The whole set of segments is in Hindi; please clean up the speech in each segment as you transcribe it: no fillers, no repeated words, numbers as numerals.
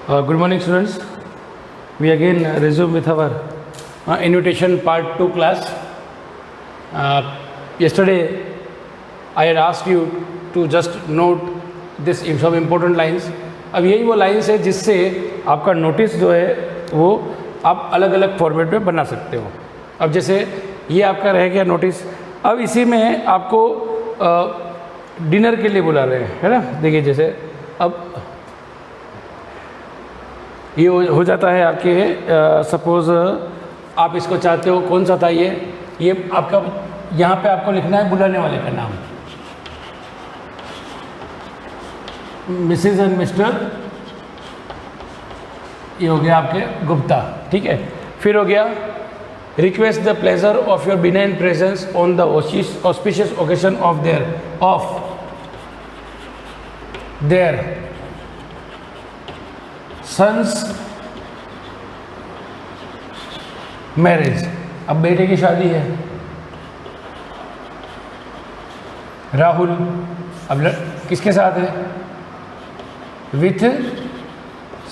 Good morning, students. We again resume with our invitation part 2 class. Yesterday I had asked you to just note this some important lines. अब यही वो लाइन्स है जिससे आपका नोटिस जो है वो आप अलग अलग फॉर्मेट में बना सकते हो. अब जैसे ये आपका रह गया नोटिस. अब इसी में आपको डिनर के लिए बुला रहे हैं, है ना. देखिए जैसे अब ये हो जाता है आपके सपोज़ आप इसको चाहते हो, कौन सा था ये आपका यहाँ पे आपको लिखना है बुलाने वाले का नाम, मिसेस एंड मिस्टर. ये हो गया आपके गुप्ता, ठीक है. फिर हो गया request the pleasure of your benign presence on the auspicious occasion of their son's marriage. अब बेटे की शादी है, राहुल. अब किसके साथ है? विथ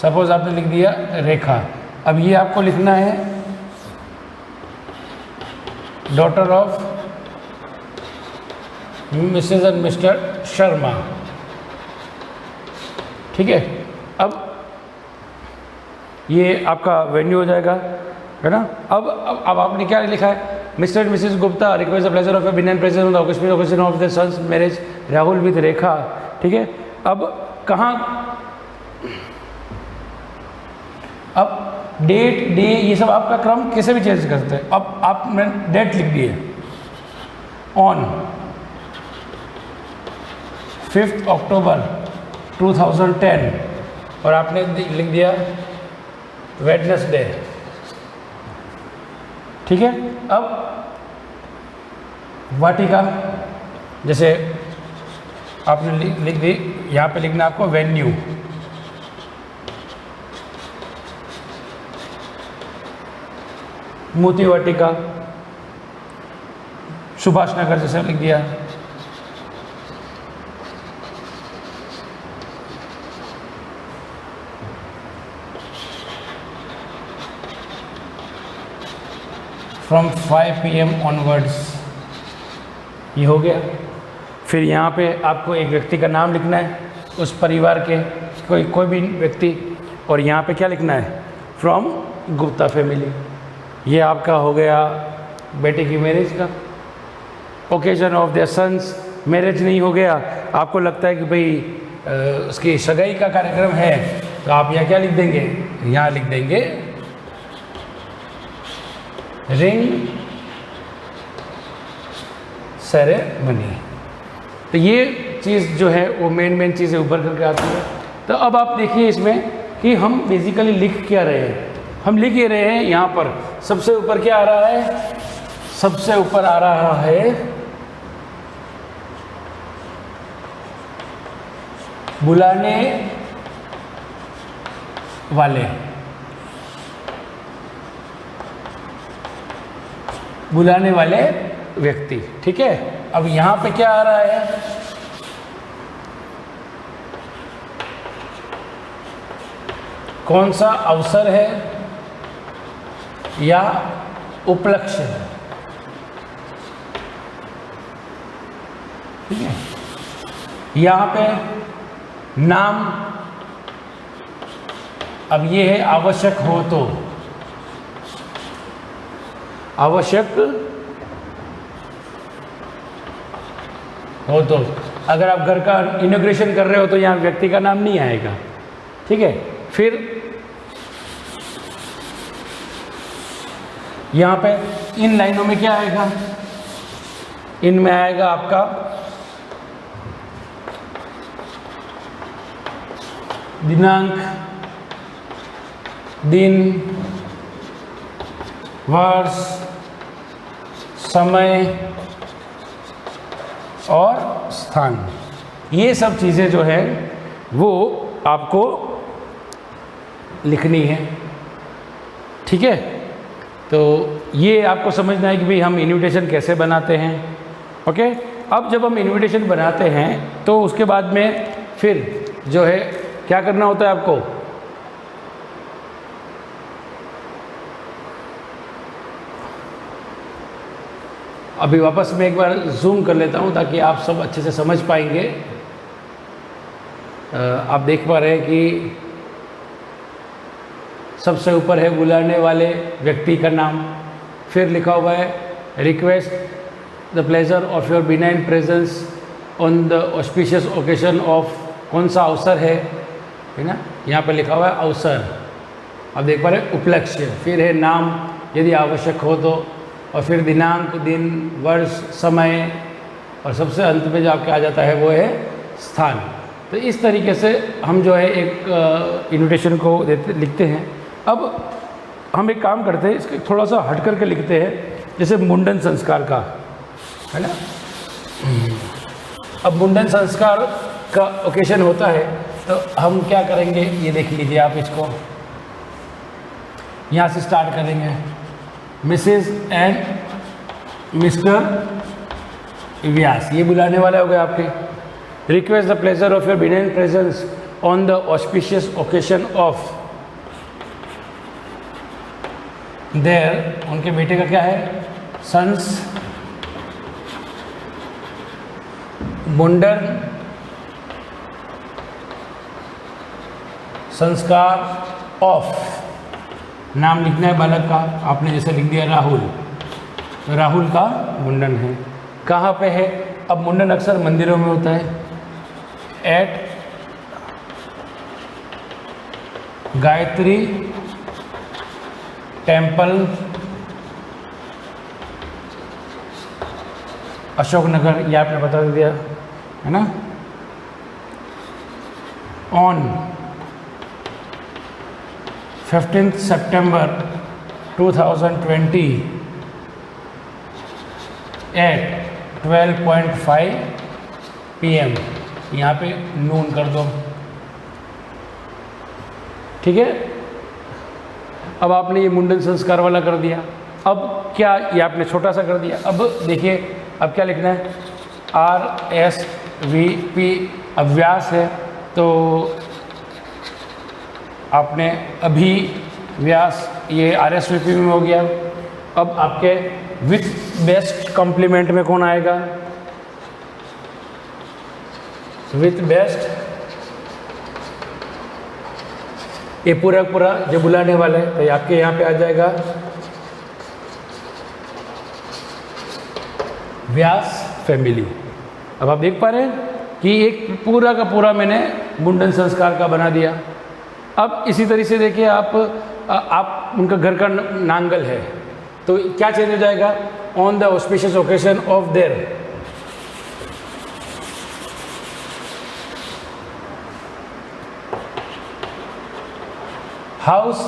सपोज आपने लिख दिया रेखा. अब ये आपको लिखना है daughter of Mrs and mister Sharma, ठीक है. अब ये आपका वेन्यू हो जाएगा, है ना. अब आपने क्या लिखा है? Mr and Mrs Gupta request the pleasure of a benign presence on the occasion of the son's marriage Rahul with Rekha, ठीक है. अब कहाँ, अब डेट डे ये सब आपका क्रम कैसे भी चेंज कर सकते हैं. अब आपने डेट लिख दी है ऑन 5 अक्टूबर 2010 और आपने लिख दिया वेडनेसडे, ठीक है. अब वाटिका जैसे आपने लिख दी, यहाँ पे लिखना आपको वेन्यू, मोती वाटिका सुभाष नगर जैसे लिख दिया. फ्रॉम 5 PM ऑनवर्ड्स, ये हो गया. फिर यहाँ पे आपको एक व्यक्ति का नाम लिखना है, उस परिवार के कोई भी व्यक्ति, और यहाँ पे क्या लिखना है? From Gupta family. ये आपका हो गया बेटे की मैरिज का. Occasion of their son's marriage नहीं हो गया, आपको लगता है कि भाई उसकी सगाई का कार्यक्रम है, तो आप यहाँ क्या लिख देंगे? यहाँ लिख देंगे रिंग सेरेमनी. तो ये चीज़ जो है वो मेन चीज़ें ऊपर करके आती है. तो अब आप देखिए इसमें कि हम बेसिकली लिख क्या रहे हैं. हम लिख ये रहे हैं यहाँ पर सबसे ऊपर क्या आ रहा है? सबसे ऊपर आ रहा है बुलाने वाले, बुलाने वाले व्यक्ति, ठीक है. अब यहाँ पे क्या आ रहा है? कौन सा अवसर है या उपलक्ष्य है, ठीक है. यहाँ पे नाम, अब ये है आवश्यक हो तो, आवश्यक हो तो. अगर आप घर का इनॉग्रेशन कर रहे हो तो यहाँ व्यक्ति का नाम नहीं आएगा, ठीक है. फिर यहाँ पे इन लाइनों में क्या आएगा? इनमें आएगा आपका दिनांक, दिन, वर्ष, समय और स्थान. ये सब चीज़ें जो है वो आपको लिखनी है, ठीक है. तो ये आपको समझना है कि भाई हम इनविटेशन कैसे बनाते हैं. ओके. अब जब हम इनविटेशन बनाते हैं तो उसके बाद में फिर जो है क्या करना होता है आपको? अभी वापस मैं एक बार जूम कर लेता हूँ ताकि आप सब अच्छे से समझ पाएंगे। आप देख पा रहे हैं कि सबसे ऊपर है बुलाने वाले व्यक्ति का नाम, फिर लिखा हुआ है request the pleasure of your benign presence on the auspicious occasion of, कौन सा अवसर है ना, यहाँ पे लिखा हुआ है अवसर। आप देख पा रहे हैं उपलक्ष्य, फिर है नाम यदि आवश्यक हो तो, और फिर दिनांक, दिन, वर्ष, समय, और सबसे अंत में जो आपके आ जाता है वो है स्थान। तो इस तरीके से हम जो है एक इन्विटेशन को लिखते हैं। अब हम एक काम करते हैं, इसके थोड़ा सा हट करके लिखते हैं, जैसे मुंडन संस्कार का है ना। अब मुंडन संस्कार का ओकेशन होता है तो हम क्या करेंगे, ये देख लीजिए आप, इसको यहाँ से स्टार्ट करेंगे। मिसेस एंड मिस्टर व्यास, ये बुलाने वाले हो गए आपके। Request the pleasure of your benign presence on the auspicious occasion of their, उनके बेटे का क्या है, सन्स मुंडन संस्कार ऑफ, नाम लिखना है बालक का, आपने जैसे लिख दिया राहुल, तो राहुल का मुंडन है। कहाँ पे है, अब मुंडन अक्सर मंदिरों में होता है। एट गायत्री टेम्पल अशोकनगर, ये आपने बता दिया है ना। ऑन 15 सितंबर 2020 एट 12:5 PM, यहाँ पे नून कर दो, ठीक है। अब आपने ये मुंडन संस्कार वाला कर दिया। अब क्या, ये आपने छोटा सा कर दिया। अब देखिए अब क्या लिखना है, RSVP, अभ्यास है तो आपने अभी व्यास, ये RSVP में हो गया। अब आपके विथ बेस्ट कॉम्प्लीमेंट में कौन आएगा, विथ बेस्ट, ये पूरा पूरा जो बुलाने वाला है, तो आपके यहाँ पे आ जाएगा व्यास फैमिली। अब आप देख पा रहे हैं कि एक पूरा का पूरा मैंने मुंडन संस्कार का बना दिया। अब इसी तरीके से देखिए आप उनका घर का नांगल है तो क्या चेंज हो जाएगा, on the auspicious occasion of their house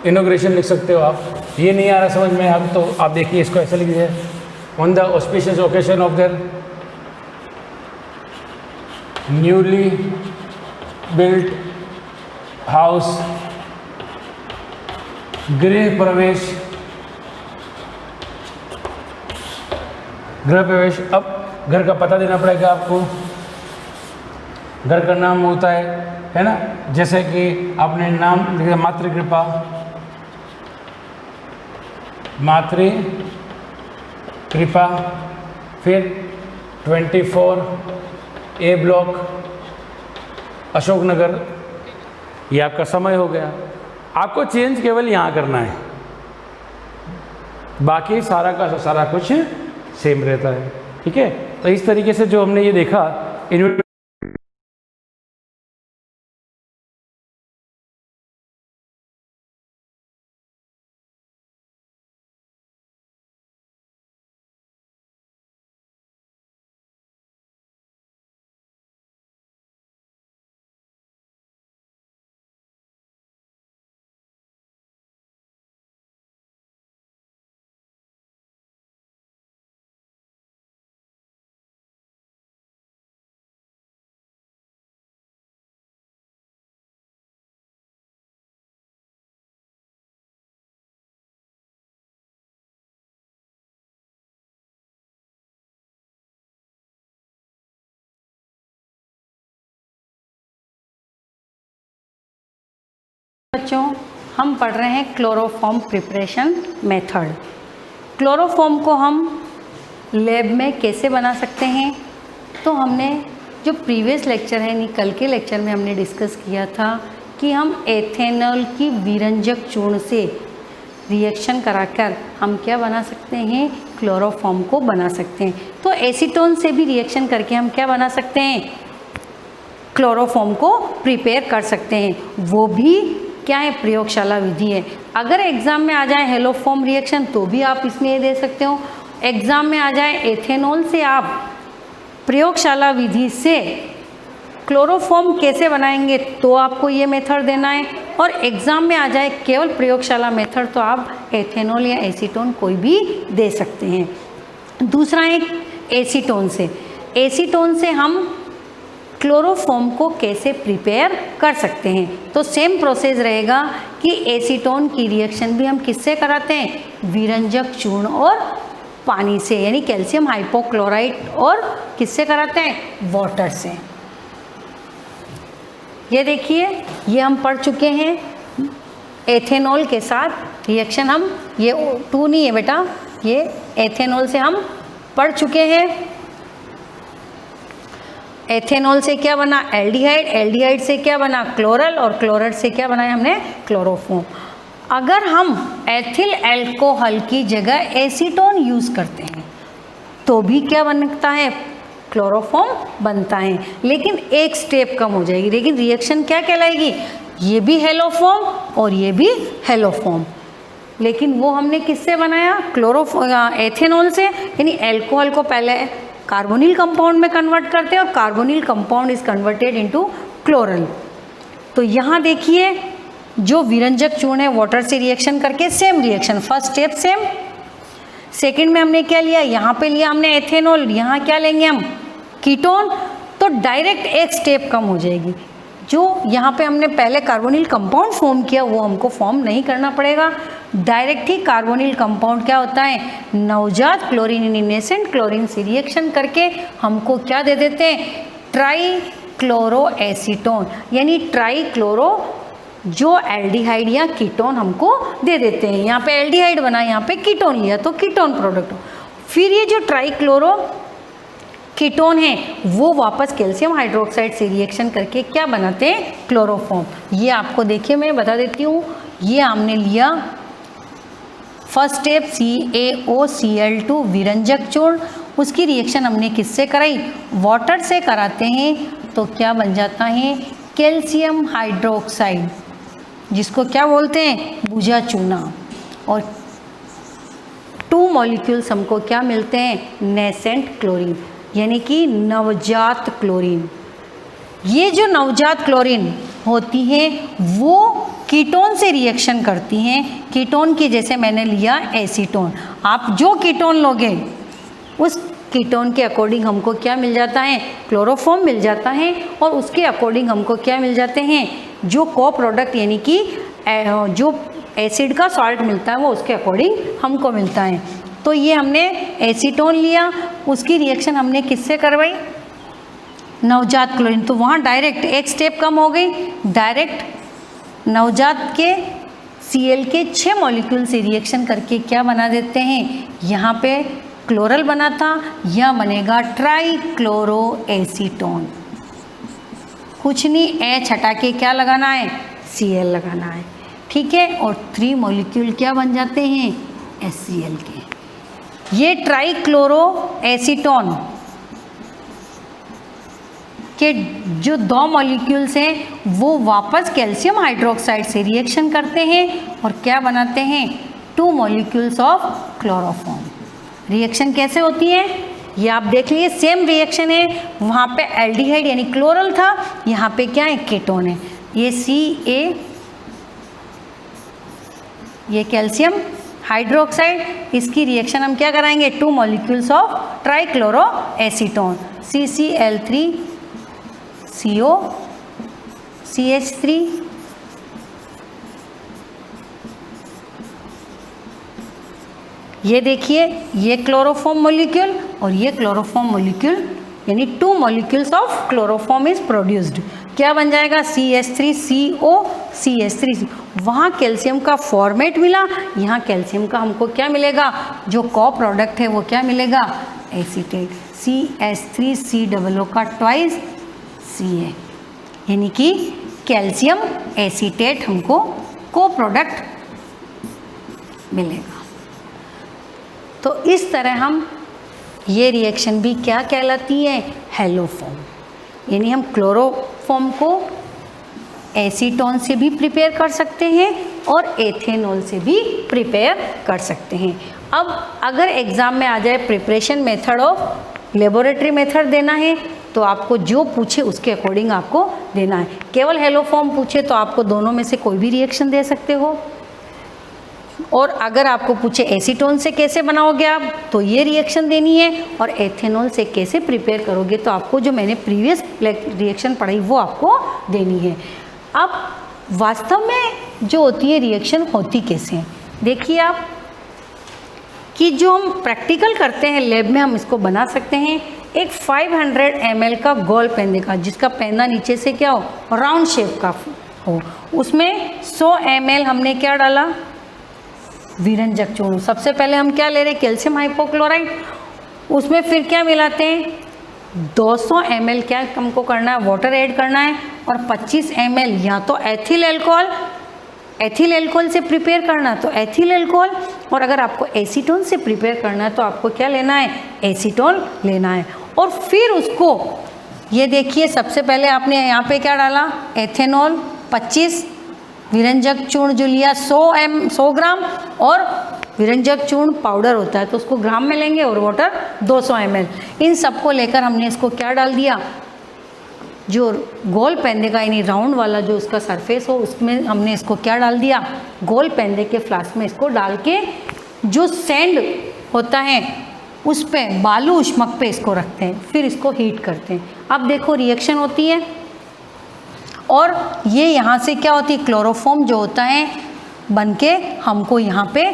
inauguration लिख सकते हो आप। ये नहीं आ रहा समझ में आप, तो आप देखिए इसको ऐसे लिख दीजिए, on the auspicious occasion of their newly built house, गृह प्रवेश, गृह प्रवेश। अब घर का पता देना पड़ेगा आपको, घर का नाम होता है ना, जैसे कि आपने नाम लिखा मातृकृपा, मातृकृपा, फिर 24A ब्लॉक अशोकनगर, ये आपका समय हो गया। आपको चेंज केवल यहाँ करना है, बाकी सारा का सारा कुछ सेम रहता है, ठीक है। तो इस तरीके से जो हमने ये देखा बच्चों, हम पढ़ रहे हैं क्लोरोफॉर्म प्रिपरेशन मेथड। क्लोरोफॉर्म को हम लैब में कैसे बना सकते हैं, तो हमने जो प्रीवियस लेक्चर है यानी कल के लेक्चर में हमने डिस्कस किया था कि हम एथेनॉल की विरंजक चूर्ण से रिएक्शन कराकर हम क्या बना सकते हैं, क्लोरोफॉर्म को बना सकते हैं। तो एसीटोन से भी रिएक्शन करके हम क्या बना सकते हैं, क्लोरोफॉर्म को प्रिपेयर कर सकते हैं। वो भी क्या है, प्रयोगशाला विधि है। अगर एग्ज़ाम में आ जाए हेलोफॉर्म रिएक्शन तो भी आप इसमें ये दे सकते हो। एग्ज़ाम में आ जाए एथेनॉल से आप प्रयोगशाला विधि से क्लोरोफॉर्म कैसे बनाएंगे तो आपको ये मेथड देना है। और एग्ज़ाम में आ जाए केवल प्रयोगशाला मेथड तो आप एथेनॉल या एसीटोन कोई भी दे सकते हैं। दूसरा एक एसीटोन से, एसीटोन से हम क्लोरोफॉर्म को कैसे प्रिपेयर कर सकते हैं। तो सेम प्रोसेस रहेगा कि एसीटोन की रिएक्शन भी हम किससे कराते हैं, विरंजक चूर्ण और पानी से, यानी कैल्शियम हाइपोक्लोराइट, और किससे कराते हैं, वाटर से। ये देखिए, ये हम पढ़ चुके हैं एथेनॉल के साथ रिएक्शन। हम ये 2 नहीं है बेटा, ये एथेनॉल से हम पढ़ चुके हैं। एथेनॉल से क्या बना, एल्डिहाइड, एल्डिहाइड से क्या बना, क्लोरल, और क्लोरल से क्या बनाया हमने, क्लोरोफॉर्म। अगर हम एथिल अल्कोहल की जगह एसीटोन यूज़ करते हैं तो भी क्या बनता है, क्लोरोफॉर्म बनता है, लेकिन एक स्टेप कम हो जाएगी। लेकिन रिएक्शन क्या कहलाएगी, ये भी हेलोफॉर्म और ये भी हेलोफॉर्म। लेकिन वो हमने किससे बनाया, एथेनॉल से, यानी अल्कोहल को पहले कार्बोनिल कंपाउंड में कन्वर्ट करते हैं और carbonyl compound is converted into chloral. तो यहाँ देखिए, जो विरंजक चूर्ण है वाटर से रिएक्शन करके same reaction, first step same. Second में हमने क्या लिया, यहाँ पे लिया हमने एथेनॉल, यहाँ क्या लेंगे हम, कीटोन। तो डायरेक्ट एक स्टेप कम हो जाएगी। जो यहाँ पे हमने पहले कार्बोनिल कंपाउंड फॉर्म किया वो हमको फॉर्म नहीं करना पड़ेगा, डायरेक्ट ही कार्बोनिल कंपाउंड क्या होता है, नवजात क्लोरीनेसेंट क्लोरीन से रिएक्शन करके हमको क्या दे देते हैं, ट्राई क्लोरो एसीटोन, यानी ट्राई क्लोरो जो एल्डिहाइड या कीटोन हमको दे देते हैं। यहाँ पे एल्डिहाइड बना, यहाँ पे कीटोन लिया तो कीटोन प्रोडक्ट। फिर ये जो ट्राई क्लोरो कीटोन है वो वापस कैल्शियम हाइड्रोक्साइड से रिएक्शन करके क्या बनाते हैं, क्लोरोफॉर्म। ये आपको देखिए मैं बता देती हूँ। ये हमने लिया फर्स्ट स्टेप CaOCl2 विरंजक चूर्ण, उसकी रिएक्शन हमने किससे कराई, वाटर से कराते हैं तो क्या बन जाता है, कैल्शियम हाइड्रोक्साइड, जिसको क्या बोलते हैं, बुझा चूना। और 2 मॉलिक्यूल्स हमको क्या मिलते हैं, नेसेंट क्लोरीन, यानी कि नवजात क्लोरीन। ये जो नवजात क्लोरीन होती है वो कीटोन से रिएक्शन करती हैं। कीटोन की जैसे मैंने लिया एसीटोन, आप जो कीटोन लोगे उस कीटोन के अकॉर्डिंग हमको क्या मिल जाता है, क्लोरोफॉर्म मिल जाता है। और उसके अकॉर्डिंग हमको क्या मिल जाते हैं, जो को प्रोडक्ट यानी कि जो एसिड का सॉल्ट मिलता है वो उसके अकॉर्डिंग हमको मिलता है। तो ये हमने एसीटोन लिया, उसकी रिएक्शन हमने किससे करवाई, नवजात क्लोरीन। तो वहाँ डायरेक्ट एक स्टेप कम हो गई, डायरेक्ट नवजात के Cl के 6 मॉलिक्यूल से रिएक्शन करके क्या बना देते हैं, यहाँ पे क्लोरल बना था, यह बनेगा ट्राई क्लोरो एसीटोन। कुछ नहीं, H हटा के क्या लगाना है, Cl लगाना है, ठीक है। और 3 मॉलिक्यूल क्या बन जाते हैं, HCl के। ये ट्राई क्लोरो एसीटोन के जो 2 मॉलिक्यूल्स हैं वो वापस कैल्शियम हाइड्रोक्साइड से रिएक्शन करते हैं और क्या बनाते हैं, 2 मॉलिक्यूल्स ऑफ क्लोरोफॉर्म। रिएक्शन कैसे होती है ये आप देख लीजिए, सेम रिएक्शन है। वहाँ पे एल्डिहाइड यानी क्लोरल था, यहाँ पे क्या है, कीटोन है। ये Ca, ये कैल्शियम हाइड्रोक्साइड, इसकी रिएक्शन हम क्या कराएंगे, 2 molecules of trichloro acetone, CCl3 CO CH3, ये देखिए ये क्लोरोफॉर्म मॉलिक्यूल और ये क्लोरोफॉर्म मॉलिक्यूल, यानी 2 molecules of chloroform is produced. क्या बन जाएगा, CH3CO CH3। वहाँ कैल्शियम का फॉर्मेट मिला, यहाँ कैल्शियम का हमको क्या मिलेगा, जो को प्रोडक्ट है वो क्या मिलेगा, एसीटेट, CH3COO का ट्वाइस Ca, यानी कि कैल्शियम एसीटेट हमको को प्रोडक्ट मिलेगा। तो इस तरह हम ये रिएक्शन भी क्या कहलाती है, हैलोफॉर्म, यानी हम क्लोरोफॉर्म को एसीटोन से भी प्रिपेयर कर सकते हैं और एथेनॉल से भी प्रिपेयर कर सकते हैं। अब अगर एग्ज़ाम में आ जाए preparation method of laboratory method देना है तो आपको जो पूछे उसके अकॉर्डिंग आपको देना है। केवल हैलोफॉर्म पूछे तो आपको दोनों में से कोई भी रिएक्शन दे सकते हो, और अगर आपको पूछे एसीटोन से कैसे बनाओगे आप तो ये रिएक्शन देनी है, और एथेनॉल से कैसे प्रिपेयर करोगे तो आपको जो मैंने प्रीवियस रिएक्शन पढ़ाई वो आपको देनी है। अब वास्तव में जो होती है रिएक्शन होती कैसे है, देखिए आप कि जो हम प्रैक्टिकल करते हैं लैब में हम इसको बना सकते हैं। एक 500 ml का गोल पेन देखा जिसका पेंदा नीचे से क्या हो, राउंड शेप का हो, उसमें 100 ml हमने क्या डाला, विरंजक चूर्ण। सबसे पहले हम क्या ले रहे हैं, कैल्शियम हाइपोक्लोराइड, उसमें फिर क्या मिलाते हैं, 200 ml क्या हमको करना है, वाटर ऐड करना है, और 25 ml या तो एथिल अल्कोहल से प्रिपेयर करना है तो एथिल अल्कोहल, और अगर आपको एसीटोन से प्रिपेयर करना है तो आपको क्या लेना है, एसीटोन लेना है। और फिर उसको ये देखिए सबसे पहले आपने यहाँ पे क्या डाला, एथेनॉल 25, विरंजक चूर्ण जो लिया 100 ग्राम, और विरंजक चूर्ण पाउडर होता है तो उसको ग्राम में लेंगे, और वाटर 200 ml। इन सबको लेकर हमने इसको क्या डाल दिया, जो गोल पेंदे का यानी राउंड वाला जो उसका सरफेस हो उसमें हमने इसको क्या डाल दिया, गोल पेंदे के फ्लास्क में इसको डाल के जो सैंड होता है उस पे, बालू उष्मक पे इसको रखते हैं, फिर इसको हीट करते हैं। अब देखो रिएक्शन होती है, और ये यहाँ से क्या होती है, क्लोरोफॉर्म जो होता है बन के हमको यहाँ पे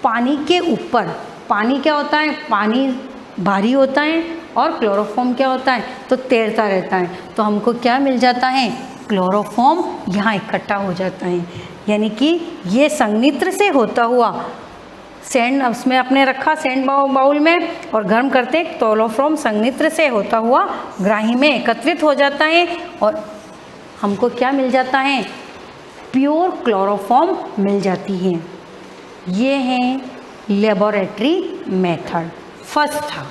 पानी के ऊपर, पानी क्या होता है, पानी भारी होता है और क्लोरोफॉर्म क्या होता है, तो तैरता रहता है, तो हमको क्या मिल जाता है, क्लोरोफॉर्म यहाँ इकट्ठा हो जाता है। यानी कि ये संघनित्र से होता हुआ सैंड उसमें अपने रखा सैंड बाउल में और गर्म करते क्लोरोफॉर्म संघनित्र से होता हुआ ग्राही में एकत्रित हो जाता है, और हमको क्या मिल जाता है, प्योर क्लोरोफॉर्म मिल जाती है। ये है लेबोरेटरी मेथड। फर्स्ट था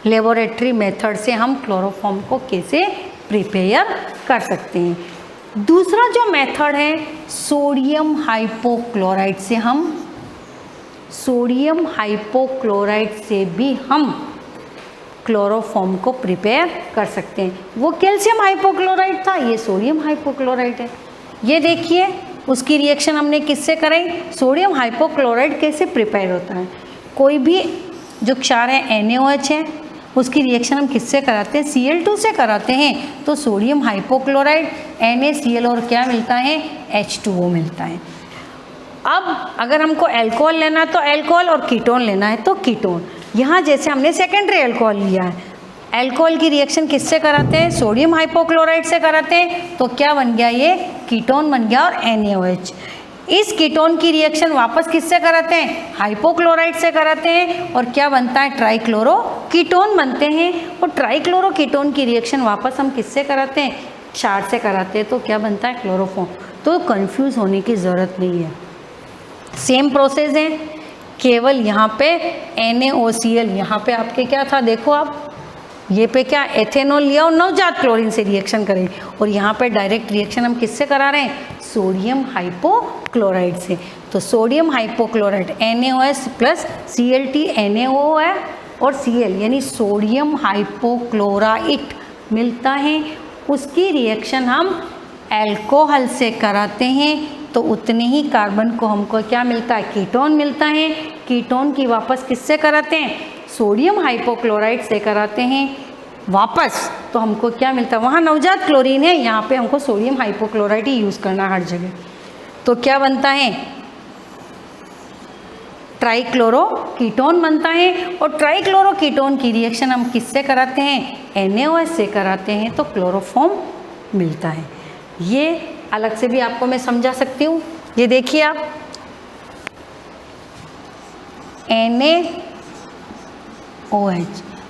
लेबोरेटरी मेथड से हम क्लोरोफॉर्म को कैसे प्रिपेयर कर सकते हैं। दूसरा जो मेथड है सोडियम हाइपोक्लोराइड से, हम सोडियम हाइपोक्लोराइड से भी हम क्लोरोफॉर्म को प्रिपेयर कर सकते हैं। वो कैल्शियम हाइपोक्लोराइड था, ये सोडियम हाइपोक्लोराइड है। ये देखिए उसकी रिएक्शन हमने किससे कराई, सोडियम हाइपोक्लोराइड कैसे प्रिपेयर होता है। कोई भी जो क्षार है NaOH है उसकी रिएक्शन हम किससे कराते हैं, Cl2 से कराते हैं, तो सोडियम हाइपोक्लोराइड NaCl और क्या मिलता है, H2O मिलता है। अब अगर हमको अल्कोहल लेना है तो अल्कोहल, और कीटोन लेना है तो कीटोन। यहाँ जैसे हमने सेकेंडरी अल्कोहल लिया है, अल्कोहल की रिएक्शन किससे कराते हैं, सोडियम हाइपोक्लोराइड से कराते हैं, तो क्या बन गया, ये कीटोन बन गया, और NaOH। इस कीटोन की रिएक्शन वापस किससे कराते हैं, हाइपोक्लोराइड से कराते हैं, और क्या बनता है, ट्राइक्लोरो कीटोन बनते हैं। और ट्राइक्लोरो कीटोन की रिएक्शन वापस हम किससे कराते हैं, क्षार से कराते हैं, तो क्या बनता है, क्लोरोफॉर्म। तो कंफ्यूज होने की ज़रूरत नहीं है, सेम प्रोसेस है, केवल यहाँ पे NaOCl, यहाँ पे आपके क्या था, देखो आप ये पे क्या एथेनॉल लिया और नवजात क्लोरीन से रिएक्शन करें, और यहाँ पे डायरेक्ट रिएक्शन हम किससे करा रहे हैं, सोडियम हाइपोक्लोराइड से। तो sodium hypochlorite NaOH plus Cl NaO है और Cl यानी सोडियम हाइपोक्लोराइड मिलता है, उसकी रिएक्शन हम अल्कोहल से कराते हैं, तो उतने ही कार्बन को हमको क्या मिलता है, कीटोन मिलता है। कीटोन की वापस किससे कराते हैं, सोडियम हाइपोक्लोराइड से कराते हैं वापस, तो हमको क्या मिलता है, वहाँ नवजात क्लोरीन है, यहाँ पे हमको सोडियम हाइपोक्लोराइड ही यूज़ करना हर जगह। तो क्या बनता है, ट्राइक्लोरो कीटोन बनता है, और ट्राइक्लोरो कीटोन की रिएक्शन हम किससे कराते हैं, NaOH से कराते हैं, तो क्लोरोफॉर्म मिलता है। ये अलग से भी आपको मैं समझा सकती हूँ। ये देखिए आप NaOH,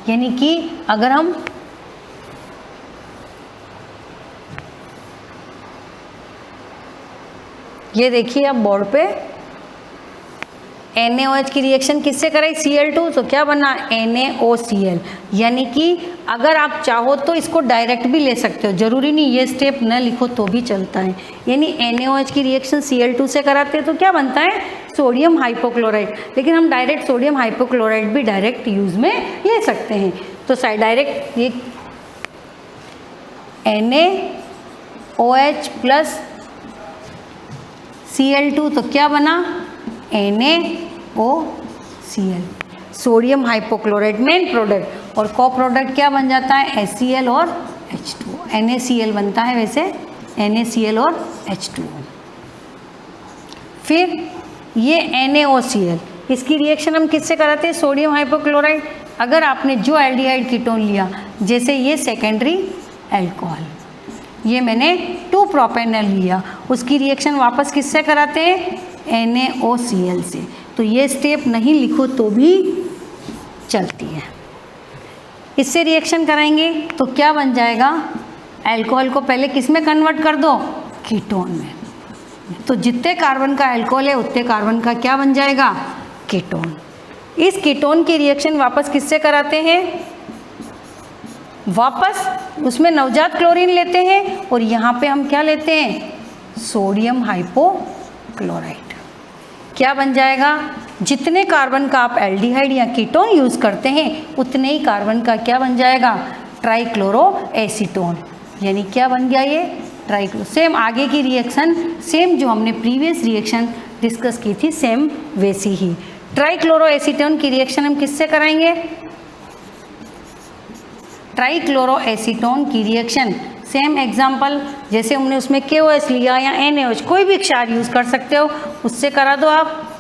यानी कि अगर हम ये देखिए आप बोर्ड पे NaOH की रिएक्शन किससे कराई, Cl2, तो क्या बना NaOCl। यानी कि अगर आप चाहो तो इसको डायरेक्ट भी ले सकते हो, जरूरी नहीं ये स्टेप न लिखो तो भी चलता है। यानी NaOH की रिएक्शन Cl2 से कराते हैं तो क्या बनता है, सोडियम हाइपोक्लोराइड। लेकिन हम डायरेक्ट सोडियम हाइपोक्लोराइड भी डायरेक्ट यूज में ले सकते हैं। तो डायरेक्ट ये NaOH प्लस Cl2 तो क्या बना NaOCl, sodium hypochlorite main product, और को प्रोडक्ट क्या बन जाता है HCl और H2O। NaCl बनता है वैसे NaCl और H2O। फिर ये NaOCl, इसकी रिएक्शन हम किससे कराते हैं, सोडियम हाइपोक्लोराइड। अगर आपने जो एल्डिहाइड कीटोन लिया, जैसे ये सेकेंडरी एल्कोहल, ये मैंने 2-प्रोपेनॉल लिया, उसकी रिएक्शन वापस किससे कराते हैं, NaOCl से। तो ये स्टेप नहीं लिखो तो भी चलती है। इससे रिएक्शन कराएंगे तो क्या बन जाएगा, अल्कोहल को पहले किस में कन्वर्ट कर दो, कीटोन में। तो जितने कार्बन का अल्कोहल है उतने कार्बन का क्या बन जाएगा, कीटोन। इस कीटोन की रिएक्शन वापस किससे कराते हैं, वापस उसमें नवजात क्लोरीन लेते हैं और यहाँ पे हम क्या लेते हैं, सोडियम हाइपोक्लोराइड। क्या बन जाएगा, जितने कार्बन का आप एल्डिहाइड या कीटोन यूज़ करते हैं उतने ही कार्बन का क्या बन जाएगा, ट्राइक्लोरोएसीटोन। यानी क्या बन गया ये, ट्राइक्लो। सेम आगे की रिएक्शन सेम जो हमने प्रीवियस रिएक्शन डिस्कस की थी सेम वैसी ही। ट्राइक्लोरोएसीटोन की रिएक्शन हम किससे कराएंगे, ट्राइक्लोरोएसीटोन की रिएक्शन सेम एग्जाम्पल, जैसे हमने उसमें KOH लिया या NaOH, कोई भी क्षार यूज़ कर सकते हो, उससे करा दो आप।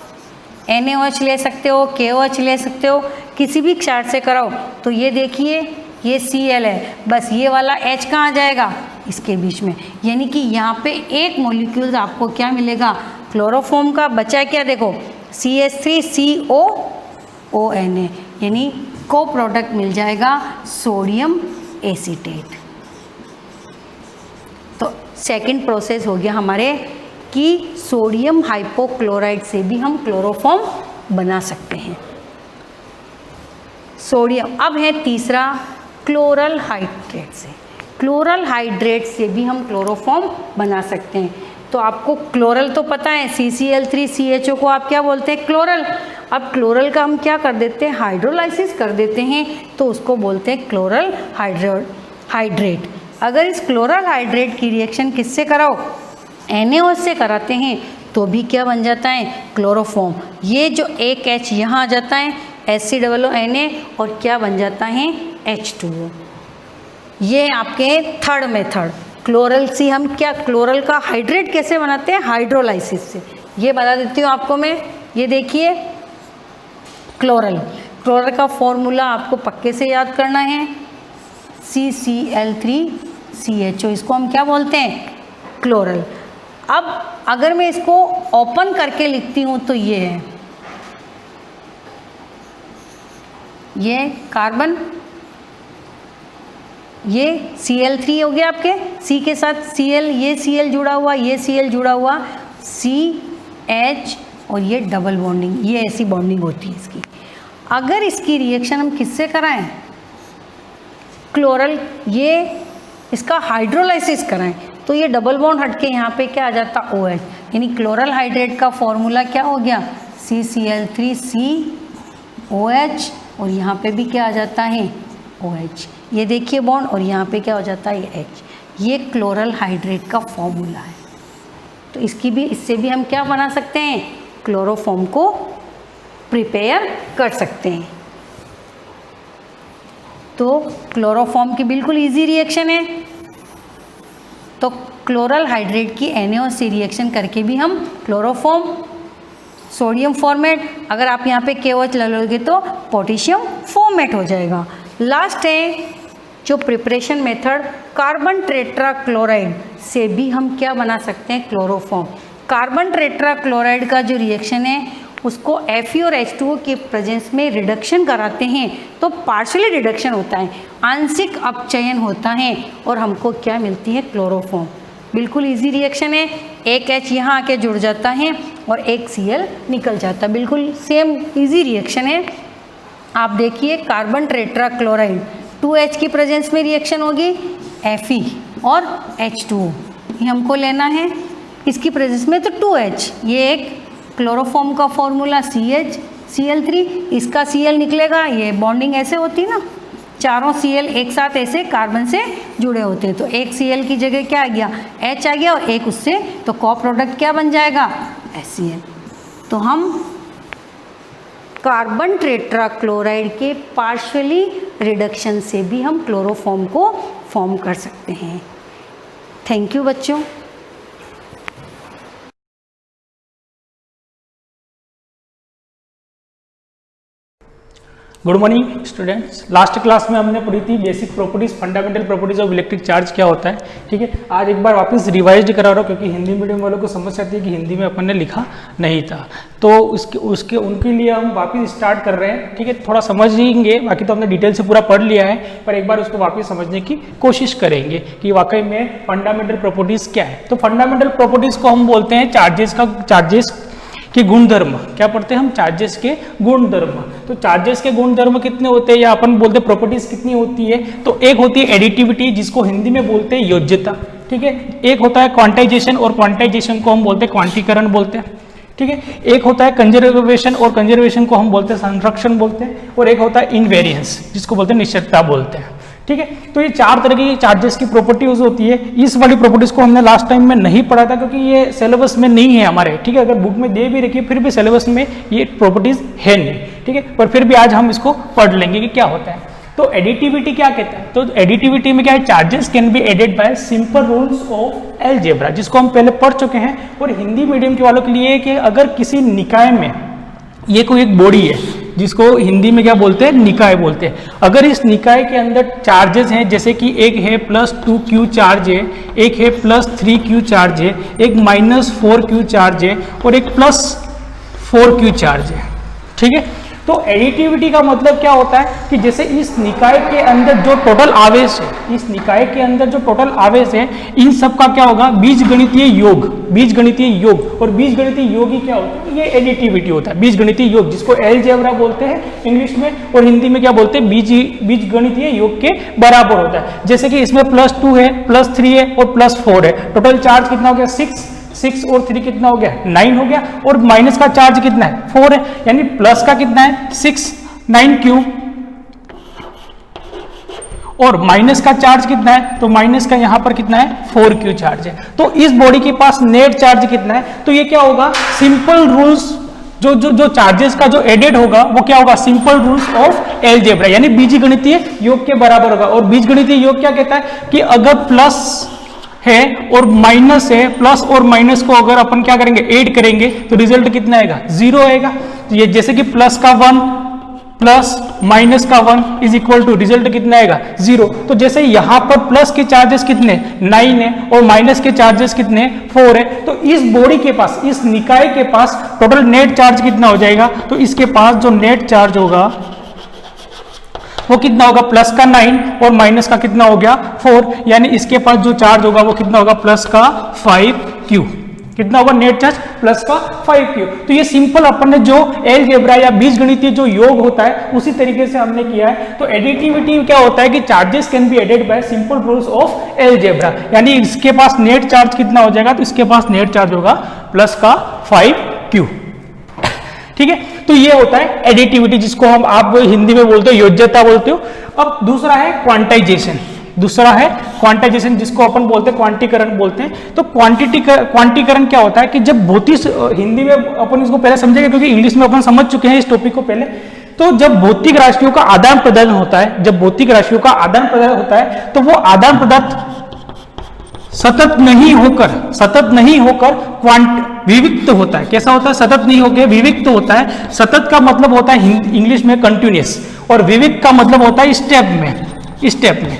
NaOH ले सकते हो, KOH ले सकते हो, किसी भी क्षार से कराओ। तो ये देखिए ये Cl है, बस ये वाला H कहाँ जाएगा, इसके बीच में। यानी कि यहाँ पे एक मॉलिक्यूल आपको क्या मिलेगा, क्लोरोफॉर्म का। बचा क्या, देखो CH3COONA, यानी को प्रोडक्ट मिल जाएगा सोडियम एसीटेट। तो सेकंड प्रोसेस हो गया हमारे कि सोडियम हाइपोक्लोराइड से भी हम क्लोरोफॉर्म बना सकते हैं। सोडियम। अब है तीसरा क्लोरल हाइड्रेट से। क्लोरल हाइड्रेट से भी हम क्लोरोफॉर्म बना सकते हैं। तो आपको क्लोरल तो पता है, CCl3CHO को आप क्या बोलते हैं, क्लोरल। अब क्लोरल का हम क्या कर देते हैं, हाइड्रोलाइसिस कर देते हैं, तो उसको बोलते हैं क्लोरल हाइड्रेट। अगर इस क्लोरल हाइड्रेट की रिएक्शन किससे कराओ, NaOH से कराते हैं, तो भी क्या बन जाता है, क्लोरोफॉर्म। ये जो एक H यहाँ आ जाता है, HCOONA, और क्या बन जाता है, H2O। ये आपके थर्ड मेथड। क्लोरल से हम क्या, क्लोरल का हाइड्रेट कैसे बनाते हैं, हाइड्रोलाइसिस से। ये बता देती हूँ आपको मैं। ये देखिए क्लोरल का फॉर्मूला आपको पक्के से याद करना है, CCl3CHO, इसको हम क्या बोलते हैं, क्लोरल। अब अगर मैं इसको ओपन करके लिखती हूँ तो ये है, ये कार्बन, ये Cl3 हो गया आपके, C के साथ Cl, ये Cl जुड़ा हुआ, ये Cl जुड़ा हुआ, CH, और ये डबल बॉन्डिंग, ये ऐसी बॉन्डिंग होती है इसकी। अगर इसकी रिएक्शन हम किससे कराएं, क्लोरल, ये इसका हाइड्रोलाइसिस कराएं, तो ये डबल बॉन्ड हटके यहाँ पे क्या आ जाता, OH। यानी क्लोरल हाइड्रेट का फॉर्मूला क्या हो गया, CCl3COH, और यहाँ पे भी क्या आ जाता है, OH। ये देखिए बॉन्ड, और यहाँ पे क्या हो जाता है, ये H। ये क्लोरल हाइड्रेट का फॉर्मूला है। तो इसकी भी, इससे भी हम क्या बना सकते हैं, क्लोरोफॉर्म को प्रिपेयर कर सकते हैं। तो क्लोरोफॉर्म की बिल्कुल इजी रिएक्शन है। तो क्लोरल हाइड्रेट की NaOH से रिएक्शन करके भी हम क्लोरोफॉर्म, सोडियम फॉर्मेट, अगर आप यहाँ पे KOH ले लोगे तो पोटेशियम फॉर्मेट हो जाएगा। लास्ट है जो प्रिपरेशन मेथड कार्बन टेट्राक्लोराइड से भी हम क्या बना सकते हैं, क्लोरोफॉर्म। कार्बन टेट्राक्लोराइड का जो रिएक्शन है उसको Fe और H2O के प्रेजेंस में रिडक्शन कराते हैं तो पार्शियली रिडक्शन होता है, आंशिक अपचयन होता है और हमको क्या मिलती है, क्लोरोफॉर्म। बिल्कुल इजी रिएक्शन है, एक H यहाँ आके जुड़ जाता है और एक Cl निकल जाता है, बिल्कुल सेम इजी रिएक्शन है। आप देखिए कार्बन टेट्राक्लोराइड 2H की प्रेजेंस में रिएक्शन होगी Fe और H2O, ये हमको लेना है, इसकी प्रेजेंस में तो 2H, ये एक क्लोरोफॉर्म का फॉर्मूला CH Cl3, इसका Cl निकलेगा, ये बॉन्डिंग ऐसे होती है ना, चारों Cl एक साथ ऐसे कार्बन से जुड़े होते हैं, तो एक Cl की जगह क्या आ गया, H आ गया और एक उससे, तो को प्रोडक्ट क्या बन जाएगा, HCl। तो हम कार्बन टेट्राक्लोराइड के पार्शियली रिडक्शन से भी हम क्लोरोफॉर्म को फॉर्म कर सकते हैं। थैंक यू बच्चों। Good morning students. Last class में हमने पढ़ी थी basic properties, fundamental properties of electric charge क्या होता है, ठीक है। आज एक बार वापस रिवाइज करा रहा हूँ क्योंकि हिंदी मीडियम वालों को समझ आती है कि हिंदी में अपन ने लिखा नहीं था, तो उसके उनके लिए हम वापस स्टार्ट कर रहे हैं, ठीक है। थोड़ा समझेंगे, बाकी तो हमने डिटेल से पूरा पढ़ लिया है, पर एक बार उसको वापस समझने की कोशिश करेंगे कि वाकई में फंडामेंटल प्रॉपर्टीज क्या है। तो फंडामेंटल प्रॉपर्टीज को हम बोलते हैं चार्जेस के गुणधर्म। क्या पढ़ते हैं हम, चार्जेस के गुणधर्म। तो चार्जेस के गुणधर्म कितने होते हैं या अपन बोलते हैं प्रॉपर्टीज कितनी होती है, तो एक होती है एडिटिविटी जिसको हिंदी में बोलते हैं योज्यता, ठीक है। एक होता है क्वांटाइजेशन और क्वांटाइजेशन को हम बोलते हैं क्वांटीकरण बोलते हैं, ठीक है। एक होता है कंजर्वेशन और कंजर्वेशन को हम बोलते हैं संरक्षण बोलते हैं, और एक होता है इनवेरियंस जिसको बोलते हैं निश्चितता बोलते हैं, ठीक है। तो ये चार तरह की चार्जेस की प्रॉपर्टीज होती है। इस वाली प्रॉपर्टीज को हमने लास्ट टाइम में नहीं पढ़ा था क्योंकि ये सिलेबस में नहीं है हमारे, ठीक है। अगर बुक में दे भी रखी फिर भी सिलेबस में ये प्रॉपर्टीज है नहीं, ठीक है। पर फिर भी आज हम इसको पढ़ लेंगे कि क्या होता है। तो एडिटिविटी क्या कहता है, तो एडिटिविटी में क्या है, charges can be added by simple rules of algebra, जिसको हम पहले पढ़ चुके हैं। और हिंदी मीडियम के वालों के लिए कि अगर किसी निकाय में, ये कोई एक बॉडी है जिसको हिंदी में क्या बोलते हैं, निकाय बोलते हैं। अगर इस निकाय के अंदर चार्जेस हैं, जैसे कि एक है +2q चार्ज है, एक है +3q चार्ज है, एक -4q चार्ज है और एक +4q चार्ज है, ठीक है। तो एडिटिविटी का मतलब क्या होता है कि जैसे इस निकाय के अंदर जो टोटल आवेश है, इस निकाय के अंदर जो टोटल आवेश है, इन सब का क्या होगा, बीजगणितीय योग, बीजगणितीय योग। और बीजगणितीय योग ही क्या होता है, ये एडिटिविटी होता है, बीजगणितीय योग, जिसको अलजेब्रा बोलते हैं इंग्लिश में, और हिंदी में क्या बोलते हैं, बीजगणितीय योग के बराबर होता है। जैसे कि इसमें +2 है, +3 है और +4 है, टोटल चार्ज कितना हो गया, 6 और 3 कितना हो गया, 9 हो गया। और माइनस का चार्ज कितना है, 4 है, यानी प्लस का कितना है, 6 9q, और माइनस का चार्ज कितना है, तो माइनस का यहां पर कितना है, 4q चार्ज है। तो इस बॉडी के पास नेट चार्ज कितना है, तो ये क्या होगा, सिंपल रूल्स, जो चार्जेस का जो एडेड होगा वो क्या होगा, सिंपल रूल्स ऑफ अलजेब्रा, यानी बीजगणितीय योग के बराबर होगा। और बीजगणितीय योग क्या कहता है कि अगर प्लस है और माइनस है, प्लस और माइनस को अगर अपन क्या करेंगे, ऐड करेंगे, तो रिजल्ट कितना आएगा, 0 आएगा। तो ये जैसे कि प्लस का 1 प्लस माइनस का 1 इज इक्वल टू रिजल्ट कितना आएगा, 0। तो जैसे यहां पर प्लस के चार्जेस कितने 9 है और माइनस के चार्जेस कितने 4 है, तो इस बॉडी के पास, इस निकाय के पास टोटल नेट चार्ज कितना हो जाएगा, तो इसके पास जो नेट चार्ज होगा वो कितना होगा, प्लस का 9 और माइनस का कितना हो गया 4, यानी इसके पास जो चार्ज होगा वो कितना होगा, प्लस का 5q, कितना होगा नेट चार्ज, प्लस का 5q। तो ये सिंपल अपन ने जो अलजेब्रा या बीजगणितीय जो योग होता है उसी तरीके से हमने किया है। तो एडिटिविटी क्या होता है कि charges can be added by simple rules of algebra, यानी इसके पास नेट चार्ज कितना हो जाएगा, तो इसके पास नेट चार्ज होगा प्लस का 5q, ठीक है। तो ये होता है एडिटिविटी, जिसको हम आप हिंदी में बोलते हो योज्यता बोलते हो। अब दूसरा है क्वांटाइजेशन, दूसरा है क्वांटाइजेशन जिसको अपन बोलते हैं क्वांटीकरण बोलते हैं। तो क्वांटीकरण क्या होता है कि जब भौतिक, हिंदी में अपन इसको पहले समझेंगे क्योंकि इंग्लिश में अपन समझ चुके हैं इस टॉपिक को पहले। तो जब भौतिक राशियों का आदान प्रदान होता है, जब भौतिक राशियों का आदान प्रदान होता है, तो वो आदान प्रदान सतत नहीं होकर विविक्त होता है। कैसा होता है, सतत नहीं होकर विविक्त होता है। सतत का मतलब होता है इंग्लिश में कंटिन्यूअस, और विविक्त का मतलब होता है स्टेप में।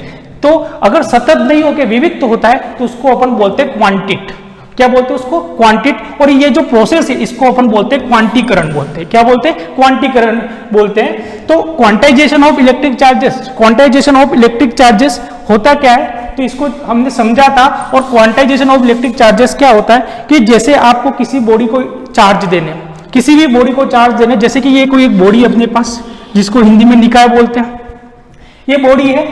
तो अगर सतत नहीं होकर विविक्त होता है तो उसको अपन बोलते हैं क्वांटिट। क्या बोलते हैं उसको? क्वांटिट। और ये जो प्रोसेस है इसको अपन बोलते हैं क्वांटीकरण बोलते हैं। क्या बोलते हैं? क्वांटीकरण बोलते हैं। तो quantization of electric charges, quantization of electric charges होता क्या है तो इसको हमने समझा था। और क्वांटाइजेशन ऑफ इलेक्ट्रिक चार्जेस क्या होता है कि जैसे आपको किसी बॉडी को चार्ज देने, किसी भी बॉडी को चार्ज देने, जैसे कि ये कोई एक बॉडी अपने पास जिसको हिंदी में निकाय बोलते हैं, ये बॉडी है,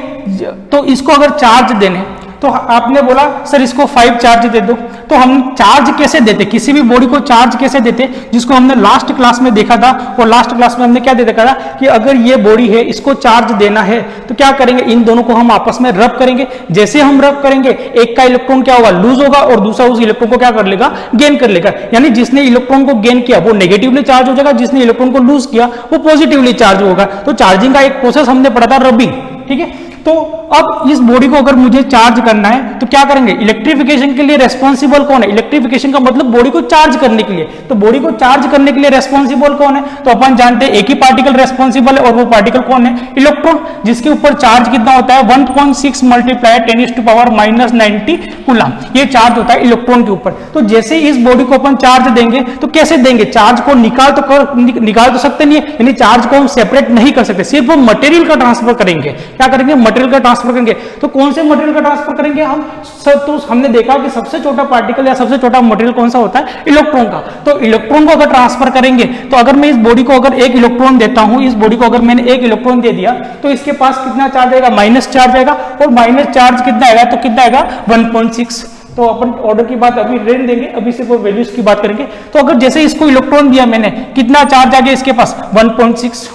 तो इसको अगर चार्ज देने तो आपने बोला सर इसको 5 चार्ज दे दो, तो हम चार्ज कैसे देते, किसी भी बॉडी को चार्ज कैसे देते, जिसको हमने लास्ट क्लास में देखा था। और लास्ट क्लास में हमने क्या देखा था कि अगर ये बॉडी है इसको चार्ज देना है तो क्या करेंगे, इन दोनों को हम आपस में रब करेंगे। जैसे हम रब करेंगे एक का इलेक्ट्रॉन क्या होगा, लूज होगा, और दूसरा उस इलेक्ट्रॉन को क्या कर लेगा, गेन कर लेगा। यानी जिसने इलेक्ट्रॉन को गेन किया वो नेगेटिवली चार्ज हो जाएगा, जिसने इलेक्ट्रॉन को लूज किया वो पॉजिटिवली चार्ज होगा। तो चार्जिंग का एक प्रोसेस हमने पढ़ा था, रबिंग। ठीक है, तो अब इस बॉडी को अगर मुझे चार्ज करना है तो क्या करेंगे, इलेक्ट्रिफिकेशन के लिए रेस्पॉन्सिबल कौन है, इलेक्ट्रिफिकेशन का मतलब बॉडी को चार्ज करने के लिए। तो बॉडी को चार्ज करने के लिए रेस्पॉन्सिबल कौन है, तो अपन जानते हैं एक ही पार्टिकल रेस्पॉन्सिबल है, और वो पार्टिकल कौन है, इलेक्ट्रॉन, जिसके ऊपर चार्ज कितना होता है 1.6 मल्टीप्लाई 10⁻⁻90 कूलम, ये चार्ज होता है इलेक्ट्रॉन के ऊपर। तो जैसे इस बॉडी को अपन चार्ज देंगे तो कैसे देंगे, चार्ज को निकाल तो सकते नहीं है, यानी चार्ज को हम सेपरेट नहीं कर सकते, सिर्फ वो मटेरियल का ट्रांसफर करेंगे। क्या करेंगे, मटेरियल का ट्रांसफर करेंगे। तो कौन से मटेरियल का ट्रांसफर करेंगे हम, तो हमने देखा कि सबसे छोटा पार्टिकल या सबसे छोटा मटेरियल कौन सा होता है, इलेक्ट्रॉन का। तो इलेक्ट्रॉन को अगर ट्रांसफर करेंगे तो अगर मैं इस बॉडी को अगर एक इलेक्ट्रॉन देता हूं, इस बॉडी को अगर मैंने एक इलेक्ट्रॉन दे दिया तो इसके पास कितना चार्ज आएगा, माइनस चार्ज आएगा, और माइनस चार्ज कितना आएगा, तो कितना आएगा 1.6। तो अपन ऑर्डर की बात अभी रहने देंगे, अभी सिर्फ वैल्यूज की बात करेंगे। तो अगर जैसे इसको इलेक्ट्रॉन दिया मैंने, कितना चार्ज आ गया इसके पास 1.6।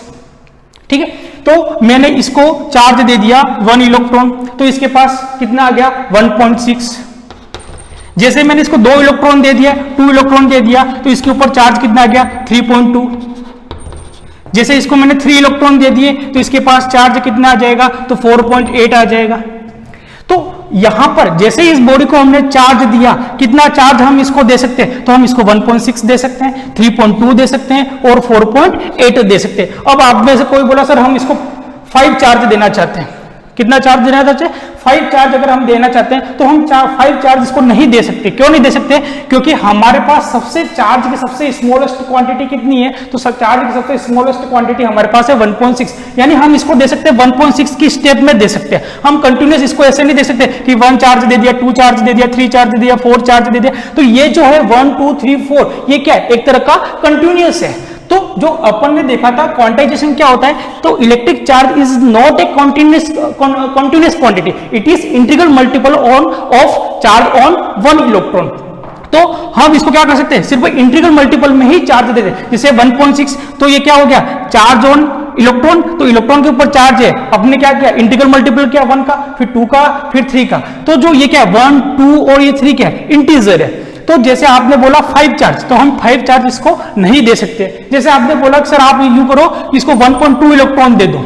ठीक है, तो मैंने इसको चार्ज दे दिया 1 इलेक्ट्रॉन, तो इसके पास कितना आ गया 1.6। जैसे मैंने इसको 2 इलेक्ट्रॉन दे दिया, 2 इलेक्ट्रॉन दे दिया, तो इसके ऊपर चार्ज कितना आ गया 3.2। जैसे इसको मैंने 3 इलेक्ट्रॉन दे दिए तो इसके पास चार्ज कितना आ जाएगा, तो 4.8 आ जाएगा। तो यहां पर जैसे इस बॉडी को हमने चार्ज दिया, कितना चार्ज हम इसको दे सकते हैं, तो हम इसको 1.6 दे सकते हैं, 3.2 दे सकते हैं, और 4.8 दे सकते हैं। अब आप में से कोई बोला सर हम इसको 5 चार्ज देना चाहते हैं, कितना चार्ज देना चाहते हैं, 5 चार्ज अगर हम देना चाहते हैं तो हम 5 चार्ज इसको नहीं दे सकते। क्यों नहीं दे सकते, क्योंकि हमारे पास सबसे चार्ज की सबसे स्मॉलेस्ट क्वांटिटी कितनी है, तो चार्ज की सबसे स्मॉलेस्ट क्वांटिटी हमारे पास है 1.6, यानी हम इसको दे सकते हैं 1.6 की स्टेप में दे सकते हैं। हम कंटिन्यूस इसको ऐसे नहीं दे सकते कि 1 चार्ज दे दिया, 2 चार्ज दे दिया, 3 चार्ज दे दिया, 4 चार्ज दे दिया। तो ये जो है 1 2 3 4 ये क्या है, एक तरह का कंटिन्यूस है। तो जो अपन ने देखा था क्वांटाइजेशन क्या होता है, तो electric charge is not a continuous quantity, it is integral multiple of charge on 1 electron. तो हम इसको क्या कर सकते हैं, सिर्फ इंटीग्रल मल्टीपल में ही चार्ज दे दें। जैसे 1.6 तो ये क्या हो गया, चार्ज ऑन इलेक्ट्रॉन, तो इलेक्ट्रॉन के ऊपर चार्ज है, अपने क्या किया, इंटीग्रल मल्टीपल किया 1 का, फिर 2 का, फिर 3 का। तो जो ये क्या 1 2 और ये 3 क्या है, इंटीजर है। तो जैसे आपने बोला 5 चार्ज, तो हम 5 चार्ज इसको नहीं दे सकते। जैसे आपने बोला सर आप यूं करो, इसको 1.2 इलेक्ट्रॉन दे दो,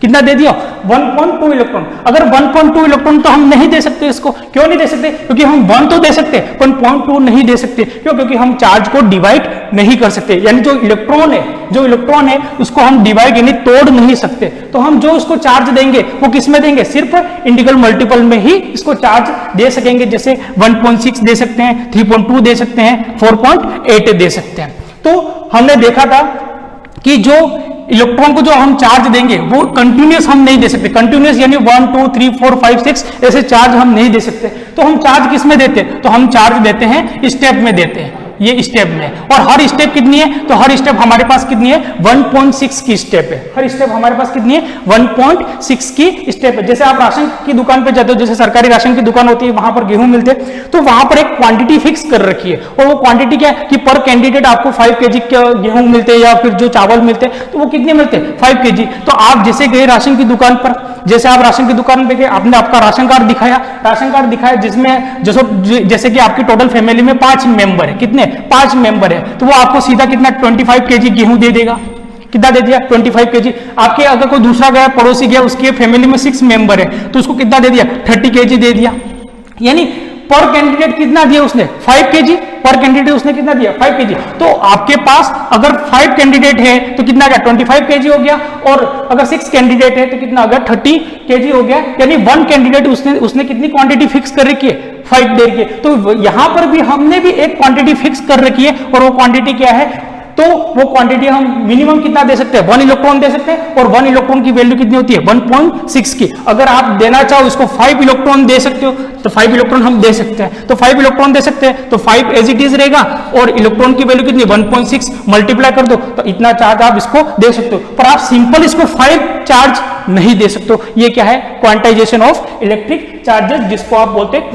कितना दे दिया 1.2 इलेक्ट्रॉन। अगर 1.2 इलेक्ट्रॉन तो हम नहीं दे सकते इसको, क्यों नहीं दे सकते, क्योंकि हम 1 तो दे सकते पर 0.2 नहीं दे सकते। क्यों, क्योंकि हम चार्ज को डिवाइड नहीं कर सकते, यानी जो इलेक्ट्रॉन है उसको हम डिवाइड यानी तोड़ नहीं सकते। तो हम जो इसको चार्ज देंगे वो किस में देंगे, सिर्फ इंटीग्रल मल्टीपल में ही इसको चार्ज दे सकेंगे। जैसे 1.6 दे सकते हैं, 3.2 दे सकते हैं, 4.8 दे सकते हैं। तो हमने देखा था कि जो इलेक्ट्रॉन को जो हम चार्ज देंगे वो कंटिन्यूस हम नहीं दे सकते, कंटिन्यूस यानी 1 2 3 4 5 6 ऐसे चार्ज हम नहीं दे सकते। तो हम चार्ज किस में देते हैं, तो हम चार्ज देते हैं स्टेप में देते हैं, ये स्टेप में। और हर स्टेप कितनी है, तो हर स्टेप हमारे पास कितनी है 1.6 की स्टेप है, हर स्टेप हमारे पास कितनी है 1.6 की स्टेप है। जैसे आप राशन की दुकान पे जाते हो, जैसे सरकारी राशन की दुकान होती है, वहां पर गेहूं मिलते हैं, तो वहां पर एक क्वांटिटी फिक्स कर रखी है, और वो क्वांटिटी क्या है कि पर कैंडिडेट आपको 5 kg गेहूं मिलते हैं, या फिर जो चावल मिलते हैं तो वो कितने मिलते हैं 5 kg। तो आप जैसे गए राशन की दुकान पर, जैसे आप राशन की दुकान पे गए, आपने आपका राशन कार्ड दिखाया जिसमें जैसे कि आपकी टोटल फैमिली में 5 मेंबर है, कितने 5 मेंबर है, तो वो आपको सीधा कितना 25 kg गेहूं दे देगा। कितना दे दिया 25 kg। आपके अगर कोई दूसरा गया, पड़ोसी गया, उसके फैमिली में 6 मेंबर है, तो उसको कितना दे दिया 30 kg दे दिया। यानी पर कैंडिडेट कितना दिया उसने 5 kg, पर कैंडिडेट उसने कितना दिया 5 kg। तो आपके पास अगर 5 कैंडिडेट है तो कितना गया 25 kg हो गया, और अगर 6 कैंडिडेट है तो कितना हो गया 30 kg हो गया। यानी 1 कैंडिडेट उसने कितनी क्वांटिटी फिक्स कर रखी है 5 देर की। तो यहां पर भी हमने भी एक क्वांटिटी फिक्स कर रखी है, और वो क्वांटिटी क्या है, तो वो क्वांटिटी हम मिनिमम कितना दे सकते हैं 1 इलेक्ट्रॉन दे सकते हैं, और 1 इलेक्ट्रॉन की वैल्यू कितनी होती है 1.6 की। अगर आप देना चाहो इसको 5 इलेक्ट्रॉन दे सकते हो तो 5 इलेक्ट्रॉन हम दे सकते हैं, तो 5 इलेक्ट्रॉन दे सकते हैं तो 5 एज इट इज रहेगा, और इलेक्ट्रॉन की वैल्यू कितनी 1.6 मल्टीप्लाई कर दो तो इतना चार्ज आप इसको दे सकते हो। पर आप सिंपल इसको 5 चार्ज नहीं दे सकते हो। ये क्या है क्वांटाइजेशन ऑफ इलेक्ट्रिक चार्जेस, जिसको आप बोलते हैं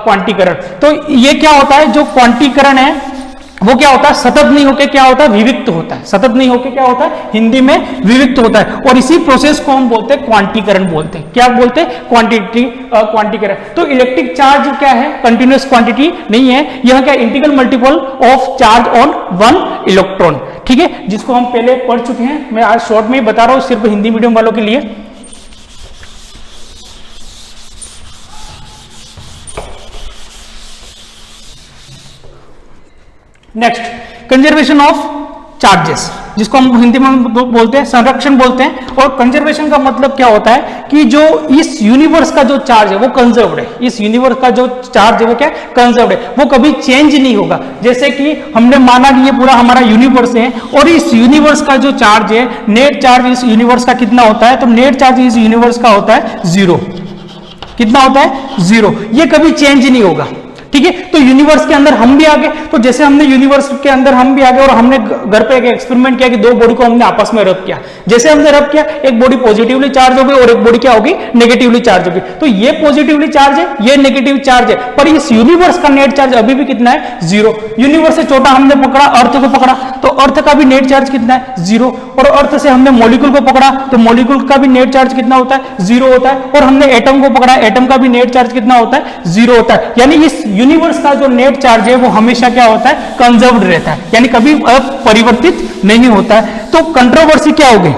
क्वांटीकरण। तो ये क्या होता है, जो क्वांटीकरण है वो क्या होता है, सतत नहीं होके क्या होता है विविक्त होता है। सतत नहीं होके क्या होता है हिंदी में विविक्त होता है, और इसी प्रोसेस को हम बोलते हैं क्वांटीकरण बोलते हैं। क्या बोलते हैं क्वांटीकरण। तो इलेक्ट्रिक चार्ज क्या है कंटिन्यूअस क्वांटिटी नहीं है, यह क्या integral multiple of charge on 1 electron. ठीक है, जिसको हम पहले पढ़ चुके हैं, मैं आज शॉर्ट में ही बता रहा हूं सिर्फ हिंदी मीडियम वालों के लिए। नेक्स्ट, कंजर्वेशन ऑफ चार्जेस, जिसको हम हिंदी में बोलते हैं संरक्षण बोलते हैं। और कंजर्वेशन का मतलब क्या होता है कि जो इस यूनिवर्स का जो चार्ज है वो कंजर्व्ड है। इस यूनिवर्स का जो चार्ज है वो क्या कंजर्व्ड है, वो कभी चेंज नहीं होगा। जैसे कि हमने माना कि ये पूरा हमारा यूनिवर्स है, और इस यूनिवर्स का जो चार्ज है, नेट चार्ज इस यूनिवर्स का कितना होता है, तो नेट चार्ज इस यूनिवर्स का होता है 0। कितना होता है 0। ये कभी चेंज नहीं होगा। ठीक है, तो यूनिवर्स के अंदर हम भी आ गए। तो जैसे हमने यूनिवर्स के अंदर हम भी आ गए, और हमने घर पे एक एक्सपेरिमेंट किया कि 2 बॉडी को हमने आपस में रब किया। जैसे हमने रब किया, एक बॉडी पॉजिटिवली चार्ज हो गई और एक बॉडी क्या होगी नेगेटिवली चार्ज होगी। तो ये पॉजिटिवली चार्ज है, ये नेगेटिव चार्ज है, पर इस यूनिवर्स का नेट चार्ज अभी भी कितना है 0। यूनिवर्स से छोटा हमने पकड़ा अर्थ को पकड़ा, तो अर्थ का भी नेट चार्ज कितना है 0। और अर्थ से हमने मॉलिक्यूल को पकड़ा, तो मॉलिक्यूल का भी नेट चार्ज कितना होता है 0 होता है। और हमने एटम को पकड़ा, एटम का भी नेट चार्ज कितना होता है 0 होता है। यानी इस यूनिवर्स का जो नेट चार्ज है वो हमेशा क्या होता है कंजर्व्ड रहता है, यानी कभी परिवर्तित नहीं होता है। तो कंट्रोवर्सी क्या होगी,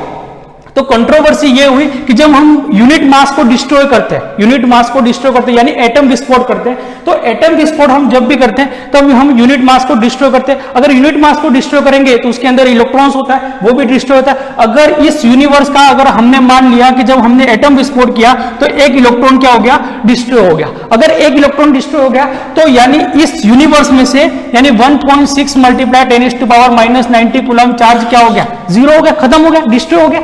तो कंट्रोवर्सी ये हुई कि जब हम यूनिट मास को डिस्ट्रॉय करते हैं, यूनिट मास को डिस्ट्रॉय करते हैं यानी एटम विस्फोट करते हैं, तो एटम विस्फोट हम जब भी करते हैं तब हम यूनिट मास को डिस्ट्रॉय करते हैं। अगर यूनिट मास को डिस्ट्रॉय करेंगे तो उसके अंदर इलेक्ट्रॉन्स होता है, वो भी डिस्ट्रॉय होता है। अगर इस यूनिवर्स का अगर हमने मान लिया कि जब हमने एटम विस्फोट किया तो एक इलेक्ट्रॉन क्या हो गया डिस्ट्रॉय हो गया। अगर एक इलेक्ट्रॉन डिस्ट्रॉय हो गया तो यानी इस यूनिवर्स में से यानी 1.6 मल्टीप्लाई 10⁻⁻90 कूलम चार्ज क्या हो गया 0 हो गया, खत्म हो गया, डिस्ट्रॉय हो गया।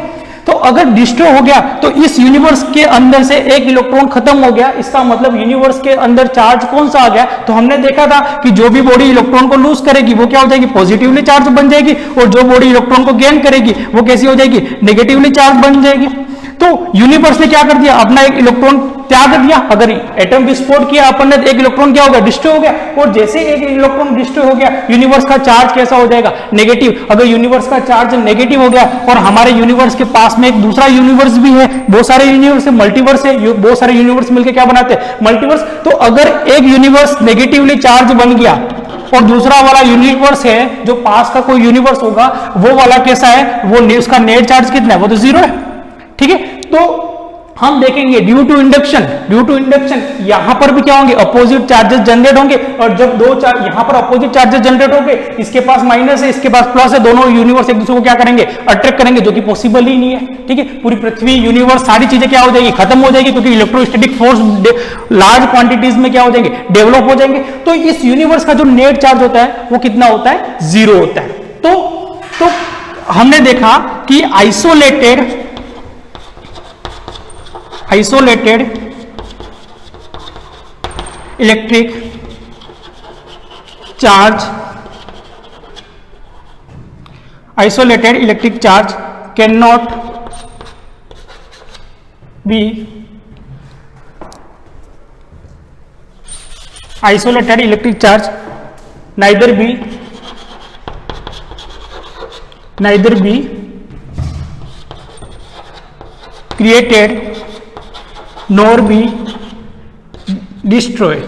तो अगर डिस्ट्रॉय हो गया तो इस यूनिवर्स के अंदर से एक इलेक्ट्रॉन खत्म हो गया, इसका मतलब यूनिवर्स के अंदर चार्ज कौन सा आ गया। तो हमने देखा था कि जो भी बॉडी इलेक्ट्रॉन को लूज करेगी वो क्या हो जाएगी पॉजिटिवली चार्ज बन जाएगी, और जो बॉडी इलेक्ट्रॉन को गेन करेगी वो कैसी हो जाएगी नेगेटिवली चार्ज बन जाएगी। तो यूनिवर्स ने क्या कर दिया, अपना एक इलेक्ट्रॉन त्याग दिया। अगर एटम विस्फोट किया अपन ने, एक इलेक्ट्रॉन क्या हो गया डिस्ट्रॉय हो गया, और जैसे एक इलेक्ट्रॉन डिस्ट्रॉय हो गया यूनिवर्स का चार्ज कैसा हो जाएगा नेगेटिव। अगर यूनिवर्स का चार्ज नेगेटिव हो गया और हमारे यूनिवर्स के पास में एक दूसरा यूनिवर्स भी है, बहुत सारे यूनिवर्स है, मल्टीवर्स है, बहुत सारे यूनिवर्स मिलकर क्या बनाते हैं मल्टीवर्स। तो अगर एक यूनिवर्स नेगेटिवली चार्ज बन गया और दूसरा वाला यूनिवर्स है जो पास का कोई यूनिवर्स होगा वो वाला कैसा है, वो उसका नेट चार्ज कितना है, वो तो 0 है। ठीक है, तो हम देखेंगे ड्यू टू इंडक्शन यहां पर भी क्या होंगे अपोजिट चार्जेस जनरेट होंगे, और जब दो चार्ज यहां पर अपोजिट चार्जेस जनरेट होंगे, इसके पास माइनस है इसके पास प्लस है, दोनों यूनिवर्स एक दूसरे को क्या करेंगे अट्रैक्ट करेंगे, जो कि पॉसिबल ही नहीं है। ठीक है, पूरी पृथ्वी यूनिवर्स सारी चीजें क्या हो जाएगी खत्म हो जाएगी, क्योंकि इलेक्ट्रोस्टैटिक फोर्स लार्ज क्वांटिटीज में क्या हो जाएंगे डेवलप हो जाएंगे। तो इस यूनिवर्स का जो नेट चार्ज होता है वो कितना होता है 0 होता है। तो हमने देखा कि isolated electric charge can not be isolated electric charge neither be created nor be destroyed.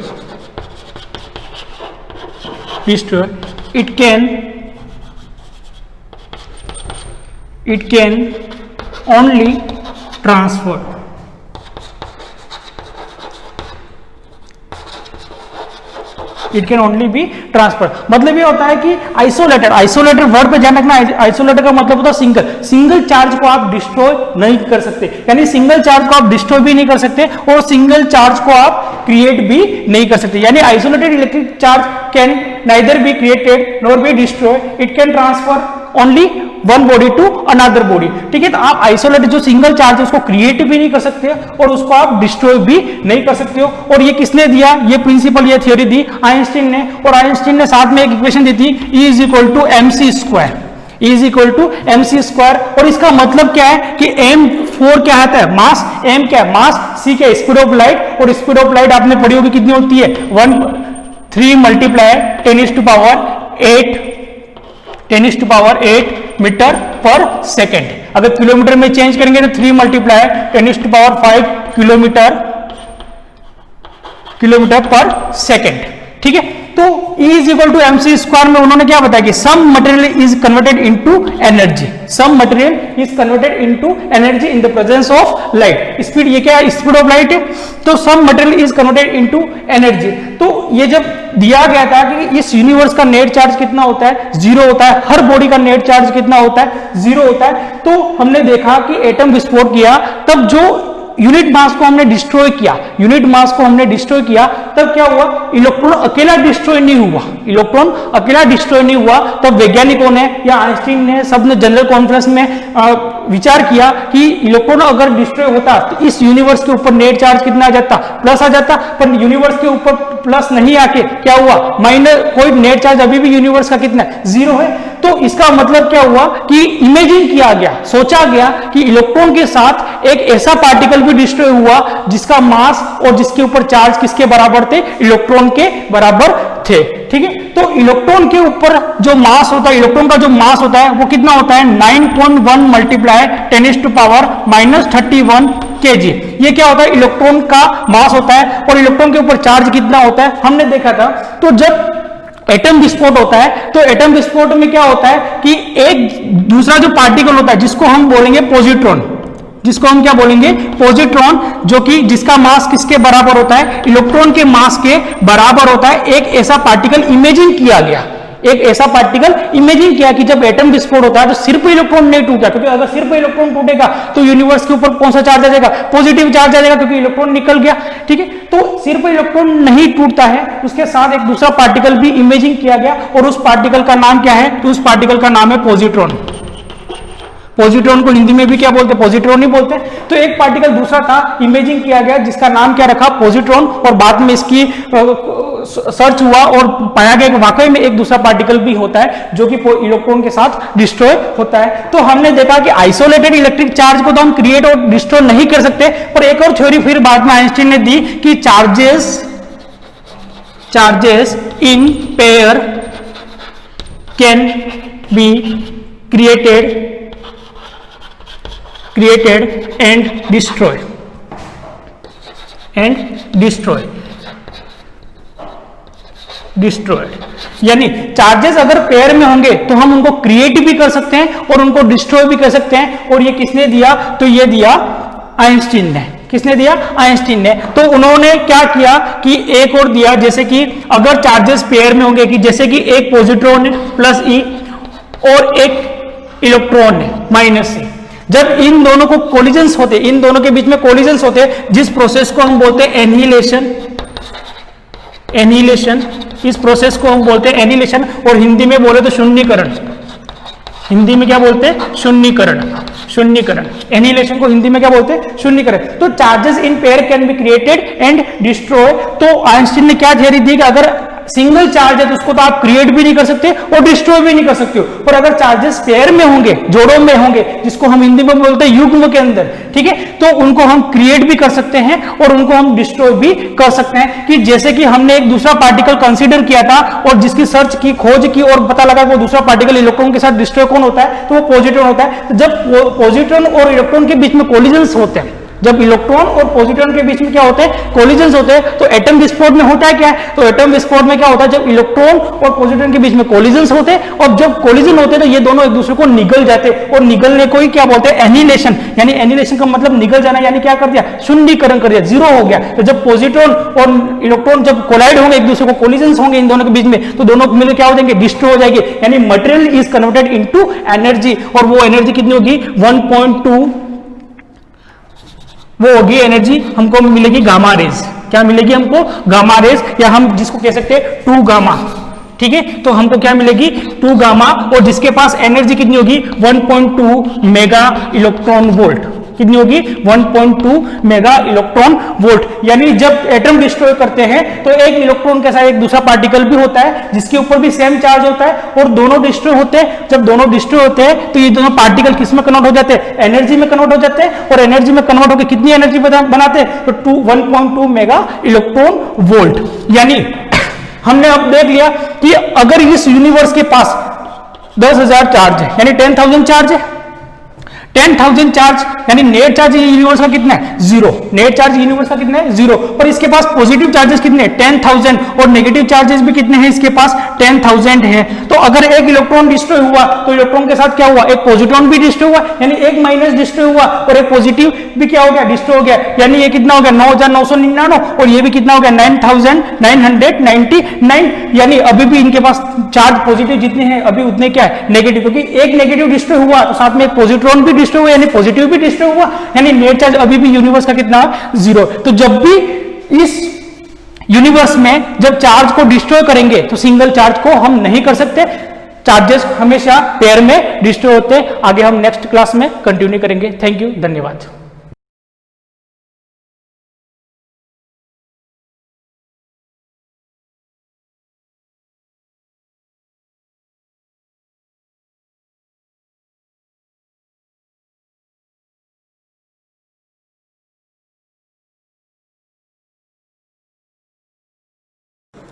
It can only transfer. It can only be transfer. मतलब ये होता है कि आइसोलेटेड, आइसोलेटेड वर्ड पे ध्यान रखना, आइसोलेटेड का मतलब होता है सिंगल, सिंगल चार्ज को आप डिस्ट्रॉय नहीं कर सकते, यानी सिंगल चार्ज को आप डिस्ट्रॉय भी नहीं कर सकते और सिंगल चार्ज को आप क्रिएट भी नहीं कर सकते। यानी isolated electric charge can neither be created nor be destroy, it can transfer only one body to another body. ठीक है, तो आप आइसोलेटेड जो सिंगल चार्ज है उसको क्रिएट भी नहीं कर सकते और उसको आप डिस्ट्रॉय भी नहीं कर सकते हो। और ये किसने दिया, ये प्रिंसिपल, ये थ्योरी दी आइंस्टीन ने, और आइंस्टीन ने साथ में एक इक्वेशन दी थी E is equal to mc square, E is equal to mc square. और इसका मतलब क्या है कि m4 क्या आता है, मास, m क्या है, मास, c क्या है, स्पीड ऑफ लाइट, और स्पीड ऑफ लाइट आपने पढ़ी होगी कितनी होती है, 3 मल्टीप्लाई 10⁸ मीटर पर सेकेंड। अगर किलोमीटर में चेंज करेंगे तो 3 मल्टीप्लाई 10⁵ किलोमीटर पर सेकेंड। ठीक है, तो E is equal to mc square में उन्होंने क्या बताया कि some material is converted into energy, some material is converted into energy in the presence of light. Speed, ये क्या है, स्पीड ऑफ लाइट है, तो some material is converted into energy. तो ये जब दिया गया था कि इस यूनिवर्स का नेट चार्ज कितना होता है, 0 होता है, हर बॉडी का नेट चार्ज कितना होता है, 0 होता है, तो हमने देखा कि एटम विस्फोट किया तब जो यूनिट मास को हमने डिस्ट्रॉय किया, यूनिट मास को हमने डिस्ट्रॉय किया, तब क्या हुआ, इलेक्ट्रॉन अकेला डिस्ट्रॉय नहीं हुआ, इलेक्ट्रॉन अकेला डिस्ट्रॉय नहीं हुआ। तब वैज्ञानिकों ने या आइंस्टीन ने, सबने जनरल कॉन्फ्रेंस में विचार किया कि इलेक्ट्रॉन अगर डिस्ट्रॉय होता तो इस यूनिवर्स के ऊपर नेट चार्ज कितना आ जाता, प्लस आ जाता, पर यूनिवर्स के ऊपर प्लस नहीं आके क्या हुआ, माइनस, कोई नेट चार्ज अभी भी यूनिवर्स का कितना है, 0 है। तो इसका मतलब क्या हुआ कि इमेजिन किया गया, सोचा गया कि इलेक्ट्रॉन के साथ एक ऐसा पार्टिकल भी डिस्ट्रॉय हुआ जिसका मास और जिसके ऊपर चार्ज किसके बराबर थे, इलेक्ट्रॉन के बराबर थे। ठीक है, तो इलेक्ट्रॉन के ऊपर जो मास होता है, इलेक्ट्रॉन का जो मास होता है वो कितना होता है, 9.1 मल्टीप्लाई 10⁻31 kg। ये क्या होता है, इलेक्ट्रॉन का मास होता है, और इलेक्ट्रॉन के ऊपर चार्ज कितना होता है हमने देखा था। तो जब एटम विस्फोट होता है तो एटम विस्फोट में क्या होता है कि एक दूसरा जो पार्टिकल होता है जिसको हम बोलेंगे पॉजिट्रॉन, जिसको हम क्या बोलेंगे, पॉजिट्रॉन, जो कि जिसका मास किसके बराबर होता है, इलेक्ट्रॉन के मास के बराबर होता है। एक ऐसा पार्टिकल इमेजिन किया गया, एक ऐसा पार्टिकल इमेजिन किया कि जब एटम विस्फोट होता है तो सिर्फ इलेक्ट्रॉन नहीं टूटा, क्योंकि अगर सिर्फ इलेक्ट्रॉन टूटेगा तो यूनिवर्स के ऊपर कौन सा चार्ज आ जाएगा, पॉजिटिव चार्ज आ जाएगा, क्योंकि इलेक्ट्रॉन निकल गया। ठीक है, तो सिर्फ इलेक्ट्रॉन नहीं टूटता है, उसके साथ एक दूसरा पार्टिकल भी इमेजिन किया गया, और उस पार्टिकल का नाम क्या है, तो उस पार्टिकल का नाम है पॉजिट्रॉन। पॉजिट्रॉन को हिंदी में भी क्या बोलते हैं, पॉजिट्रॉन ही बोलते हैं। तो एक पार्टिकल दूसरा था इमेजिन किया गया जिसका नाम क्या रखा, पॉजिट्रॉन, और बाद में इसकी सर्च हुआ और पाया गया कि वाकई में एक दूसरा पार्टिकल भी होता है जो कि इलेक्ट्रॉन के साथ डिस्ट्रॉय होता है। तो हमने देखा कि आइसोलेटेड इलेक्ट्रिक चार्ज को तो हम क्रिएट और डिस्ट्रॉय नहीं कर सकते, पर एक और थ्योरी फिर बाद में आइंस्टीन ने दी कि charges in pair can be created and destroyed. यानी चार्जेस अगर पेयर में होंगे तो हम उनको क्रिएट भी कर सकते हैं और उनको डिस्ट्रॉय भी कर सकते हैं। और ये किसने दिया, तो ये दिया आइंस्टीन ने। किसने दिया, आइंस्टीन ने। तो उन्होंने क्या किया कि एक और दिया, जैसे कि अगर चार्जेस पेयर में होंगे, कि जैसे कि एक पॉजिट्रॉन है प्लस ई और एक इलेक्ट्रॉन है माइनस ई, जब इन दोनों को कोलिजन्स होते, इन दोनों के बीच में कोलिजन्स होते, जिस प्रोसेस को हम बोलते हैं एनिहिलेशन, इस प्रोसेस को हम बोलते हैं एनिहिलेशन, और हिंदी में बोले तो शून्यीकरण। हिंदी में क्या बोलते हैं, शून्यीकरण। एनिहिलेशन को हिंदी में क्या बोलते हैं, शून्यीकरण। तो charges in pair can be created and destroy. तो आइंस्टीन ने क्या थ्योरी दी कि अगर सिंगल चार्ज है तो उसको तो आप क्रिएट भी नहीं कर सकते और डिस्ट्रॉय भी नहीं कर सकते हो, पर अगर चार्जेस पेयर में होंगे, जोड़ों में होंगे, जिसको हम हिंदी में बोलते हैं युग्म के अंदर, ठीक है, तो उनको हम क्रिएट भी कर सकते हैं और उनको हम डिस्ट्रॉय भी कर सकते हैं। कि जैसे कि हमने एक दूसरा पार्टिकल कंसीडर किया था और जिसकी सर्च की, खोज की, और पता लगा वो दूसरा पार्टिकल इलेक्ट्रॉन के साथ डिस्ट्रॉय कौन होता है, तो वो पॉजिट्रॉन होता है। तो जब पॉजिट्रॉन और इलेक्ट्रॉन के बीच में कोलिजन्स होते हैं जब इलेक्ट्रॉन और पॉजिट्रॉन के बीच में क्या होते हैं, कोलिजन्स होते हैं। तो एटम विस्फोट में होता है क्या है, तो एटम विस्फोट में क्या होता है, जब इलेक्ट्रॉन और पॉजिट्रॉन के बीच में कोलिजन्स होते हैं, और जब कोलिजन होते हैं तो ये दोनों एक दूसरे को निगल जाते हैं, और निगलने को ही क्या बोलते हैं, एनिहिलेशन। यानी एनिहिलेशन का मतलब निगल जाना, यानी क्या कर दिया, शून्यीकरण कर दिया, जीरो हो गया। तो जब पॉजिट्रॉन और इलेक्ट्रॉन जब कोलाइड होंगे, एक दूसरे को कोलिजन्स होंगे इन दोनों के बीच में, तो दोनों मिलकर क्या हो जाएंगे, डिस्ट्रॉय हो जाएंगे। यानी material is converted into energy, और वो एनर्जी कितनी होगी, 1.2, वो होगी एनर्जी हमको मिलेगी गामा रेज। क्या मिलेगी हमको, गामा रेज, या हम जिसको कह सकते हैं 2 गामा। ठीक है, तो हमको क्या मिलेगी, 2 गामा, और जिसके पास एनर्जी कितनी होगी, 1.2 मेगा इलेक्ट्रॉन वोल्ट। कितनी होगी, 1.2 मेगा इलेक्ट्रॉन वोल्ट। यानी जब एटम डिस्ट्रॉय करते हैं तो एक इलेक्ट्रॉन के साथ एक दूसरा पार्टिकल भी होता है जिसके ऊपर भी सेम चार्ज होता है, और दोनों डिस्ट्रॉय होते हैं। जब दोनों डिस्ट्रॉय होते हैं तो ये दोनों पार्टिकल किस में कन्वर्ट हो जाते हैं, एनर्जी में कन्वर्ट हो जाते हैं, और एनर्जी में कन्वर्ट होकर कितनी एनर्जी बनाते हैं, तो 1.2 मेगा इलेक्ट्रॉन वोल्ट। यानी हमने अब देख लिया कि अगर इस यूनिवर्स के पास 10,000 चार्ज है, यानी 10,000 चार्ज है, 10,000 चार्ज, यानी नेट चार्ज यूनिवर्स का कितना है, 0। नेट चार्ज यूनिवर्स का कितना है, 0। और इसके पास पॉजिटिव चार्जेस कितने हैं, 10,000, और नेगेटिव चार्जेस भी कितने हैं इसके पास, 10,000 है। तो अगर एक इलेक्ट्रॉन डिस्ट्रॉय हुआ तो इलेक्ट्रॉन के साथ क्या हुआ, एक पॉजिट्रॉन भी डिस्ट्रॉय हुआ, यानी एक माइनस डिस्ट्रॉय हुआ, और एक पॉजिटिव भी क्या हो गया, डिस्ट्रॉय हो गया। यानी ये कितना हो गया, 9,999, और ये भी कितना हो गया, 9,999। यानी अभी भी इनके पास चार्ज पॉजिटिव जितने हैं अभी उतने क्या है, नेगेटिव, क्योंकि एक नेगेटिव डिस्ट्रॉय हुआ तो साथ में एक पॉजिट्रॉन भी डिस्ट्रॉय हुआ, यानी पॉजिटिव भी डिस्ट्रॉय हुआ, यानी नेट चार्ज अभी भी यूनिवर्स का कितना, 0। तो जब भी इस यूनिवर्स में जब चार्ज को डिस्ट्रॉय करेंगे तो सिंगल चार्ज को हम नहीं कर सकते, चार्जेस हमेशा पेयर में डिस्ट्रॉय होते हैं। आगे हम नेक्स्ट क्लास में कंटिन्यू करेंगे। थैंक यू, धन्यवाद।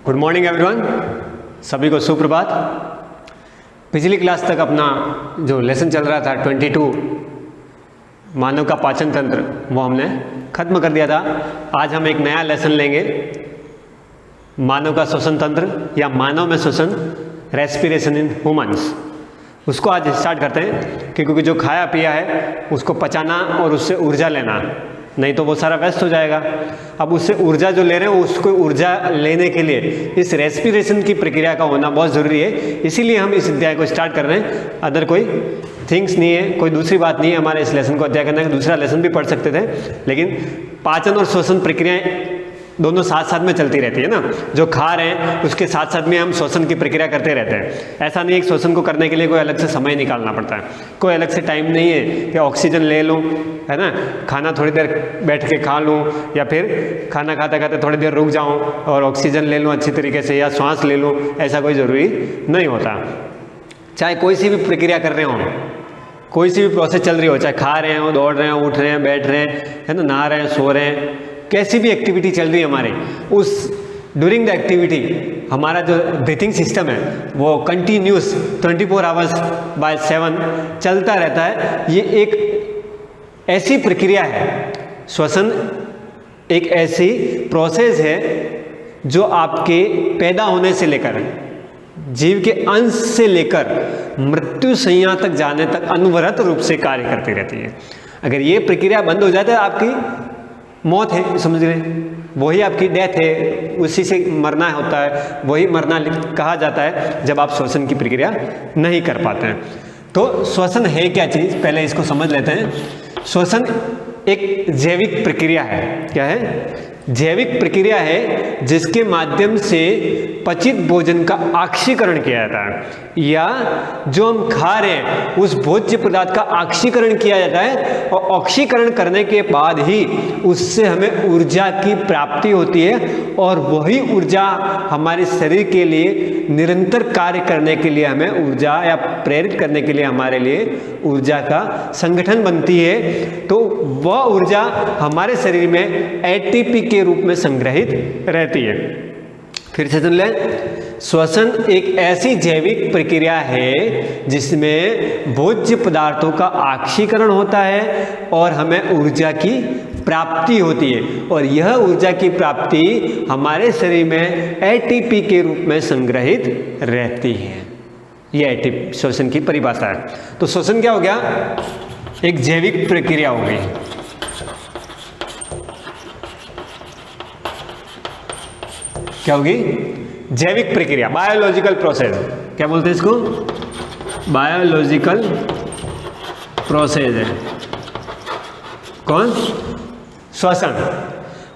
गुड मॉर्निंग एवरीवन, सभी को सुप्रभात। पिछली क्लास तक अपना जो लेसन चल रहा था 22 मानव का पाचन तंत्र, वो हमने खत्म कर दिया था। आज हम एक नया लेसन लेंगे, मानव का श्वसन तंत्र या मानव में श्वसन, रेस्पिरेशन इन ह्यूमंस। उसको आज स्टार्ट करते हैं, क्योंकि जो खाया पिया है उसको पचाना और उससे ऊर्जा लेना, नहीं तो वो सारा वेस्ट हो जाएगा। अब उससे ऊर्जा जो ले रहे हैं उसको ऊर्जा लेने के लिए इस रेस्पिरेशन की प्रक्रिया का होना बहुत ज़रूरी है। इसीलिए हम इस अध्याय को स्टार्ट कर रहे हैं। अदर कोई थिंग्स नहीं है, कोई दूसरी बात नहीं है। हमारे इस लेसन को अध्याय करने का दूसरा लेसन भी पढ़ सकते थे, लेकिन पाचन और श्वसन प्रक्रियाएं दोनों साथ साथ में चलती रहती है ना। जो खा रहे हैं उसके साथ साथ में हम श्वसन की प्रक्रिया करते रहते हैं। ऐसा नहीं है कि श्वसन को करने के लिए कोई अलग से समय निकालना पड़ता है, कोई अलग से टाइम नहीं है कि ऑक्सीजन ले लूँ, है ना, खाना थोड़ी देर बैठ के खा लूँ, या फिर खाना खाते खाते थोड़ी देर रुक जाऊँ और ऑक्सीजन ले लूँ अच्छी तरीके से, या श्वास ले लूँ। ऐसा कोई ज़रूरी नहीं होता। चाहे कोई सी भी प्रक्रिया कर रहे हों, कोई सी भी प्रोसेस चल रही हो, चाहे खा रहे हो, दौड़ रहे हैं, उठ रहे हैं, बैठ रहे हैं, है ना, नहा रहे हैं, सो रहे हैं, कैसी भी एक्टिविटी चल रही है हमारे, उस ड्यूरिंग द एक्टिविटी हमारा जो ब्रीथिंग सिस्टम है वो कंटिन्यूस 24 आवर्स बाय 7 चलता रहता है। ये एक ऐसी प्रक्रिया है, श्वसन एक ऐसी प्रोसेस है जो आपके पैदा होने से लेकर, जीव के अंश से लेकर मृत्यु संज्ञा तक जाने तक अनवरत रूप से कार्य करती रहती है। अगर ये प्रक्रिया बंद हो जाए तो आपकी मौत है, समझ रहे हैं, वही आपकी डेथ है, उसी से मरना होता है, वही मरना कहा जाता है जब आप श्वसन की प्रक्रिया नहीं कर पाते हैं। तो श्वसन है क्या चीज़, पहले इसको समझ लेते हैं। श्वसन एक जैविक प्रक्रिया है। क्या है? जैविक प्रक्रिया है जिसके माध्यम से पचित भोजन का आक्सीकरण किया जाता है, या जो हम खा रहे हैं उस भोज्य पदार्थ का आक्सीकरण किया जाता है, और ऑक्सीकरण करने के बाद ही उससे हमें ऊर्जा की प्राप्ति होती है, और वही ऊर्जा हमारे शरीर के लिए निरंतर कार्य करने के लिए हमें ऊर्जा या प्रेरित करने के लिए हमारे लिए ऊर्जा का संगठन बनती है। तो वह ऊर्जा हमारे शरीर में एटीपी के रूप में संग्रहित रहती है। फिर से सुन लें, श्वसन एक ऐसी जैविक प्रक्रिया है जिसमें भोज्य पदार्थों का आक्सीकरण होता है और हमें ऊर्जा की प्राप्ति होती है, और यह ऊर्जा की प्राप्ति हमारे शरीर में एटीपी के रूप में संग्रहित रहती है। यह एटीपी श्वसन की परिभाषा है। तो श्वसन क्या हो गया? एक जैविक प्रक्रिया हो गई। क्या होगी? जैविक प्रक्रिया, बायोलॉजिकल प्रोसेस। क्या बोलते हैं इसको? बायोलॉजिकल प्रोसेस है कौन? श्वसन।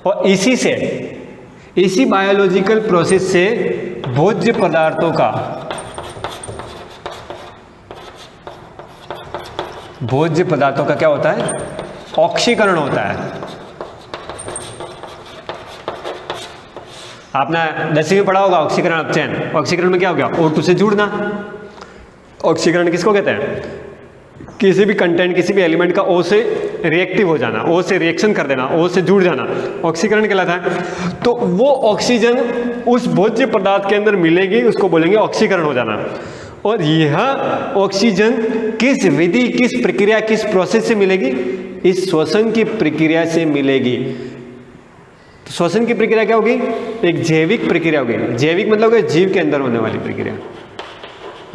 और इसी बायोलॉजिकल प्रोसेस से भोज्य पदार्थों का क्या होता है? ऑक्सीकरण होता है। आपने 10वीं में पढ़ा होगा ऑक्सीकरण अपचयन। ऑक्सीकरण में क्या हो गया? O2 से जुड़ना। ऑक्सीकरण किसको कहते हैं? किसी भी कंटेंट, किसी भी एलिमेंट का O से रिएक्टिव हो जाना, O से रिएक्शन कर देना, O से जुड़ जाना, ऑक्सीकरण कहलाता है। तो वो ऑक्सीजन उस भोज्य पदार्थ के अंदर मिलेगी, उसको बोलेंगे ऑक्सीकरण हो जाना। और यह ऑक्सीजन किस विधि, किस प्रक्रिया, किस प्रोसेस से मिलेगी? इस श्वसन की प्रक्रिया से मिलेगी। तो श्वसन की प्रक्रिया क्या होगी? एक जैविक प्रक्रिया होगी। जैविक मतलब जीव के अंदर होने वाली प्रक्रिया,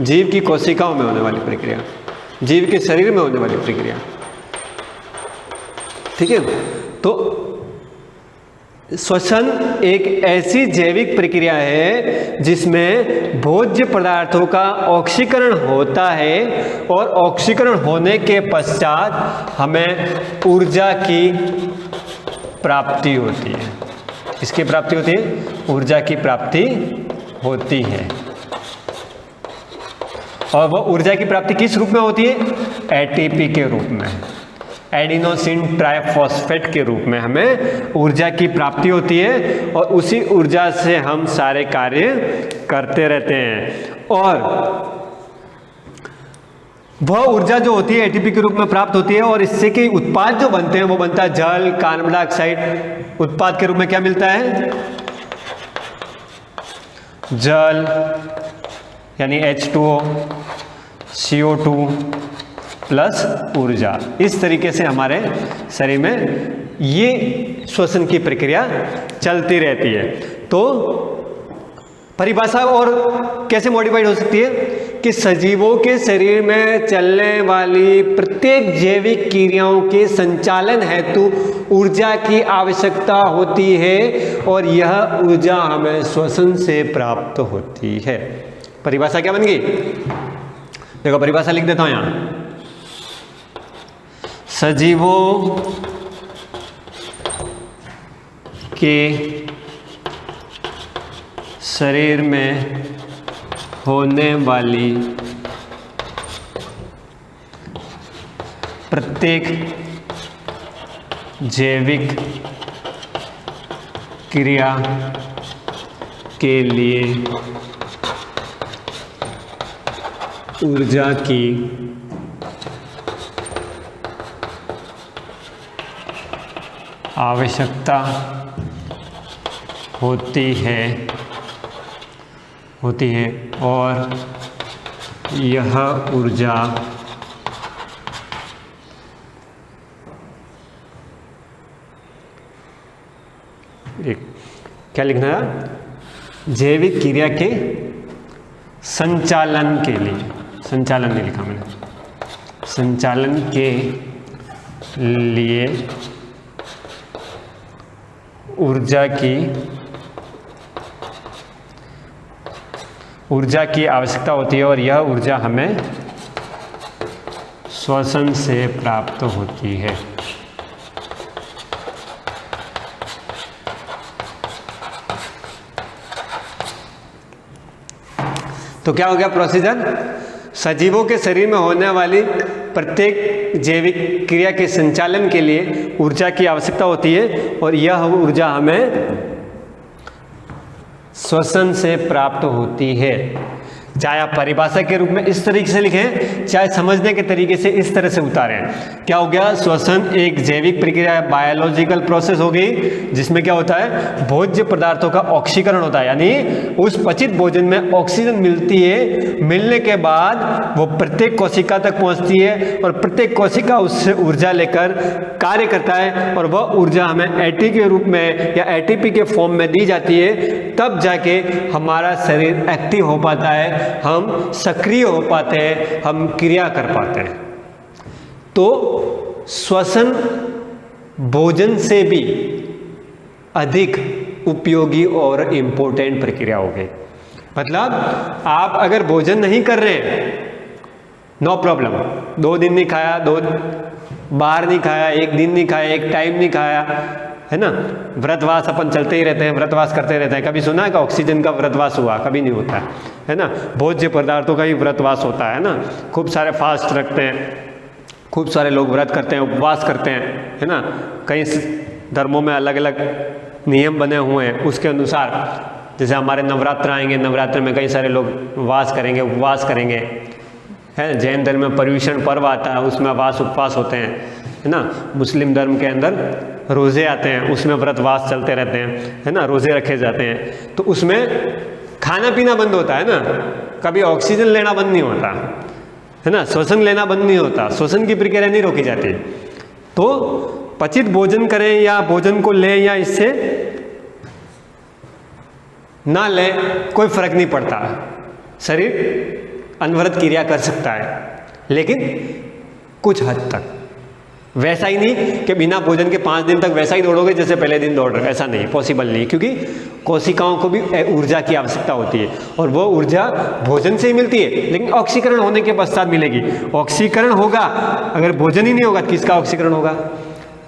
जीव की कोशिकाओं में होने वाली प्रक्रिया, जीव के शरीर में होने वाली प्रक्रिया। ठीक है। तो श्वसन एक ऐसी जैविक प्रक्रिया है जिसमें भोज्य पदार्थों का ऑक्सीकरण होता है, और ऑक्सीकरण होने के पश्चात हमें ऊर्जा की प्राप्ति होती है। किसकी प्राप्ति होती है? ऊर्जा की प्राप्ति होती है। और वह ऊर्जा की प्राप्ति किस रूप में होती है? एटीपी के रूप में, एडिनोसिन ट्राइफॉस्फेट के रूप में हमें ऊर्जा की प्राप्ति होती है, और उसी ऊर्जा से हम सारे कार्य करते रहते हैं। और वह ऊर्जा जो होती है एटीपी के रूप में प्राप्त होती है, और इससे के उत्पाद जो बनते हैं वो बनता है जल, कार्बन डाइऑक्साइड। उत्पाद के रूप में क्या मिलता है? जल यानी H2O, CO2 प्लस ऊर्जा। इस तरीके से हमारे शरीर में ये श्वसन की प्रक्रिया चलती रहती है। तो परिभाषा और कैसे मॉडिफाइड हो सकती है कि सजीवों के शरीर में चलने वाली प्रत्येक जैविक क्रियाओं के संचालन हेतु ऊर्जा की आवश्यकता होती है, और यह ऊर्जा हमें श्वसन से प्राप्त होती है। परिभाषा क्या बन गई? देखो परिभाषा लिख देता हूं यहां। सजीवों के शरीर में होने वाली प्रत्येक जैविक क्रिया के लिए ऊर्जा की आवश्यकता होती है और यह ऊर्जा क्या लिखना है? जैविक क्रिया के संचालन के लिए, संचालन नहीं लिखा मैंने, संचालन के लिए ऊर्जा की आवश्यकता होती है, और यह ऊर्जा हमें श्वसन से प्राप्त होती है। तो क्या हो गया प्रोसीजर? सजीवों के शरीर में होने वाली प्रत्येक जैविक क्रिया के संचालन के लिए ऊर्जा की आवश्यकता होती है, और यह ऊर्जा हमें श्वसन से प्राप्त होती है। चाहे आप परिभाषा के रूप में इस तरीके से लिखें, चाहे समझने के तरीके से इस तरह से उतारें। क्या हो गया, श्वसन एक जैविक प्रक्रिया है, बायोलॉजिकल प्रोसेस हो गई, जिसमें क्या होता है, भोज्य पदार्थों का ऑक्सीकरण होता है, यानी उस पचित भोजन में ऑक्सीजन मिलती है, मिलने के बाद वो प्रत्येक कोशिका तक पहुंचती है और प्रत्येक कोशिका उससे ऊर्जा लेकर कार्य करता है और वह ऊर्जा हमें एटी के रूप में या एटीपी के फॉर्म में दी जाती है, तब जाके हमारा शरीर एक्टिव हो पाता है, हम सक्रिय हो पाते हैं, हम क्रिया कर पाते हैं। तो श्वसन भोजन से भी अधिक उपयोगी और इंपॉर्टेंट प्रक्रिया हो गई। मतलब आप अगर भोजन नहीं कर रहे हैं, नो प्रॉब्लम, 2 दिन नहीं खाया, बाहर नहीं खाया, 1 दिन नहीं खाया, 1 टाइम नहीं खाया, है ना, व्रतवास अपन चलते ही रहते हैं, व्रतवास करते रहते हैं। कभी सुना है कि ऑक्सीजन का व्रतवास हुआ? कभी नहीं होता है ना। भोज्य पदार्थों का ही व्रतवास होता है ना। खूब सारे फास्ट रखते हैं, खूब सारे लोग व्रत करते हैं, उपवास करते हैं, है ना। कई धर्मों में अलग अलग नियम बने हुए हैं, उसके अनुसार जैसे हमारे नवरात्र आएंगे, नवरात्र में कई सारे लोग वास करेंगे, उपवास करेंगे, है। जैन धर्म में पर्युषण पर्व आता है, उसमें वास उपवास होते हैं, है ना। मुस्लिम धर्म के अंदर रोज़े आते हैं, उसमें व्रतवास चलते रहते हैं, है ना, रोज़े रखे जाते हैं। तो उसमें खाना पीना बंद होता है ना, कभी ऑक्सीजन लेना बंद नहीं होता, है ना, श्वसन लेना बंद नहीं होता, श्वसन की प्रक्रिया नहीं रोकी जाती। तो पचित भोजन करें या भोजन को लें या इससे ना लें, कोई फर्क नहीं पड़ता, शरीर अनवरत क्रिया कर सकता है, लेकिन कुछ हद तक। वैसा ही नहीं कि बिना भोजन के 5 दिन तक वैसा ही दौड़ोगे जैसे पहले दिन दौड़ रहे, ऐसा नहीं, पॉसिबल नहीं, क्योंकि कोशिकाओं को भी ऊर्जा की आवश्यकता होती है और वो ऊर्जा भोजन से ही मिलती है, लेकिन ऑक्सीकरण होने के पश्चात मिलेगी। ऑक्सीकरण होगा, अगर भोजन ही नहीं होगा तो किसका ऑक्सीकरण होगा?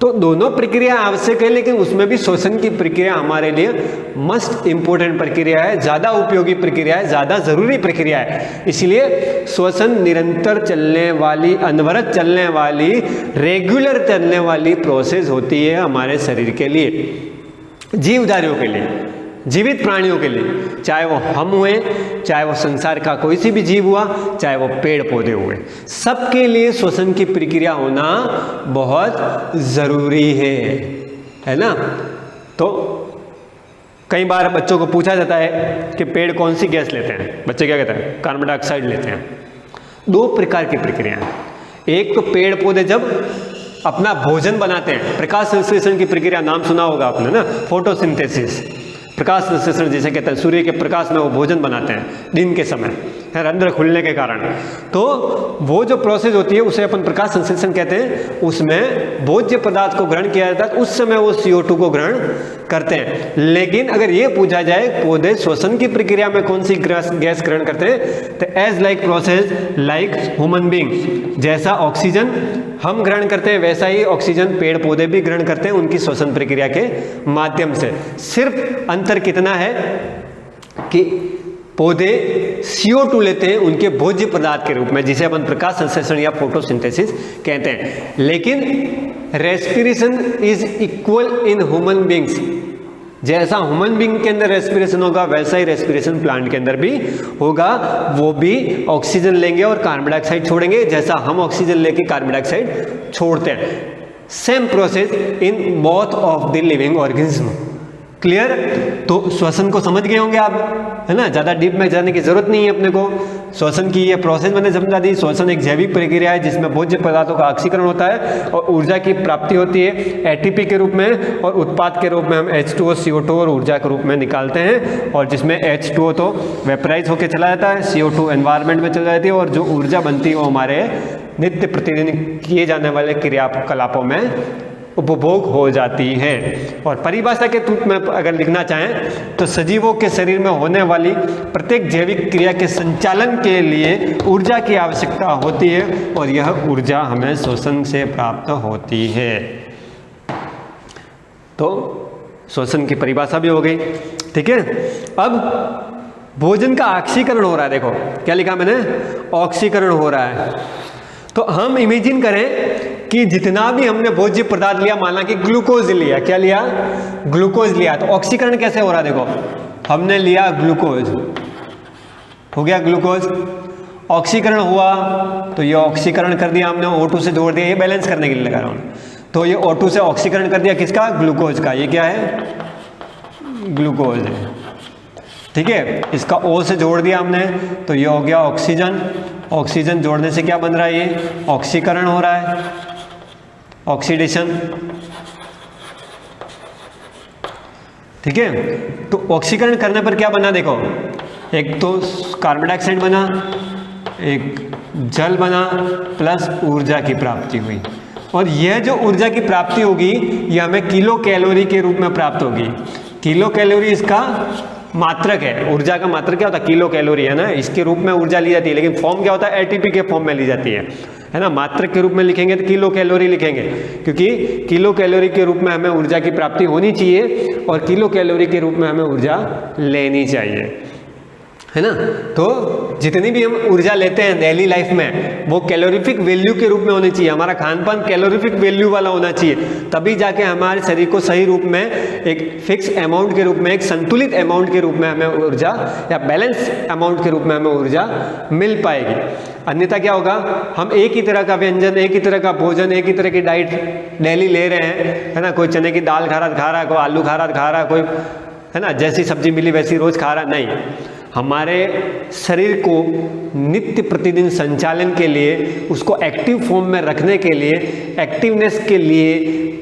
तो दोनों प्रक्रिया आवश्यक है, लेकिन उसमें भी श्वसन की प्रक्रिया हमारे लिए मस्ट इंपॉर्टेंट प्रक्रिया है, ज़्यादा उपयोगी प्रक्रिया है, ज़्यादा ज़रूरी प्रक्रिया है। इसलिए श्वसन निरंतर चलने वाली, अनवरत चलने वाली, रेगुलर चलने वाली प्रोसेस होती है हमारे शरीर के लिए, जीवधारियों के लिए, जीवित प्राणियों के लिए, चाहे वो हम हुए, चाहे वो संसार का कोई सी भी जीव हुआ, चाहे वो पेड़ पौधे हुए, सबके लिए श्वसन की प्रक्रिया होना बहुत ज़रूरी है ना। तो कई बार बच्चों को पूछा जाता है कि पेड़ कौन सी गैस लेते हैं, बच्चे क्या कहते हैं? कार्बन डाइऑक्साइड लेते हैं। 2 प्रकार की प्रक्रिया है। एक तो पेड़ पौधे जब अपना भोजन बनाते हैं, प्रकाश संश्लेषण की प्रक्रिया नाम सुना होगा आपने ना, फोटोसिंथेसिस, प्रकाश संश्लेषण जिसे कहते हैं, सूर्य के प्रकाश में वो भोजन बनाते हैं दिन के समय, रंध्र खुलने के कारण। तो वो जो प्रोसेस होती है उसे अपन प्रकाश संश्लेषण कहते हैं। उसमें भोज्य पदार्थ को ग्रहण किया जाता है, उस समय वो CO2 को ग्रहण करते हैं। लेकिन अगर ये पूछा जाए पौधे श्वसन की प्रक्रिया में कौन सी गैस ग्रहण करते हैं, तो as like process like human being, जैसा ऑक्सीजन हम ग्रहण करते हैं वैसा ही ऑक्सीजन पेड़ पौधे भी ग्रहण करते हैं उनकी श्वसन प्रक्रिया के माध्यम से। सिर्फ अंतर कितना है कि पौधे CO2 लेते हैं उनके भोज्य पदार्थ के रूप में, जिसे अपन प्रकाश संश्लेषण या फोटोसिंथेसिस कहते हैं। लेकिन respiration is equal in human beings, जैसा ह्यूमन बींग के अंदर रेस्पिरेशन होगा वैसा ही रेस्पिरेशन प्लांट के अंदर भी होगा। वो भी ऑक्सीजन लेंगे और कार्बन डाइऑक्साइड छोड़ेंगे, जैसा हम ऑक्सीजन लेके कार्बन डाइऑक्साइड छोड़ते हैं। Same process in both of the living organism. Clear? तो श्वसन को समझ गए होंगे आप, है ना, ज़्यादा डीप में जाने की जरूरत नहीं है अपने को। श्वसन की ये प्रोसेस मैंने समझा दी। श्वसन एक जैविक प्रक्रिया है जिसमें भोज्य पदार्थों का ऑक्सीकरण होता है और ऊर्जा की प्राप्ति होती है ATP के रूप में, और उत्पाद के रूप में हम H2O, CO2 और ऊर्जा के रूप में निकालते हैं। और जिसमें H2O तो वेपराइज होकर चला जाता है, CO2 एनवायरनमेंट में चला जाती है, और जो ऊर्जा बनती है वो हमारे नित्य प्रतिदिन किए जाने वाले क्रियाकलापों में उपभोग हो जाती है। और परिभाषा के रूप में अगर लिखना चाहें तो सजीवों के शरीर में होने वाली प्रत्येक जैविक क्रिया के संचालन के लिए ऊर्जा की आवश्यकता होती है, और यह ऊर्जा हमें श्वसन से प्राप्त होती है। तो श्वसन की परिभाषा भी हो गई, ठीक है। अब भोजन का ऑक्सीकरण हो रहा है, देखो क्या लिखा मैंने, ऑक्सीकरण हो रहा है। तो हम इमेजिन करें कि जितना भी हमने भोज्य पदार्थ लिया, माना कि ग्लूकोज लिया, क्या लिया, ग्लूकोज लिया, तो ऑक्सीकरण कैसे हो रहा है, देखो हमने लिया ग्लूकोज, हो गया ग्लूकोज। ऑक्सीकरण हुआ तो ये ऑक्सीकरण कर दिया हमने, O2 से जोड़ दिया, ये बैलेंस करने के लिए लगा रहा हूँ। तो ये O2 से ऑक्सीकरण कर दिया किसका, ग्लूकोज का, ये क्या है, ग्लूकोज है, ठीक है। इसका O से जोड़ दिया हमने तो ये हो गया ऑक्सीजन। ऑक्सीजन जोड़ने से क्या बन रहा है, ये ऑक्सीकरण हो रहा है, ऑक्सीडेशन, ठीक है। तो ऑक्सीकरण करने पर क्या बना, देखो एक तो कार्बन डाइऑक्साइड बना, एक जल बना, प्लस ऊर्जा की प्राप्ति हुई। और यह जो ऊर्जा की प्राप्ति होगी यह हमें किलो कैलोरी के रूप में प्राप्त होगी। किलो कैलोरी इसका मात्रक है, ऊर्जा का मात्रक क्या होता है, किलो कैलोरी है ना, इसके रूप में ऊर्जा ली जाती है, लेकिन फॉर्म क्या होता है, एटीपी के फॉर्म में ली जाती है ना। मात्रक के रूप में लिखेंगे तो किलो कैलोरी लिखेंगे, क्योंकि किलो कैलोरी के रूप में हमें ऊर्जा की प्राप्ति होनी चाहिए और किलो कैलोरी के रूप में हमें ऊर्जा लेनी चाहिए, है ना। तो जितनी भी हम ऊर्जा लेते हैं डेली लाइफ में वो कैलोरीफिक वैल्यू के रूप में होनी चाहिए, हमारा खान पान कैलोरीफिक वैल्यू वाला होना चाहिए, तभी जाके हमारे शरीर को सही रूप में एक फिक्स अमाउंट के रूप में, एक संतुलित अमाउंट के रूप में हमें ऊर्जा या बैलेंस अमाउंट के रूप में हमें ऊर्जा मिल पाएगी। अन्यथा क्या होगा, हम एक ही तरह का व्यंजन, एक ही तरह का भोजन, एक ही तरह की डाइट डेली ले रहे हैं, है ना। कोई चने की दाल खा रहा है, कोई आलू खा रहा है, कोई, है ना, जैसी सब्जी मिली वैसी रोज खा रहा, नहीं। हमारे शरीर को नित्य प्रतिदिन संचालन के लिए, उसको एक्टिव फॉर्म में रखने के लिए, एक्टिवनेस के लिए,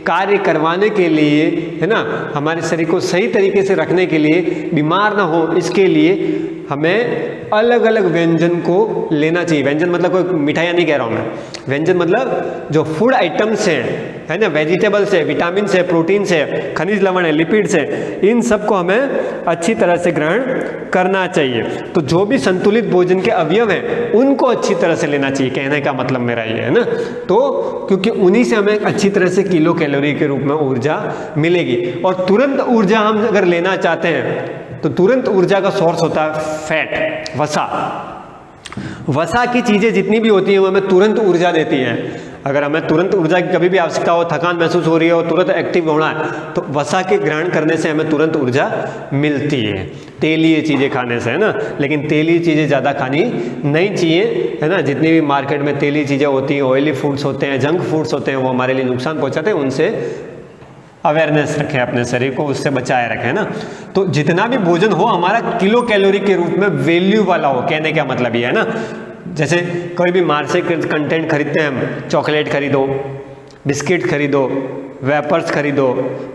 कार्य करवाने के लिए, है ना, हमारे शरीर को सही तरीके से रखने के लिए, बीमार ना हो इसके लिए हमें अलग अलग व्यंजन को लेना चाहिए। व्यंजन मतलब कोई मिठाइयाँ नहीं कह रहा हूँ मैं, व्यंजन मतलब जो फूड आइटम्स हैं, है ना, वेजिटेबल्स है, विटामिन है, प्रोटीन है, खनिज लवण है, लिपिड्स है, इन सबको हमें अच्छी तरह से ग्रहण करना चाहिए। तो जो भी संतुलित भोजन के अवयव हैं उनको अच्छी तरह से लेना चाहिए, कहने का मतलब मेरा ये है ना। तो क्योंकि उन्हीं से हमें अच्छी तरह से किलो कैलोरी के रूप में ऊर्जा मिलेगी। और तुरंत ऊर्जा हम अगर लेना चाहते हैं तो तुरंत ऊर्जा का सोर्स होता है फैट, वसा। वसा की चीज़ें जितनी भी होती हैं वो हमें तुरंत ऊर्जा देती हैं। अगर हमें तुरंत ऊर्जा की कभी भी आवश्यकता हो, थकान महसूस हो रही है और तुरंत एक्टिव होना है, तो वसा के ग्रहण करने से हमें तुरंत ऊर्जा मिलती है, तेलीय चीज़ें खाने से, है ना। लेकिन तेलीय चीज़ें ज़्यादा खानी नहीं चाहिए, है ना। जितनी भी मार्केट में तेलीय चीज़ें होती हैं, ऑयली फूड्स होते हैं, जंक फूड्स होते हैं, वो हमारे लिए नुकसान पहुँचाते हैं, उनसे अवेयरनेस रखें, अपने शरीर को उससे बचाए रखें ना। तो जितना भी भोजन हो हमारा किलो कैलोरी के रूप में वैल्यू वाला हो, कहने का मतलब ये है ना। जैसे कोई भी मार्केट कंटेंट खरीदते हैं हम, चॉकलेट खरीदो, बिस्किट खरीदो, वेपर्स खरीदो,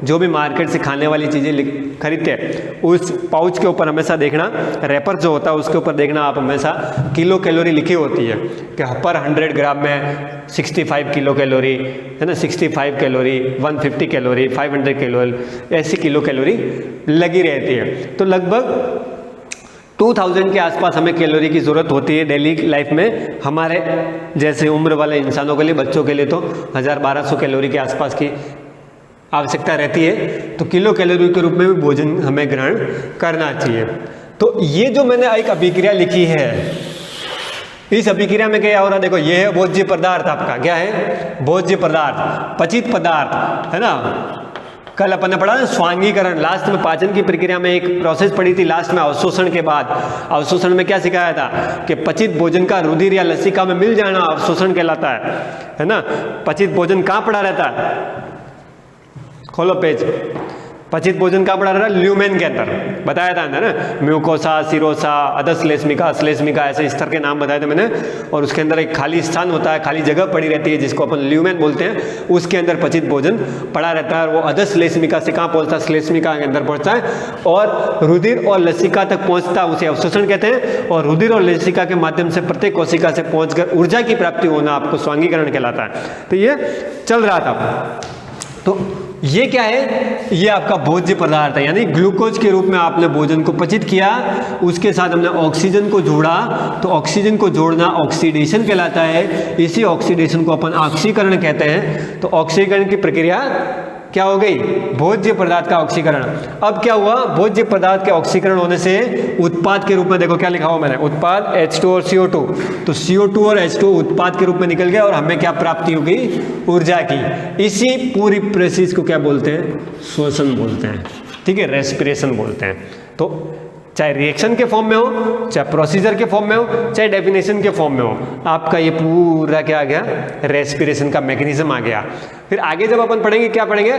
जो भी मार्केट से खाने वाली चीज़ें खरीदते हैं उस पाउच के ऊपर हमेशा देखना, रैपर जो होता है उसके ऊपर देखना आप हमेशा किलो कैलोरी लिखी होती है कि पर 100 ग्राम में 65 किलो कैलोरी, है ना, 65 कैलोरी, 150 कैलोरी, 500 कैलोरी, ऐसी किलो कैलोरी लगी रहती है। तो लगभग 2000 के आसपास हमें कैलोरी की ज़रूरत होती है डेली लाइफ में, हमारे जैसे उम्र वाले इंसानों के लिए, बच्चों के लिए तो 1000-1200 कैलोरी के आसपास की आवश्यकता रहती है। तो किलो कैलोरी के रूप में भी भोजन हमें ग्रहण करना चाहिए। तो ये जो मैंने एक अभिक्रिया लिखी है, इस अभिक्रिया में क्या हो रहा है, देखो ये है भोज्य पदार्थ, आपका क्या है, भोज्य पदार्थ, पचित पदार्थ, है ना। कल अपन ने पढ़ा ना स्वांगीकरण, लास्ट में पाचन की प्रक्रिया में एक प्रोसेस पढ़ी थी, लास्ट में अवशोषण के बाद। अवशोषण में क्या सिखाया था कि पचित भोजन का रुधिर या लसिका में मिल जाना अवशोषण कहलाता है ना। पचित भोजन कहाँ पड़ा रहता है, खोलो पेज, पचित भोजन कहाँ पड़ा रहता है, ल्यूमेन के अंदर बताया था अंदर ना, म्यूकोसा, सिरोसा, अधश्लेष्मिका, श्लेष्मिका, ऐसे स्तर के नाम बताए थे मैंने। और उसके अंदर एक खाली स्थान होता है, खाली जगह पड़ी रहती है जिसको अपन ल्यूमेन बोलते हैं, उसके अंदर पचित भोजन पड़ा रहता है। और वो अधश्लेष्मिका से कहाँ पहुँचता है, श्लेष्मिका के अंदर पहुँचता है और रुधिर और लसिका तक पहुँचता है, उसे अवशोषण कहते हैं। और रुधिर और लसिका के माध्यम से प्रत्येक कोशिका से पहुँचकर ऊर्जा की प्राप्ति होना आपको स्वांगीकरण कहलाता है। तो ये चल रहा था। तो ये क्या है, ये आपका भोज्य पदार्थ है, यानी ग्लूकोज के रूप में आपने भोजन को पचित किया, उसके साथ हमने ऑक्सीजन को जोड़ा, तो ऑक्सीजन को जोड़ना ऑक्सीडेशन कहलाता है। इसी ऑक्सीडेशन को अपन ऑक्सीकरण कहते हैं। तो ऑक्सीकरण की प्रक्रिया क्या हो गई, भोज्य पदार्थ का ऑक्सीकरण। अब क्या हुआ, भोज्य पदार्थ के ऑक्सीकरण होने से उत्पाद के रूप में, देखो क्या लिखा हुआ मैंने, उत्पाद H2 और CO2, तो CO2 और H2 उत्पाद के रूप में निकल गया और हमें क्या प्राप्ति होगी, ऊर्जा की। इसी पूरी प्रोसेस को क्या बोलते हैं, श्वसन बोलते हैं, ठीक है, रेस्पिरेशन बोलते हैं। तो चाहे रिएक्शन के फॉर्म में हो, चाहे प्रोसीजर के फॉर्म में हो, चाहे डेफिनेशन के फॉर्म में हो, आपका ये पूरा क्या आ गया, रेस्पिरेशन का मैकेनिज्म आ गया। फिर आगे जब अपन पढ़ेंगे क्या पढ़ेंगे,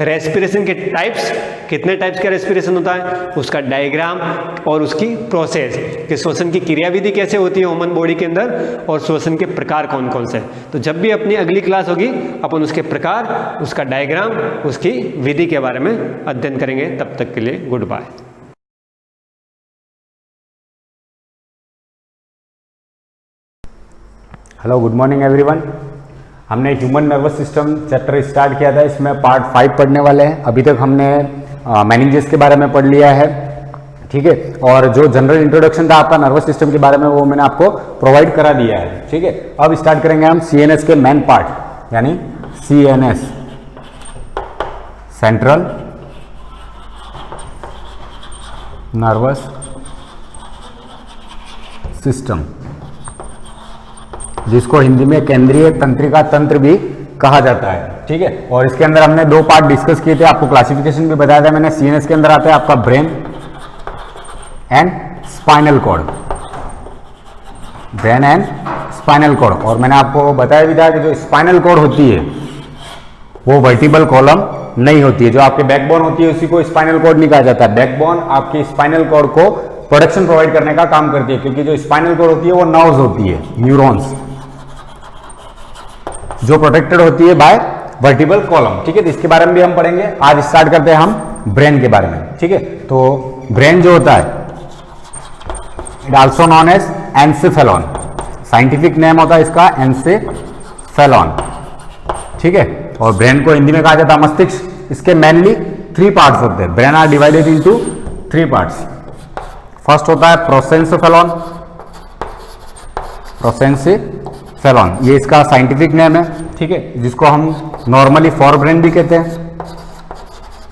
रेस्पिरेशन के टाइप्स, कितने टाइप्स का रेस्पिरेशन होता है, उसका डायग्राम और उसकी प्रोसेस, कि श्वसन की क्रियाविधि कैसे होती है ह्यूमन बॉडी के अंदर, और श्वसन के प्रकार कौन कौन से। तो जब भी अपनी अगली क्लास होगी अपन उसके प्रकार, उसका डायग्राम, उसकी विधि के बारे में अध्ययन करेंगे। तब तक के लिए good bye. Hello, good morning everyone. हमने human nervous system chapter start किया था, इसमें पार्ट 5 पढ़ने वाले हैं। अभी तक हमने मेनिंजेस के बारे में पढ़ लिया है, ठीक है, और जो जनरल इंट्रोडक्शन था आपका नर्वस सिस्टम के बारे में वो मैंने आपको प्रोवाइड करा दिया है, ठीक है। अब स्टार्ट करेंगे हम CNS के मेन पार्ट, यानी CNS, सेंट्रल नर्वस सिस्टम, जिसको हिंदी में केंद्रीय तंत्रिका तंत्र भी कहा जाता है, ठीक है। और इसके अंदर हमने 2 पार्ट डिस्कस किए थे, आपको क्लासिफिकेशन भी बताया था मैंने। CNS के अंदर आता है आपका brain and spinal cord, brain and spinal cord. और मैंने आपको बताया भी था कि जो स्पाइनल कॉर्ड होती है वो वर्टिबल कॉलम नहीं होती है, जो आपके बैकबोन होती है उसी को स्पाइनल कॉर्ड नहीं कहा जाता है। बैकबोन आपकी स्पाइनल कॉर्ड को प्रोटेक्शन प्रोवाइड करने का काम करती है, क्योंकि जो स्पाइनल कॉर्ड होती है वो नर्व्स होती है, न्यूरॉन्स, जो प्रोटेक्टेड होती है बाय वर्टिबल कॉलम, ठीक है। तो इसके बारे में भी हम पढ़ेंगे। आज स्टार्ट करते हैं हम ब्रेन के बारे में, ठीक है। तो ब्रेन जो होता है, it also known as encephalon, scientific name होता है इसका एनसेफेलॉन, ठीक है। और ब्रेन को हिंदी में कहा जाता है मस्तिष्क। इसके मेनली 3 पार्ट्स होते हैं। Brain are divided into 3 parts. First होता है प्रोसेंसेफेलॉन, प्रोसेंसेफेलॉन ये इसका साइंटिफिक नेम है, ठीक है, जिसको हम नॉर्मली फोरब्रेन भी कहते हैं,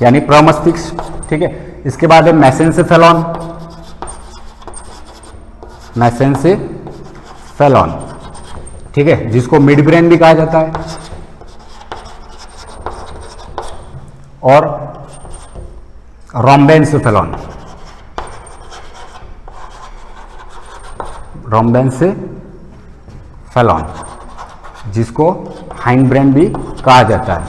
यानी प्रमस्तिष्क, ठीक है। इसके बाद है मेसेंसेफेलॉन, मेसेंसेफेलॉन, ठीक है, जिसको मिड ब्रेन भी कहा जाता है। और रोम्बेंसेफेलॉन, रोम्बेंसेफेलॉन, जिसको हाइंड ब्रेन भी कहा जाता है।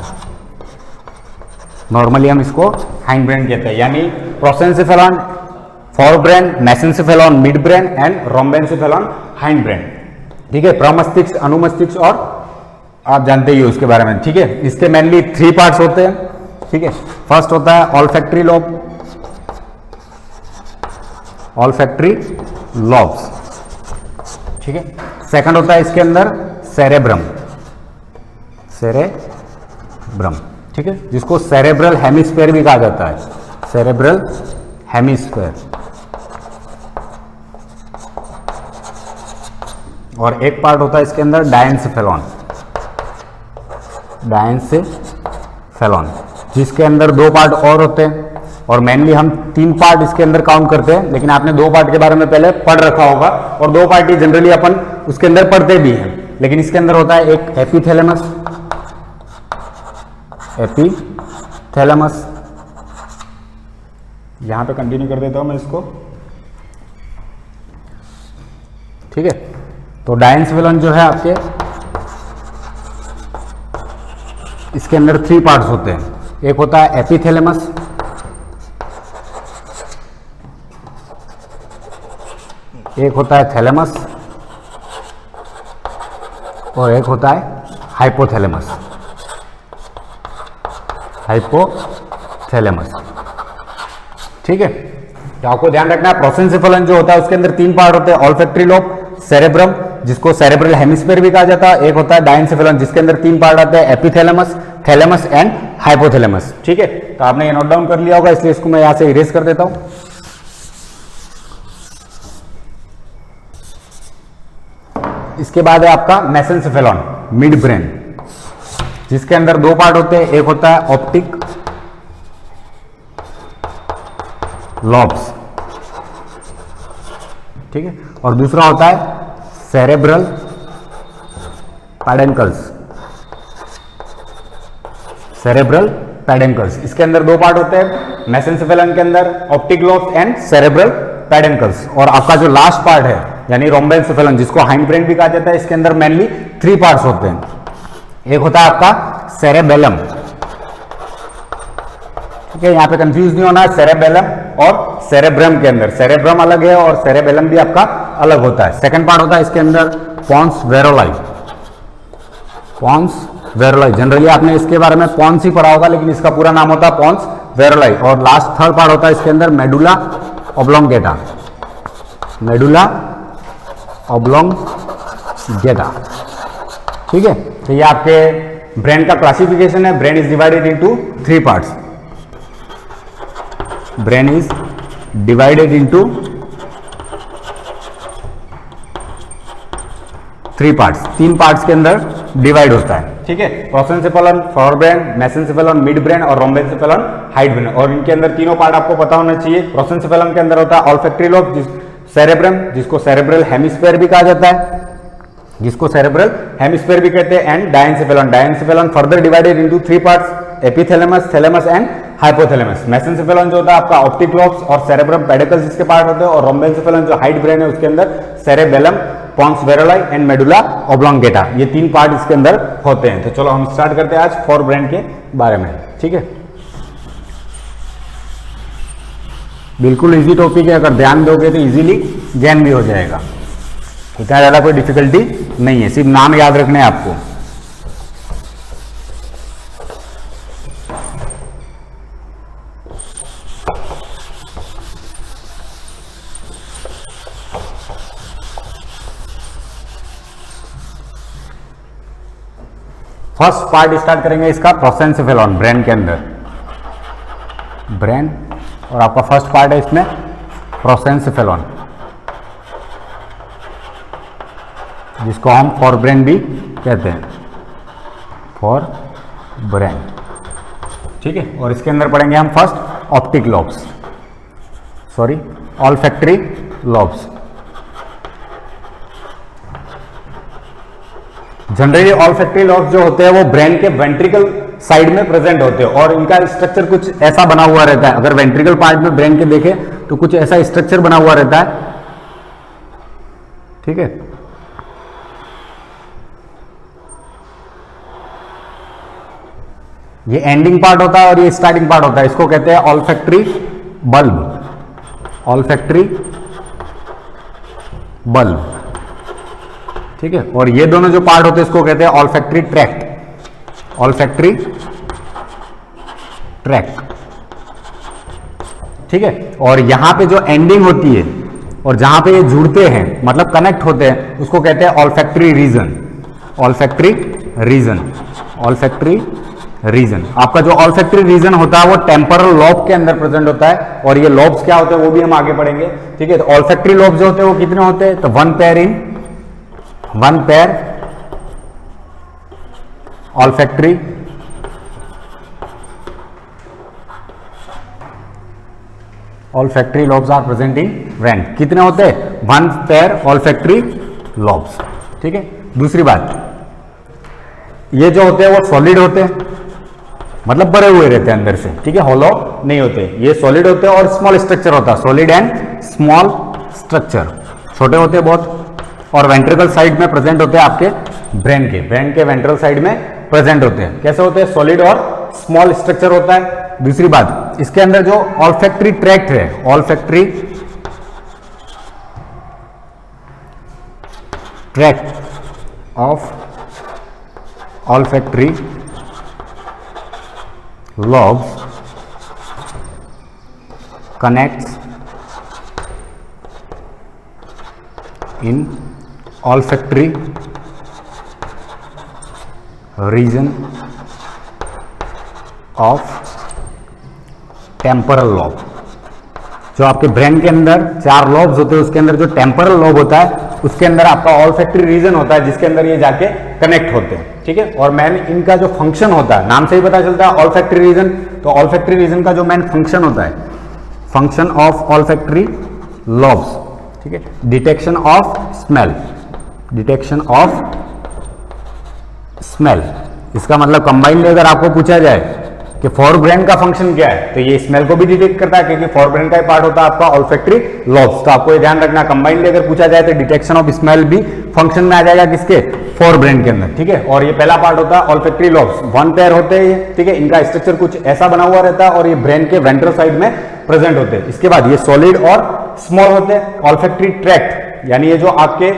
नॉर्मली हम इसको हाइंड ब्रेन कहते हैं, यानी prosencephalon forebrain, mesencephalon mid brain and rhombencephalon hind brain, ठीक है। प्रमस्तिष्क, अनुमस्तिष्क और आप जानते ही हो उसके बारे में, ठीक है। इसके मेनली 3 पार्ट्स होते हैं, ठीक है। फर्स्ट होता है ऑल्फैक्टरी लोब, ऑल्फैक्टरी लॉब्स, ठीक है। सेकंड होता है इसके अंदर सेरेब्रम, सेरेब्रम, ठीक है, जिसको सेरेब्रल हेमिस्फीयर भी कहा जाता है, सेरेब्रल हेमिस्फीयर। और एक पार्ट होता है इसके अंदर डायंसेफेलॉन, डायंसेफेलॉन, जिसके अंदर 2 पार्ट और होते हैं। और मेनली हम 3 पार्ट इसके अंदर काउंट करते हैं, लेकिन आपने 2 पार्ट के बारे में पहले पढ़ रखा होगा। और 2 पार्ट ही जनरली अपन उसके अंदर पढ़ते भी हैं, लेकिन इसके अंदर होता है एक एपिथैलेमस, एपिथैलेमस, यहां पे कंटिन्यू कर देता हूं मैं इसको, ठीक है। तो डायंसेफेलॉन जो है आपके, इसके अंदर 3 पार्ट्स होते हैं। एक होता है एपिथैलेमस, एक होता है थैलेमस, और एक होता है हाइपोथैलेमस, हाइपोथैलेमस, ठीक है। तो आपको ध्यान रखना है प्रोसेंसेफेलॉन जो होता है उसके अंदर 3 पार्ट होते हैं, ऑल्फैक्टरी लोब, सेरेब्रम, जिसको सेरेब्रल हेमिस्फीयर भी कहा जाता है, एक होता है डायंसेफेलॉन जिसके अंदर 3 पार्ट आते हैं, एपिथैलेमस, थैलेमस एंड हाइपोथैलेमस, ठीक है। तो आपने ये नोट डाउन कर लिया होगा, इसलिए इसको मैं यहां से इरेज कर देता हूं। इसके बाद है आपका मेसेंसेफेलॉन, मिड ब्रेन, जिसके अंदर 2 पार्ट होते हैं, एक होता है ऑप्टिक लॉब्स, ठीक है, और दूसरा होता है सेरेब्रल पेडेंकल्स, सेरेब्रल पेडेंकल्स। इसके अंदर 2 पार्ट होते हैं, मेसेंसेफेलॉन के अंदर ऑप्टिक लॉब्स एंड सेरेब्रल पेडेंकल्स। और आपका जो लास्ट पार्ट है यानी रोम्बेनसेफेलन, जिसको हाइंड ब्रेन भी कहा जाता है, इसके अंदर मेनली 3 पार्ट्स होते हैं। एक होता है आपका सेरेबेलम, ठीक है, यहाँ पे कंफ्यूज नहीं होना है, सेरेबेलम और सेरेब्रम के अंदर सेरेब्रम अलग है और सेरेबेलम भी आपका अलग होता है। सेकंड पार्ट होता है इसके अंदर पॉन्स वेरोलाई। पॉन्स वेरोलाई, जनरली आपने इसके बारे में पॉन्स ही पढ़ा होगा, लेकिन इसका पूरा नाम होता है पॉन्स वेरोलाई। और लास्ट थर्ड पार्ट होता है इसके अंदर मेडुला ऑब्लोंगेटा। मेडुला ऑब्लोंगेटा, ठीक है। तो ये आपके ब्रेन का क्लासिफिकेशन है। Brain is divided into 3 parts. Brain is divided into 3 parts, 3 parts के अंदर डिवाइड होता है, ठीक है। प्रोसेंसेफेलन, फोरब्रेन, मेसेंसेफेलन मिड ब्रेन और रोम्बेनसेफेलन हाइड ब्रेन। और इनके अंदर तीनों पार्ट आपको पता होना चाहिए। प्रोसेंसेफेलन के अंदर होता है ऑल्फैक्टरी लोब, सेरेब्रम, जिसको सेरेब्रल हेमिस्फीयर भी कहा जाता है, जिसको सेरेब्रल हेमिस्फीयर भी कहते हैं, and diencephalon. Diencephalon further divided into 3 parts, epithalamus, thalamus and hypothalamus. Mesencephalon जो होता है आपका ऑप्टिक लोब्स और सेरेब्रम पेडिकल्स इसके पार्ट होते हैं। और रोम्बेनसेफेलन जो हाइड ब्रेन है उसके अंदर cerebellum, pons varolii and medulla oblongata, ये 3 पार्ट इसके अंदर होते हैं। तो चलो हम स्टार्ट करते हैं आज फोर ब्रेन के बारे में, ठीक है। बिल्कुल इजी टॉपिक है, अगर ध्यान दोगे तो इजीली ज्ञान भी हो जाएगा। इतना ज्यादा कोई डिफिकल्टी नहीं है, सिर्फ नाम याद रखने हैं आपको। फर्स्ट पार्ट स्टार्ट करेंगे इसका प्रोसेंसेफेलॉन, ब्रेन के अंदर ब्रेन, और आपका फर्स्ट पार्ट है इसमें प्रोसेंसेफेलॉन, जिसको हम फॉर ब्रेन भी कहते हैं, फॉर ब्रेन, ठीक है। और इसके अंदर पढ़ेंगे हम first optic lobes, sorry olfactory lobes. Generally olfactory lobes जो होते हैं वो ब्रेन के वेंट्रिकल साइड में प्रेजेंट होते हैं और इनका स्ट्रक्चर कुछ ऐसा बना हुआ रहता है। अगर वेंट्रिकल पार्ट में ब्रेन के देखें तो कुछ ऐसा स्ट्रक्चर बना हुआ रहता है, ठीक है। ये एंडिंग पार्ट होता है और ये स्टार्टिंग पार्ट होता है, इसको कहते हैं ऑल्फैक्टरी बल्ब, ऑल्फैक्टरी बल्ब, ठीक है। और ये दोनों जो पार्ट होते हैं इसको कहते हैं ऑल्फैक्टरी ट्रैक्ट, ऑल्फैक्टरी ट्रैक्ट, ठीक है। और यहां पे जो एंडिंग होती है और जहां पे ये जुड़ते हैं मतलब कनेक्ट होते हैं उसको कहते हैं olfactory region, olfactory region, olfactory region. आपका जो ऑल्फैक्टरी रीजन होता है वो टेम्पोरल लॉब के अंदर प्रेजेंट होता है और ये लॉब्स क्या होते हैं वो भी हम आगे पढ़ेंगे, ठीक है। तो ऑल्फैक्टरी लॉब जो होते हैं वो कितने होते हैं, तो one pair olfactory lobes are present in brain. कितने होते हैं, 1 पेयर ऑल्फैक्टरी लॉब्स, ठीक है। दूसरी बात, ये जो होते हैं वो सॉलिड होते हैं, मतलब भरे हुए रहते हैं अंदर से, ठीक है, हॉलो नहीं होते। ये सॉलिड होते हैं और स्मॉल स्ट्रक्चर होता है, सॉलिड एंड स्मॉल स्ट्रक्चर, छोटे होते हैं बहुत, और वेंट्रिकल साइड में प्रेजेंट होते हैं आपके ब्रेन के वेंट्रल साइड में प्रेजेंट होते हैं। कैसे होते हैं, सॉलिड और स्मॉल स्ट्रक्चर होता है। दूसरी बात, इसके अंदर जो ऑल्फैक्टरी ट्रैक्ट है, olfactory tract of olfactory lobes connects in olfactory region of temporal lobe। जो आपके ब्रेन के अंदर 4 लॉब्स होते हैं उसके अंदर जो टेम्पोरल लॉब होता है उसके अंदर आपका ऑल्फैक्टरी रीजन होता है जिसके अंदर ये जाके कनेक्ट होते हैं, ठीक है। और मैन इनका जो फंक्शन होता है, नाम से ही पता चलता है ऑल्फैक्टरी रीजन, तो ऑल्फैक्टरी रीजन का जो मेन फंक्शन होता है, फंक्शन ऑफ ऑल्फैक्टरी लॉब्स, ठीक है, detection of smell, detection of smell. इसका मतलब कंबाइनली अगर आपको पूछा जाए कि फोर ब्रेन का फंक्शन क्या है, तो ये स्मेल को भी डिटेक्ट करता है क्योंकि फोर ब्रेन का ही पार्ट होता है आपका ऑल्फैक्टरी लोब्स। तो आपको ये ध्यान रखना, कंबाइनली अगर पूछा जाए तो डिटेक्शन ऑफ स्मेल भी फंक्शन में आ जाएगा किसके, फोर ब्रेन के अंदर, ठीक है। और ये पहला पार्ट होता है ऑल्फैक्टरी लोब्स, वन पेयर होते हैं ये, ठीक है। इनका स्ट्रक्चर कुछ ऐसा बना हुआ रहता है और ये ब्रेन के वेंट्रल साइड में प्रेजेंट होते हैं। इसके बाद ये सॉलिड और स्मॉल होते हैं। ऑल्फैक्टरी ट्रैक्ट यानी ये जो आपके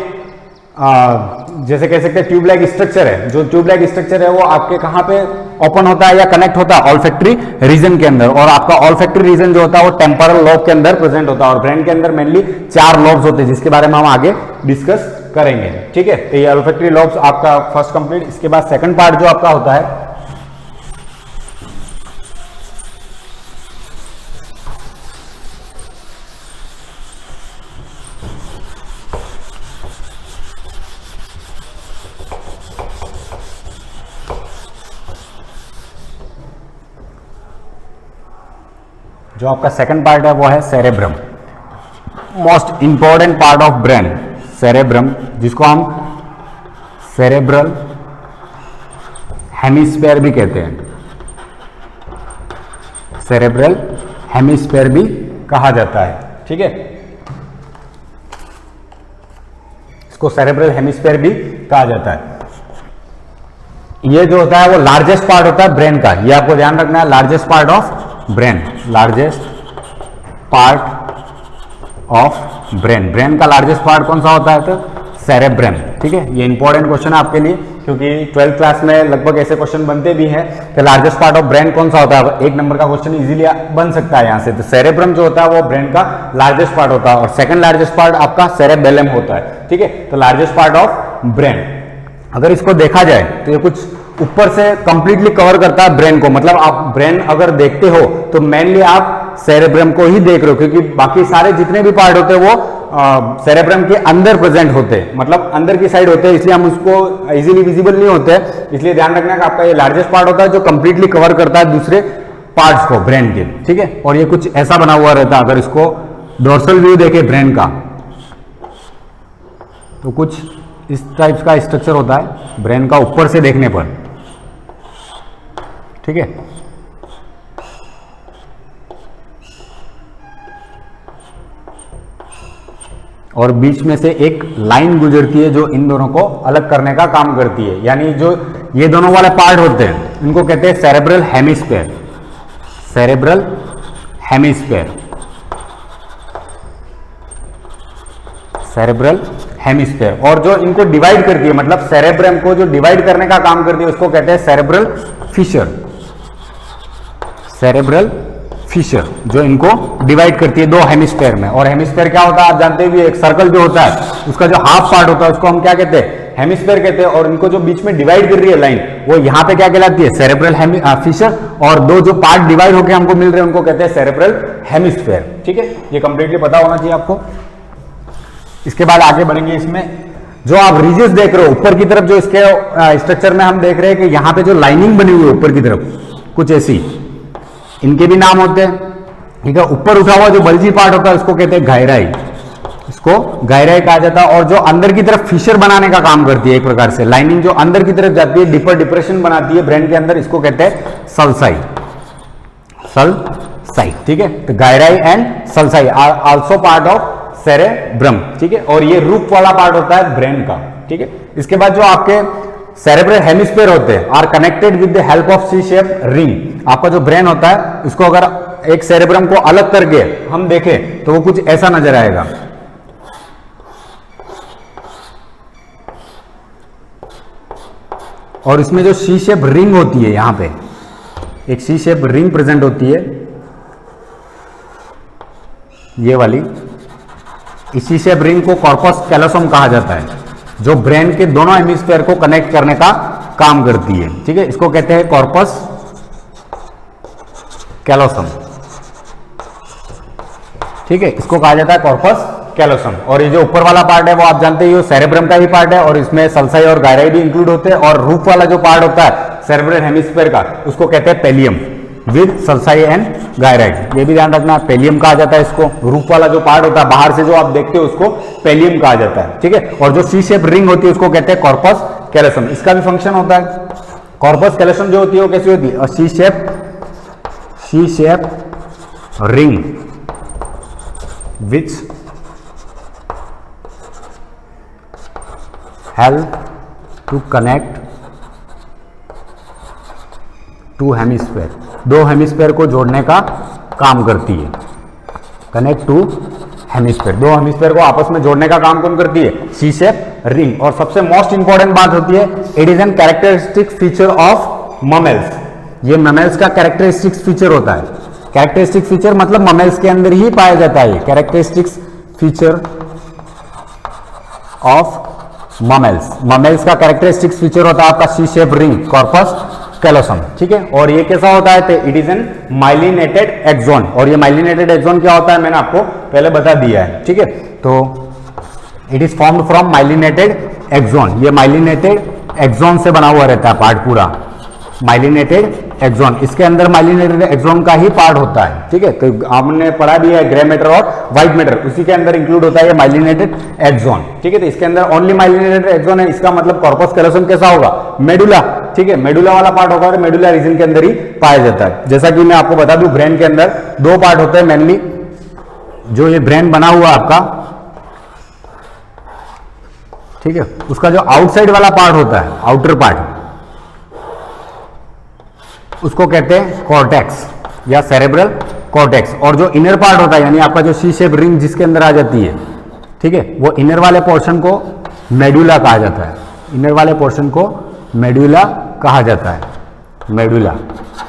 जैसे कह सकते हैं ट्यूब लाइक स्ट्रक्चर है, जो ट्यूब लाइक स्ट्रक्चर है वो आपके कहां पे ओपन होता है या कनेक्ट होता है, ऑल्फैक्टरी रीजन के अंदर। और आपका ऑल्फैक्टरी रीजन जो होता है वो टेम्पोरल लोब के अंदर प्रेजेंट होता है। और ब्रेन के अंदर मेनली 4 लोब्स होते हैं जिसके बारे में हम आगे डिस्कस करेंगे, ठीक है। तो ये ऑल्फैक्टरी लोब्स आपका फर्स्ट कंप्लीट। इसके बाद सेकंड पार्ट जो आपका होता है जो आपका सेकंड पार्ट है वो है cerebrum, most important part of brain, cerebrum, जिसको हम सेरेब्रल हेमिस्फीयर भी कहते हैं, सेरेब्रल हेमिस्फीयर भी कहा जाता है, ठीक है। इसको सेरेब्रल हेमिस्फीयर भी कहा जाता है। ये जो होता है वो लार्जेस्ट पार्ट होता है ब्रेन का, ये आपको ध्यान रखना है, largest part of brain, largest part of brain. Brain का लार्जेस्ट पार्ट कौन सा होता है, तो सेरेब्रम, ठीक है। ये इंपॉर्टेंट क्वेश्चन है आपके लिए क्योंकि 12th क्लास में लगभग ऐसे क्वेश्चन बनते भी हैं कि लार्जेस्ट पार्ट ऑफ ब्रेन कौन सा होता है, 1 नंबर का क्वेश्चन इजीली बन सकता है यहां से। तो सेरेब्रम जो होता है वो ब्रेन का लार्जेस्ट पार्ट होता है और सेकंड लार्जेस्ट पार्ट आपका सेरेबेलम होता है, ठीक है। तो लार्जेस्ट पार्ट ऑफ ब्रेन, अगर इसको देखा जाए तो ये कुछ ऊपर से कंप्लीटली कवर करता है ब्रेन को। मतलब आप ब्रेन अगर देखते हो तो मेनली आप सेरेब्रम को ही देख रहे हो क्योंकि बाकी सारे जितने भी पार्ट होते हैं वो सेरेब्रम के अंदर प्रेजेंट होते हैं, मतलब अंदर की साइड होते हैं, इसलिए हम उसको इजीली विजिबल नहीं होते हैं। इसलिए ध्यान रखना कि आपका ये लार्जेस्ट पार्ट होता है जो कंप्लीटली कवर करता है दूसरे पार्ट्स को ब्रेन के, ठीक है। और ये कुछ ऐसा बना हुआ रहता है, अगर इसको डोर्सल व्यू देखे ब्रेन का तो कुछ इस टाइप का स्ट्रक्चर होता है ब्रेन का ऊपर से देखने पर, ठीक है। और बीच में से एक लाइन गुजरती है जो इन दोनों को अलग करने का काम करती है, यानी जो ये दोनों वाले पार्ट होते हैं इनको कहते हैं cerebral hemisphere, cerebral hemisphere, cerebral hemisphere. और जो इनको डिवाइड करती है, मतलब सेरेब्रम को जो डिवाइड करने का काम करती है उसको कहते हैं सेरेब्रल फिशर, सेरेब्रल फिशर, जो इनको डिवाइड करती है 2 हेमिस्फीयर में। और हेमिस्फीयर क्या होता है आप जानते भी, एक सर्कल जो होता है उसका जो हाफ पार्ट होता है उसको हम क्या कहते हैं, हेमिस्फीयर कहते हैं। और इनको जो बीच में डिवाइड कर रही है लाइन वो यहाँ पे क्या कहलाती है, सेरेब्रल फिशर। और 2 जो पार्ट डिवाइड होकर हमको मिल रहे हैं उनको कहते हैं सेरेब्रल हेमिस्फीयर, ठीक है। ये कंप्लीटली पता होना चाहिए आपको। इसके बाद आगे बढ़ेंगे, इसमें जो आप रीजेस देख रहे हो ऊपर की तरफ, जो इसके स्ट्रक्चर में हम देख रहे हैं कि यहाँ पे जो लाइनिंग बनी हुई है ऊपर की तरफ कुछ ऐसी, इनके भी नाम होते हैं, ठीक है। ऊपर उठा हुआ जो बल्जी पार्ट होता है उसको कहते हैं गायराई, इसको गायराई कहा जाता है। और जो अंदर की तरफ फिशर बनाने का काम करती है, एक प्रकार से लाइनिंग जो अंदर की तरफ जाती है, डीपर डिप्रेशन बनाती है ब्रेन के अंदर, इसको कहते हैं सल्साई, सल्साई, ठीक है। तो gyri and sulci are also part of cerebrum, ठीक है। और ये रूफ वाला पार्ट होता है ब्रेन का, ठीक है। इसके बाद जो आपके सेरेब्रल हेमिस्फीयर होते हैं are connected with the help of C shape ring. आपका जो ब्रेन होता है इसको अगर एक सेरेब्रम को अलग करके हम देखें तो वो कुछ ऐसा नजर आएगा, और इसमें जो सी शेप रिंग होती है, यहां पे एक सी शेप रिंग प्रेजेंट होती है, ये वाली, इस सी शेप रिंग को कॉर्पस कैलोसम कहा जाता है, जो ब्रेन के दोनों हेमिस्फीयर को कनेक्ट करने का काम करती है, ठीक है। इसको कहते हैं कॉर्पस कैलोसम, ठीक है। इसको कहा जाता है कॉर्पस कैलोसम। और ये जो ऊपर वाला पार्ट है वो आप जानते ही हो सेरेब्रम का ही पार्ट है, और इसमें सल्साई और गायराई भी इंक्लूड होते हैं। और रूफ वाला जो पार्ट होता है सेरेब्रल हेमिस्फीयर का उसको कहते हैं पेलियम विद सल्साई एंड गायराई। ये भी ध्यान रखना, पेलियम कहा जाता है इसको। रूफ वाला जो पार्ट होता है बाहर से जो आप देखते हो उसको पेलियम कहा जाता है, ठीक है। और जो सी शेप रिंग होती है उसको कहते हैं कॉर्पस कैलोसम। इसका भी फंक्शन होता है, कॉर्पस कैलोसम जो होती है वो कैसी होती है, C shape C shape ring which help to connect two hemisphere, दो हेमिस्फेयर को जोड़ने का काम करती है। कनेक्ट टू हेमिस्फेयर, दो हेमिस्फेयर को आपस में जोड़ने का काम कौन करती है? C shape ring. और सबसे मोस्ट इंपॉर्टेंट बात होती है, it is an characteristic feature of mammals. ये ममेल्स का कैरेक्टरिस्टिक फीचर होता है। कैरेक्टरिस्टिक फीचर मतलब ममेल्स के अंदर ही पाया जाता है। Characteristic feature of mammals, mammals का कैरेक्टरिस्टिक फीचर होता है आपका C shape ring, corpus callosum, ठीक है। और ये कैसा होता है? It is an myelinated axon. और ये माइलिनेटेड एक्सोन क्या होता है मैंने आपको पहले बता दिया है, ठीक है। तो it is formed from myelinated axon. ये माइलिनेटेड एक्सोन से बना हुआ रहता है पार्ट पूरा, माइलिनेटेड एक्सोन। इसके अंदर माइलिनेटेड एक्सोन का ही पार्ट होता है, ठीक है। तो आपने पढ़ा भी है ग्रे मैटर और व्हाइट मैटर, उसी के अंदर इंक्लूड होता है ये माइलिनेटेड एक्सोन, ठीक है। तो इसके अंदर ओनली माइलिनेटेड एक्सोन है। इसका मतलब कॉर्पस कैलोसम कैसा होगा? मेडुला, ठीक है। मेडुला वाला पार्ट होगा और मेडुला रीजन के अंदर ही पाया जाता है। जैसा कि मैं आपको बता दूं, ब्रेन के अंदर दो पार्ट होते हैं मेनली। जो ये ब्रेन बना हुआ आपका, ठीक है, उसका जो आउटसाइड वाला पार्ट होता है, आउटर पार्ट, उसको कहते हैं कॉर्टेक्स या सेरेब्रल कॉर्टेक्स। और जो इनर पार्ट होता है, यानी आपका जो सी शेप रिंग जिसके अंदर आ जाती है, ठीक है, वो इनर वाले पोर्शन को मेडुला कहा जाता है। इनर वाले पोर्शन को मेडुला कहा जाता है, मेडुला,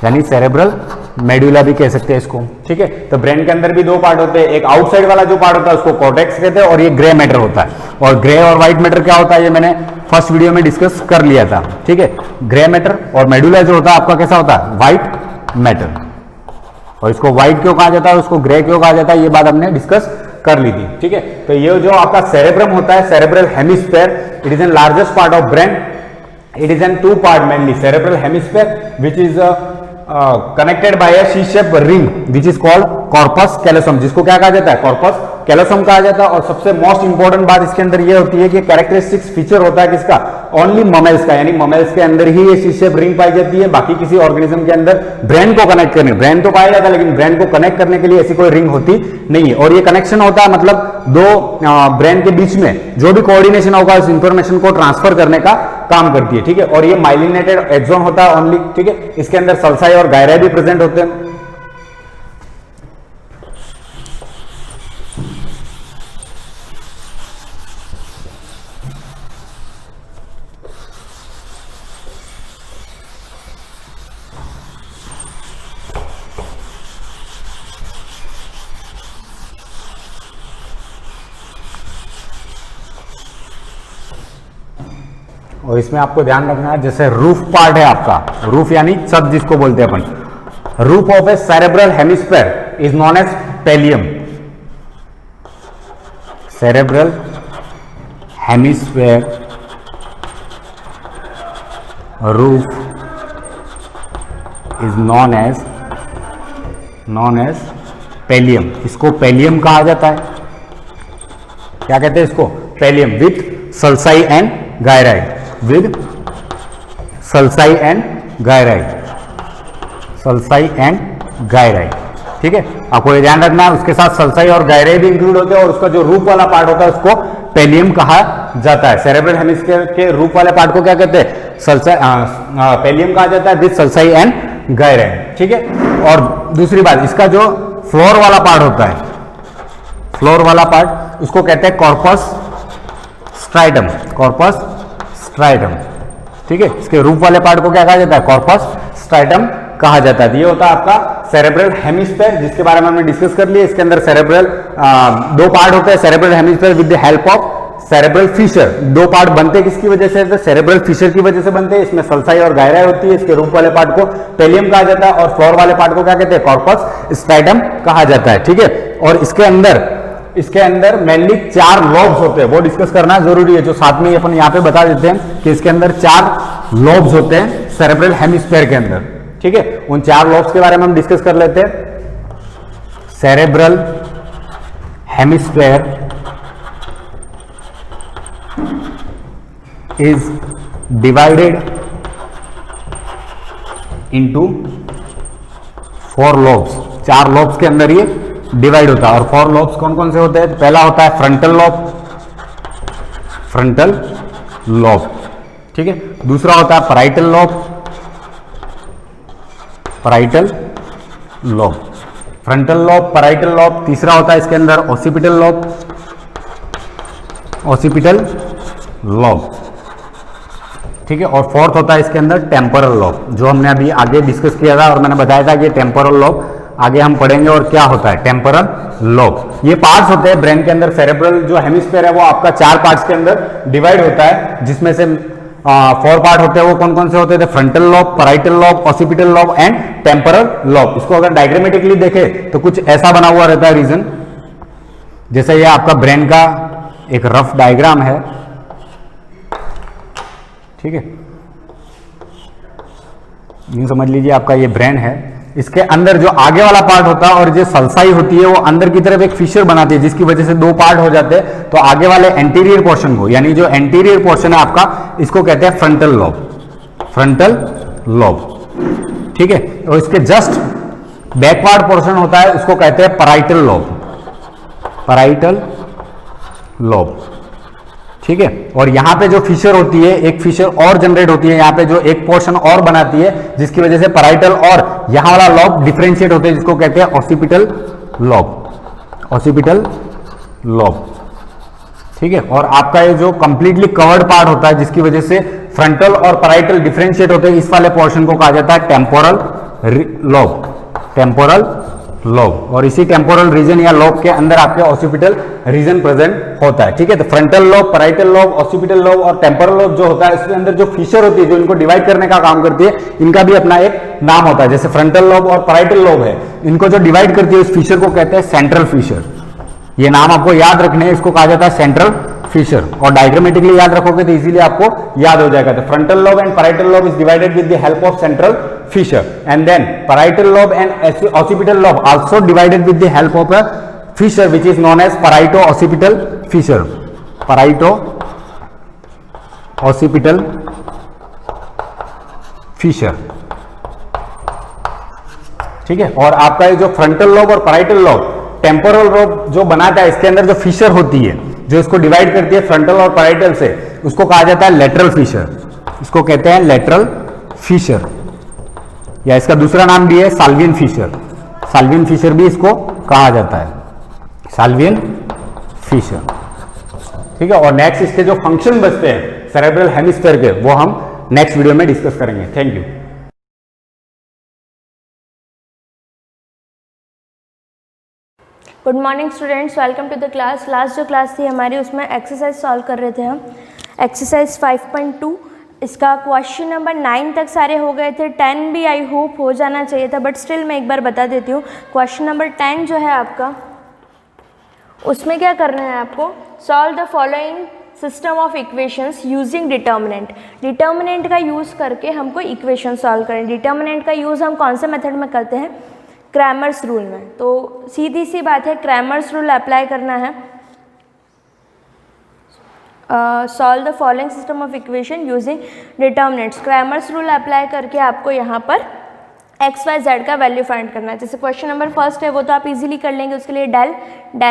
यानी सेरेब्रल मेडुला भी कह सकते हैं इसको, ठीक है। तो ब्रेन के अंदर भी दो पार्ट होते हैं। एक आउटसाइड वाला जो पार्ट होता है उसको कॉर्टेक्स कहते हैं, और ये ग्रे मैटर होता है। और ग्रे और व्हाइट मैटर क्या होता है ये मैंने फर्स्ट वीडियो में डिस्कस कर लिया था, ठीक है। ग्रे मैटर और मेडुला जो होता है आपका कैसा होता है? White matter. और इसको व्हाइट क्यों कहा जाता है, उसको ग्रे क्यों कहा जाता है, ये बात हमने डिस्कस कर ली थी, ठीक है। तो ये जो आपका सेरेब्रम होता है, cerebral hemisphere, it is N largest part of brain. It is in two part mainly, cerebral hemisphere which is connected by a C-shaped ring which is called corpus callosum, जिसको क्या कहा जाता है? corpus callosum कहा जाता है। और सबसे मोस्ट इंपॉर्टेंट बात इसके अंदर ये होती है कि कैरेक्टरिस्टिक्स फीचर होता है किसका? ओनली ममेल्स का, यानी ममेल्स के अंदर ही ये C-shaped रिंग पाई जाती है। बाकी किसी ऑर्गेनिज्म के अंदर ब्रेन को कनेक्ट करने, ब्रेन तो पाया जाता है लेकिन ब्रेन को कनेक्ट करने के लिए ऐसी कोई रिंग होती नहीं है। और ये कनेक्शन होता है मतलब दो ब्रेन के बीच में जो भी कोऑर्डिनेशन होगा उस इंफॉर्मेशन को ट्रांसफर करने का काम करती है, ठीक है। और ये माइलिनेटेड एक्सोन होता है ओनली, ठीक है। इसके अंदर सल्साई और गायराई भी प्रेजेंट होते हैं। और इसमें आपको ध्यान रखना है, जैसे रूफ पार्ट है आपका, रूफ यानी छत जिसको बोलते हैं अपन, roof of a cerebral hemisphere is known as pallium. Cerebral hemisphere roof is known as pallium. इसको पेलियम कहा जाता है। क्या कहते हैं इसको? Pallium with sulci and gyri, with sulci and gyri, sulci and gyri, ठीक है। आपको ये ध्यान रखना है, उसके साथ सल्साई और गायराई भी इंक्लूड होते हैं। और उसका जो रूफ वाला पार्ट होता है उसको पेलियम कहा जाता है। सेरेब्रल हेमिस्फीयर के रूफ वाले पार्ट को क्या कहते हैं? सल्साई, पेलियम कहा जाता है विद सल्साई एंड गायराई, ठीक है। और दूसरी बात, इसका जो फ्लोर वाला पार्ट होता है, फ्लोर वाला पार्ट उसको कहते हैं कॉर्पस स्ट्राइटम, कॉर्पस स्ट्राइटम, ठीक है। इसके रूफ वाले पार्ट को क्या कहा जाता है? कॉर्पस स्ट्राइटम कहा जाता है। ये होता है आपका सेरेब्रल हेमिस्फीयर, जिसके बारे में हमने डिस्कस कर लिया। इसके अंदर सेरेब्रल दो पार्ट होते हैं, cerebral hemisphere with the help of cerebral fissure. दो पार्ट बनते हैं किसकी वजह से? तो सेरेब्रल फिशर की वजह से बनते हैं। इसमें सल्साई और गायराई होती है। इसके रूफ वाले पार्ट को पेलियम कहा जाता है और फ्लोर वाले पार्ट को क्या कहते हैं? कॉर्पस स्ट्राइटम कहा जाता है, ठीक है। और इसके अंदर मेनली 4 लॉब्स होते हैं, वो डिस्कस करना जरूरी है, जो साथ में अपन यहाँ पे बता देते हैं कि इसके अंदर 4 लॉब्स होते हैं सेरेब्रल हेमिस्फीयर के अंदर, ठीक है। उन 4 लॉब्स के बारे में हम डिस्कस कर लेते हैं। Cerebral hemisphere is divided into 4 lobes, 4 lobes के अंदर ये डिवाइड होता है। और 4 लोब्स कौन कौन से होते हैं? पहला होता है फ्रंटल लोब, फ्रंटल लोब, ठीक है। दूसरा होता है parietal lobe, parietal lobe, frontal lobe, parietal lobe. तीसरा होता है इसके अंदर ऑसिपिटल लोब, ऑसिपिटल लोब, ठीक है। और फोर्थ होता है इसके अंदर टेम्पोरल लोब, जो हमने अभी आगे डिस्कस किया था और मैंने बताया था कि टेम्पोरल लोब आगे हम पढ़ेंगे और क्या होता है टेम्पोरल लोब। ये पार्ट्स होते हैं ब्रेन के अंदर। सेरेब्रल जो हेमिस्फीयर है वो आपका 4 पार्ट्स के अंदर डिवाइड होता है, जिसमें से 4 पार्ट होते हैं। वो कौन कौन से होते हैं? Frontal lobe, parietal lobe, occipital lobe and temporal lobe. इसको अगर डायग्रामेटिकली देखें तो कुछ ऐसा बना हुआ रहता है रीजन, जैसे ये आपका ब्रेन का एक रफ डायग्राम है, ठीक है। यूं समझ लीजिए आपका ये ब्रेन है, इसके अंदर जो आगे वाला पार्ट होता है और जो सलसाई होती है वो अंदर की तरफ एक फिशर बनाती है, जिसकी वजह से 2 पार्ट हो जाते हैं। तो आगे वाले एंटीरियर पोर्शन को, यानी जो एंटीरियर पोर्शन है आपका, इसको कहते हैं फ्रंटल लोब, फ्रंटल लोब, ठीक है। और इसके जस्ट बैकवर्ड पोर्शन होता है, उसको कहते हैं पैराइटल लोब, पैराइटल लोब, ठीक है। और यहां पे जो फिशर होती है, एक फिशर और जनरेट होती है यहां पे, जो एक पोर्शन और बनाती है, जिसकी वजह से पैराइटल और यहां वाला लोब डिफरेंशिएट होते हैं, जिसको कहते हैं ऑसिपिटल लोब, ऑसिपिटल लोब, ठीक है। और आपका ये जो कंप्लीटली कवर्ड पार्ट होता है, जिसकी वजह से फ्रंटल और पैराइटल डिफरेंशिएट होते हैं, इस वाले पोर्शन को कहा जाता है टेम्पोरल लोब, टेम्पोरल लोब। और इसी टेम्पोरल रीजन या लोब के अंदर आपके ऑसिपिटल रीजन प्रेजेंट होता है, ठीक है। तो frontal lobe, parietal lobe, occipital lobe और टेम्पोरल लोब जो होता है, इसके अंदर जो फिशर होती है, जो इनको डिवाइड करने का काम करती है, इनका भी अपना एक नाम होता है। जैसे फ्रंटल लोब और पैराइटल लोब है, इनको जो डिवाइड करती है उस फिशर को कहते हैं सेंट्रल फिशर। ये नाम आपको याद रखने हैं, इसको कहा जाता है सेंट्रल फिशर। और डायग्रामेटिकली याद रखोगे तो इजीली आपको याद हो जाएगा। तो frontal lobe and parietal lobe is divided with the help of central fissure, and then parietal lobe and occipital lobe also divided with the help of a fissure which is known as parieto-occipital fissure, parieto-occipital fissure, ठीक है। और आपका ये जो फ्रंटल लोब और पैराइटल लोब, टेम्पोरल लोब जो बनाता है, इसके अंदर जो फिशर होती है, जो इसको डिवाइड करती है फ्रंटल और पैराइटल से, उसको कहा जाता है लेटरल फिशर, इसको कहते हैं लेटरल फिशर, या इसका दूसरा नाम भी है साल्वियन फिशर, साल्वियन फिशर भी इसको कहा जाता है, साल्वियन फिशर, ठीक है। और नेक्स्ट इसके जो फंक्शन बचते हैं सेरेब्रल हेमिस्फीयर के, वो हम नेक्स्ट वीडियो में डिस्कस करेंगे। Thank you. Good morning students, welcome to the class. Last जो क्लास थी हमारी, उसमें एक्सरसाइज सॉल्व कर रहे थे हम। एक्सरसाइज 5.2, इसका क्वेश्चन नंबर 9 तक सारे हो गए थे। 10 भी आई होप हो जाना चाहिए था, बट स्टिल मैं एक बार बता देती हूँ। क्वेश्चन नंबर 10 जो है आपका, उसमें क्या करना है आपको? Solve the following system of equations using determinant. Determinant का यूज़ करके हमको इक्वेशन सॉल्व करें। डिटर्मिनेंट का यूज़ हम कौन से मेथड में करते हैं? क्रैमर्स रूल में। तो सीधी सी बात है, क्रैमर्स रूल अप्लाई करना है। Solve the following system of equation using determinants. Cramer's rule apply करके आपको यहाँ पर एक्स वाई जेड का वैल्यू फाइंड करना है। जैसे क्वेश्चन नंबर फर्स्ट है, वो तो आप इजीली कर लेंगे। उसके लिए डेल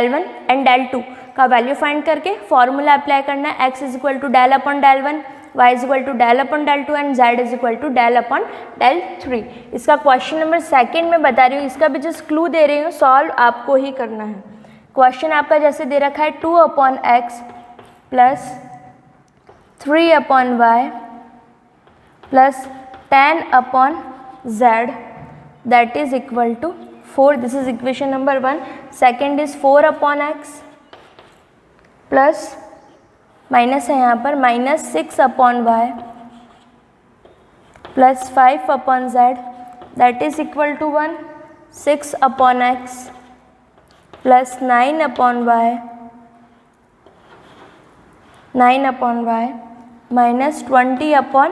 1 एंड डेल 2 का वैल्यू फाइंड करके फॉर्मूला अप्लाई करना है। X is equal to del upon del 1, y is equal to del upon del 2 and z is equal to del upon del 3। इसका क्वेश्चन नंबर सेकेंड में बता रही हूँ, इसका भी जस्ट क्लू दे रही हूँ, सॉल्व आपको ही करना है। क्वेश्चन आपका जैसे दे रखा है 2 upon x plus 3 upon y plus 10 upon z that is equal to 4। This is equation number 1। Second is 4 upon x plus minus है यहाँ पर minus 6 upon y plus 5 upon z that is equal to 1। 6 upon x plus 9 upon y, 9 upon y minus 20 upon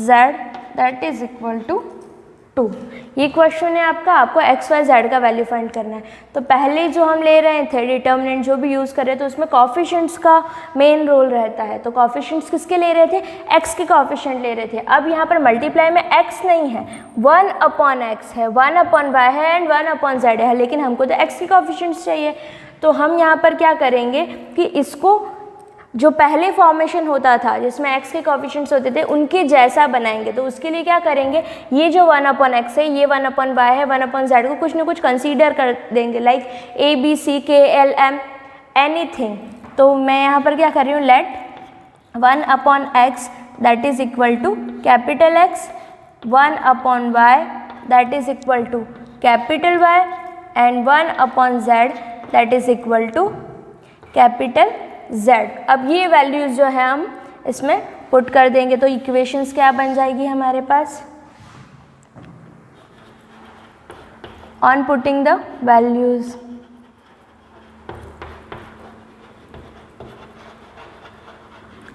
z that is equal to 2। ये क्वेश्चन है आपका, आपको एक्स वाई जेड का वैल्यू फाइंड करना है। तो पहले जो हम ले रहे थे डिटर्मिनेंट जो भी यूज़ कर रहे थे उसमें कॉफिशिएंट्स का मेन रोल रहता है। तो कॉफिशिएंट्स किसके ले रहे थे, एक्स के कॉफिशिएंट ले रहे थे। अब यहाँ पर मल्टीप्लाई में एक्स नहीं है, 1/x है, 1/y है एंड 1/z है, लेकिन हमको तो एक्स के कॉफिशिएंट्स चाहिए। तो हम यहाँ पर क्या करेंगे कि इसको जो पहले फॉर्मेशन होता था जिसमें x के कोएफिशिएंट्स होते थे उनके जैसा बनाएंगे। तो उसके लिए क्या करेंगे, ये जो 1/x है, ये 1/y है, 1/z को कुछ ना कुछ कंसीडर कर देंगे, like a b c k l m anything. तो मैं यहाँ पर क्या कर रही हूँ, let 1/x that is equal to capital X, 1/y that is equal to capital Y and 1/z that is equal to capital Z। अब ये वैल्यूज़ जो है हम इसमें पुट कर देंगे। तो इक्वेशंस क्या बन जाएगी हमारे पास, ऑन पुटिंग द वैल्यूज़।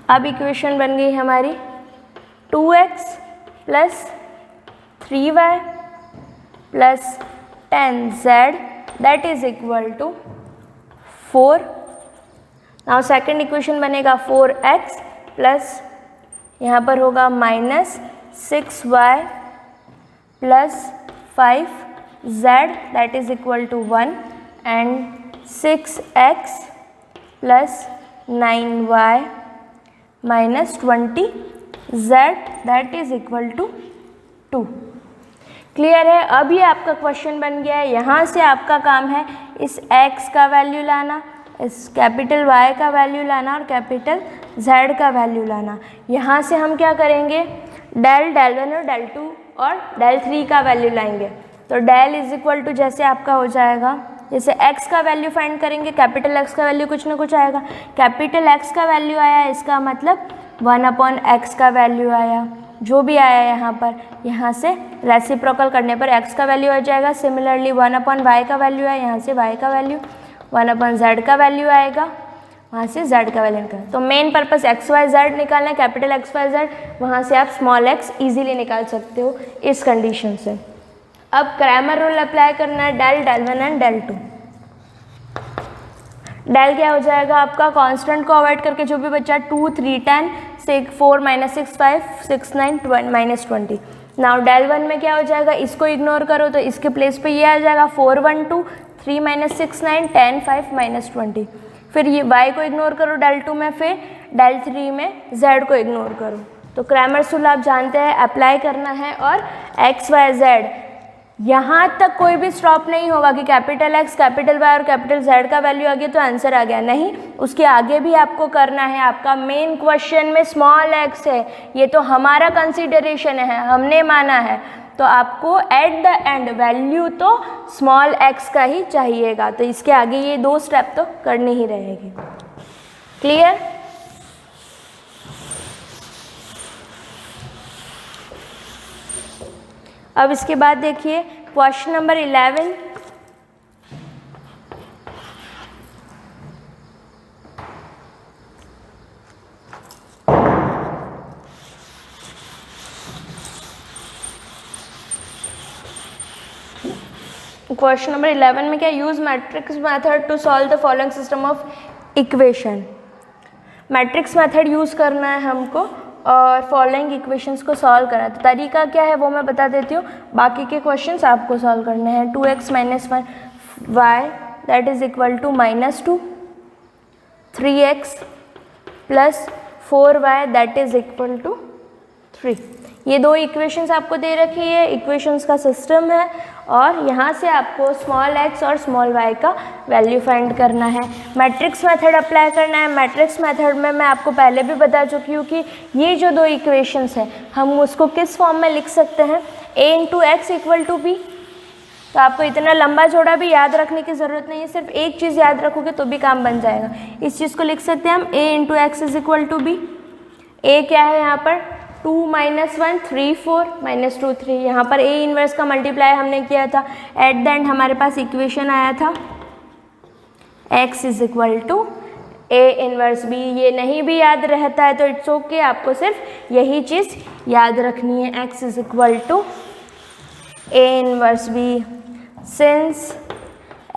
अब इक्वेशन बन गई हमारी 2x plus 3y plus 10z that is equal to 4। Now second equation बनेगा 4x प्लस यहाँ पर होगा minus 6y plus 5z that is equal to 1 and 6x plus 9y minus 20z that is equal to 2। Clear है। अब ये आपका क्वेश्चन बन गया है। यहाँ से आपका काम है इस x का वैल्यू लाना, इस कैपिटल Y का वैल्यू लाना और कैपिटल Z का वैल्यू लाना। यहाँ से हम क्या करेंगे, डेल 1 और डेल 2 और डेल 3 का वैल्यू लाएंगे। तो डेल इज इक्वल टू जैसे आपका हो जाएगा, जैसे x का वैल्यू फाइंड करेंगे, कैपिटल X का वैल्यू कुछ ना कुछ आएगा। कैपिटल X का वैल्यू आया, इसका मतलब 1/x का वैल्यू आया, जो भी आया यहाँ पर, यहाँ से रेसिप्रोकल करने पर x का वैल्यू आ जाएगा। सिमिलरली 1/y का वैल्यू है, यहाँ से y का वैल्यू, 1/z का वैल्यू आएगा, वहाँ से z का वैल्यू निकालना। तो main purpose x y z निकालना है, कैपिटल X Y Z, वहाँ से आप स्मॉल x इजीली निकाल सकते हो इस कंडीशन से। अब क्रैमर रूल अप्लाई करना है, डेल 1 एंड डेल 2। डेल क्या हो जाएगा आपका, कांस्टेंट को अवॉइड करके जो भी बचा 2 3 10 6 4 -6 5 6 9 20 -20। नाउ डेल 1 में क्या हो जाएगा, इसको इग्नोर करो तो इसके प्लेस पे ये आ जाएगा 4 1 2 3 -6 9 10 5 -20। फिर ये y को इग्नोर करो डेल 2 में, फिर डेल 3 में z को इग्नोर करो। तो क्रैमर्स रूल आप जानते हैं, अप्लाई करना है और x y z यहाँ तक कोई भी स्टॉप नहीं होगा कि कैपिटल X कैपिटल Y और कैपिटल Z का वैल्यू आ गया तो आंसर आ गया, नहीं, उसके आगे भी आपको करना है। आपका मेन क्वेश्चन में स्मॉल x है, ये तो हमारा कंसीडरेशन है, हमने माना है, तो आपको एट द एंड वैल्यू तो स्मॉल x का ही चाहिएगा। तो इसके आगे ये 2 स्टेप तो करनी ही रहेगी। क्लियर। अब इसके बाद देखिए क्वेश्चन नंबर 11। क्वेश्चन नंबर 11 में क्या, use matrix method to solve the following system of equation. Matrix method use करना है हमको और फॉलोइंग इक्वेशंस को सॉल्व करना है। तो तरीका क्या है वो मैं बता देती हूँ, बाकी के क्वेश्चंस आपको सॉल्व करने हैं। 2x - 1y that is equal to -2, 3x plus 4y that is equal to 3। ये 2 इक्वेशंस आपको दे रखी है, इक्वेशंस का सिस्टम है और यहाँ से आपको स्मॉल x और स्मॉल y का वैल्यू फाइंड करना है। मैट्रिक्स मेथड अप्लाई करना है। मैट्रिक्स मेथड में मैं आपको पहले भी बता चुकी हूँ कि ये जो 2 इक्वेशंस हैं हम उसको किस फॉर्म में लिख सकते हैं, a × x = b। तो आपको इतना लंबा चौड़ा भी याद रखने की ज़रूरत नहीं है, सिर्फ एक चीज़ याद रखोगे तो भी काम बन जाएगा। इस चीज़ को लिख सकते हैं हम a × x = b। a क्या है यहाँ पर, 2 - 1 3 4 -2 3। यहाँ पर a इन्वर्स का मल्टीप्लाई हमने किया था, एट द एंड हमारे पास इक्वेशन आया था x = a इन्वर्स b। ये नहीं भी याद रहता है तो इट्स ओके, आपको सिर्फ यही चीज़ याद रखनी है, x = A inverse B, since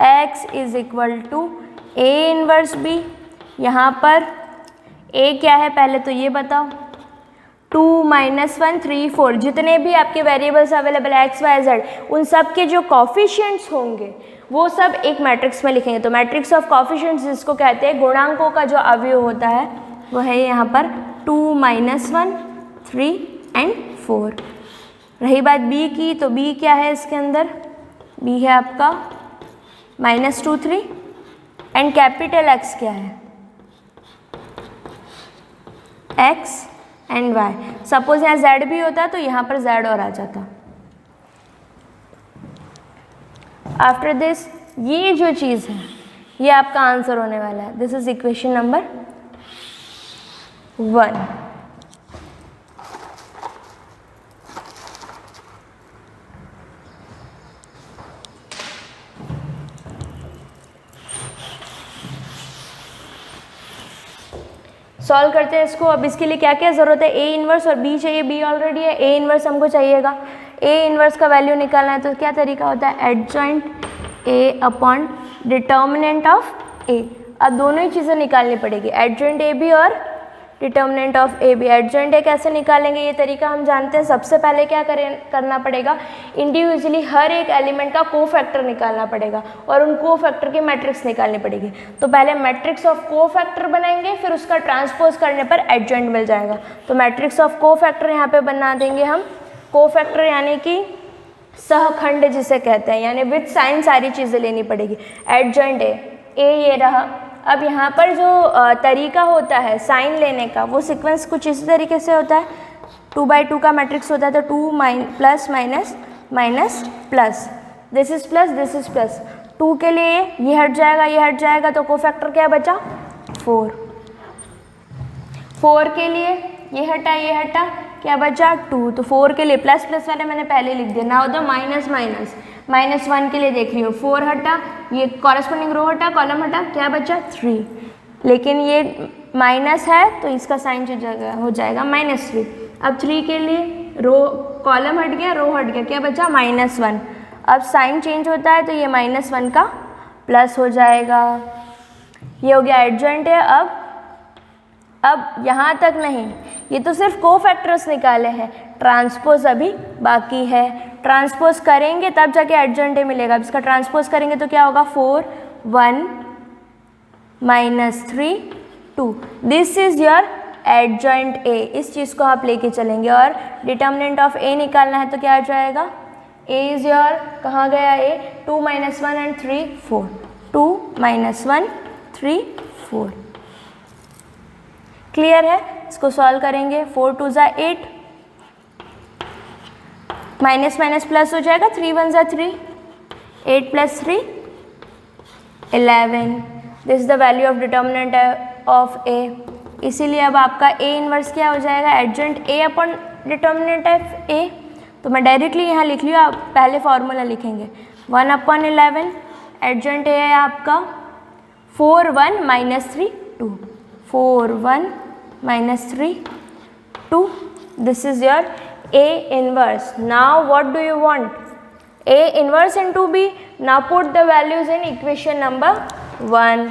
x is equal to A inverse B, यहाँ पर A क्या है पहले तो ये बताओ, 2 -1 3 4, जितने भी आपके वेरिएबल्स अवेलेबल है x y z, उन सब के जो कॉफिशिएंट्स होंगे वो सब एक मैट्रिक्स में लिखेंगे। तो मैट्रिक्स ऑफ कॉफिशिएंट्स जिसको कहते हैं, गुणांकों का जो अवयव होता है वो है यहाँ पर 2 -1 3 एंड 4। रही बात b की, तो b क्या है इसके अंदर, b है आपका -2 3 एंड कैपिटल x क्या है, x एंड y। सपोज यहाँ z भी होता तो यहाँ पर z और आ जाता। आफ्टर दिस ये जो चीज़ है ये आपका आंसर होने वाला है। This is equation number 1। Solve करते हैं इसको। अब इसके लिए क्या क्या ज़रूरत है, ए इनवर्स और बी चाहिए, बी ऑलरेडी है, ए इनवर्स हमको चाहिएगा। ए इनवर्स का वैल्यू निकालना है तो क्या तरीका होता है, adjoint A upon determinant of A. अब दोनों ही चीज़ें निकालनी पड़ेगी, एडजॉइंट ए भी और डिटर्मिनेंट ऑफ ए भी। एडजॉइंट ए कैसे निकालेंगे, ये तरीका हम जानते हैं। सबसे पहले क्या करना पड़ेगा, इंडिविजुअली हर एक एलिमेंट का कोफैक्टर निकालना पड़ेगा और उन कोफैक्टर की मैट्रिक्स निकालनी पड़ेगी। तो पहले मैट्रिक्स ऑफ कोफैक्टर बनाएंगे, फिर उसका ट्रांसपोज करने पर एडजॉइंट मिल जाएगा। तो मैट्रिक्स ऑफ कोफैक्टर यहाँ पे बना देंगे हम। कोफैक्टर यानी कि सहखंड जिसे कहते हैं, यानी विद साइन सारी चीज़ें लेनी पड़ेगी। एडजॉइंट ए ये रहा। अब यहाँ पर जो तरीका होता है साइन लेने का, वो सीक्वेंस कुछ इसी तरीके से होता है। 2/2 का मैट्रिक्स होता है तो 2 plus minus minus plus, this is plus this is plus. 2 के लिए ये हट जाएगा ये हट जाएगा, तो कोफैक्टर क्या बचा 4। 4 के लिए ये हटा क्या बचा 2। तो 4 के लिए प्लस प्लस वाले मैंने पहले लिख दिया। नाउ द माइनस माइनस, -1 के लिए देख रही हो, 4 हटा, ये कॉरस्पॉन्डिंग रो हटा, कॉलम हटा, क्या बचा 3। लेकिन ये माइनस है तो इसका साइन हो जाएगा -3। अब 3 के लिए रो कॉलम हट गया रो हट गया, क्या बचा -1। अब साइन चेंज होता है तो ये -1 का प्लस हो जाएगा। ये हो गया एडजॉइंट है। अब यहाँ तक नहीं, ये तो सिर्फ कोफैक्टर्स निकाले हैं, ट्रांसपोज अभी बाकी है। ट्रांसपोज करेंगे तब जाके एडजॉइंट मिलेगा। अब इसका ट्रांसपोज करेंगे तो क्या होगा 4 1 -3 2। This is your adjoint A. इस चीज़ को आप लेके चलेंगे और डिटर्मिनेंट ऑफ ए निकालना है तो क्या आ जाएगा, ए इज योर, कहाँ गया ए, 2 -1 एंड 3 4, 2 -1 3 4। क्लियर है। इसको सॉल्व करेंगे, 4 2 ज़ा 8, माइनस माइनस प्लस हो जाएगा, 3 1 ज़ा 3, 8 + 3 11। This is the value of determinant of A. इसीलिए अब आपका ए इनवर्स क्या हो जाएगा, adjoint A upon determinant of A. तो मैं डायरेक्टली यहाँ लिख लिया, आप पहले फॉर्मूला लिखेंगे 1/11। एडजॉइंट ए है आपका 4 1 -3 2, 4 1 -3 2। This is your A inverse. Now what do you want? A inverse into B. Now put the values in equation number 1.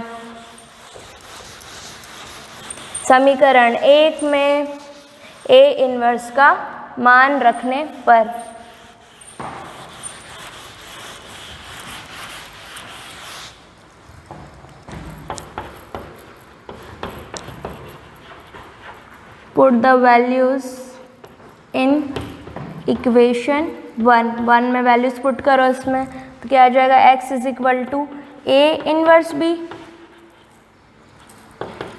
समीकरण 1 में A inverse का मान रखने पर put the values in equation 1 में वैल्यूज पुट करो इसमें, तो क्या आ जाएगा, x is equal to A inverse B.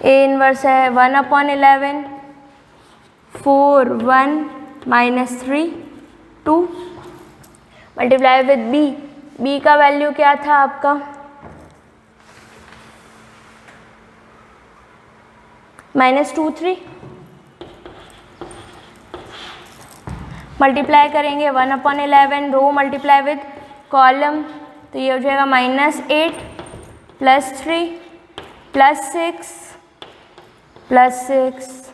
A inverse है 1/11, 4 1 -3 2 मल्टीप्लाई विद b। b का वैल्यू क्या था आपका, -2 3। मल्टीप्लाई करेंगे 1/11, रो मल्टीप्लाई विद कॉलम, तो ये हो जाएगा -8 + 3 + 6 + 6,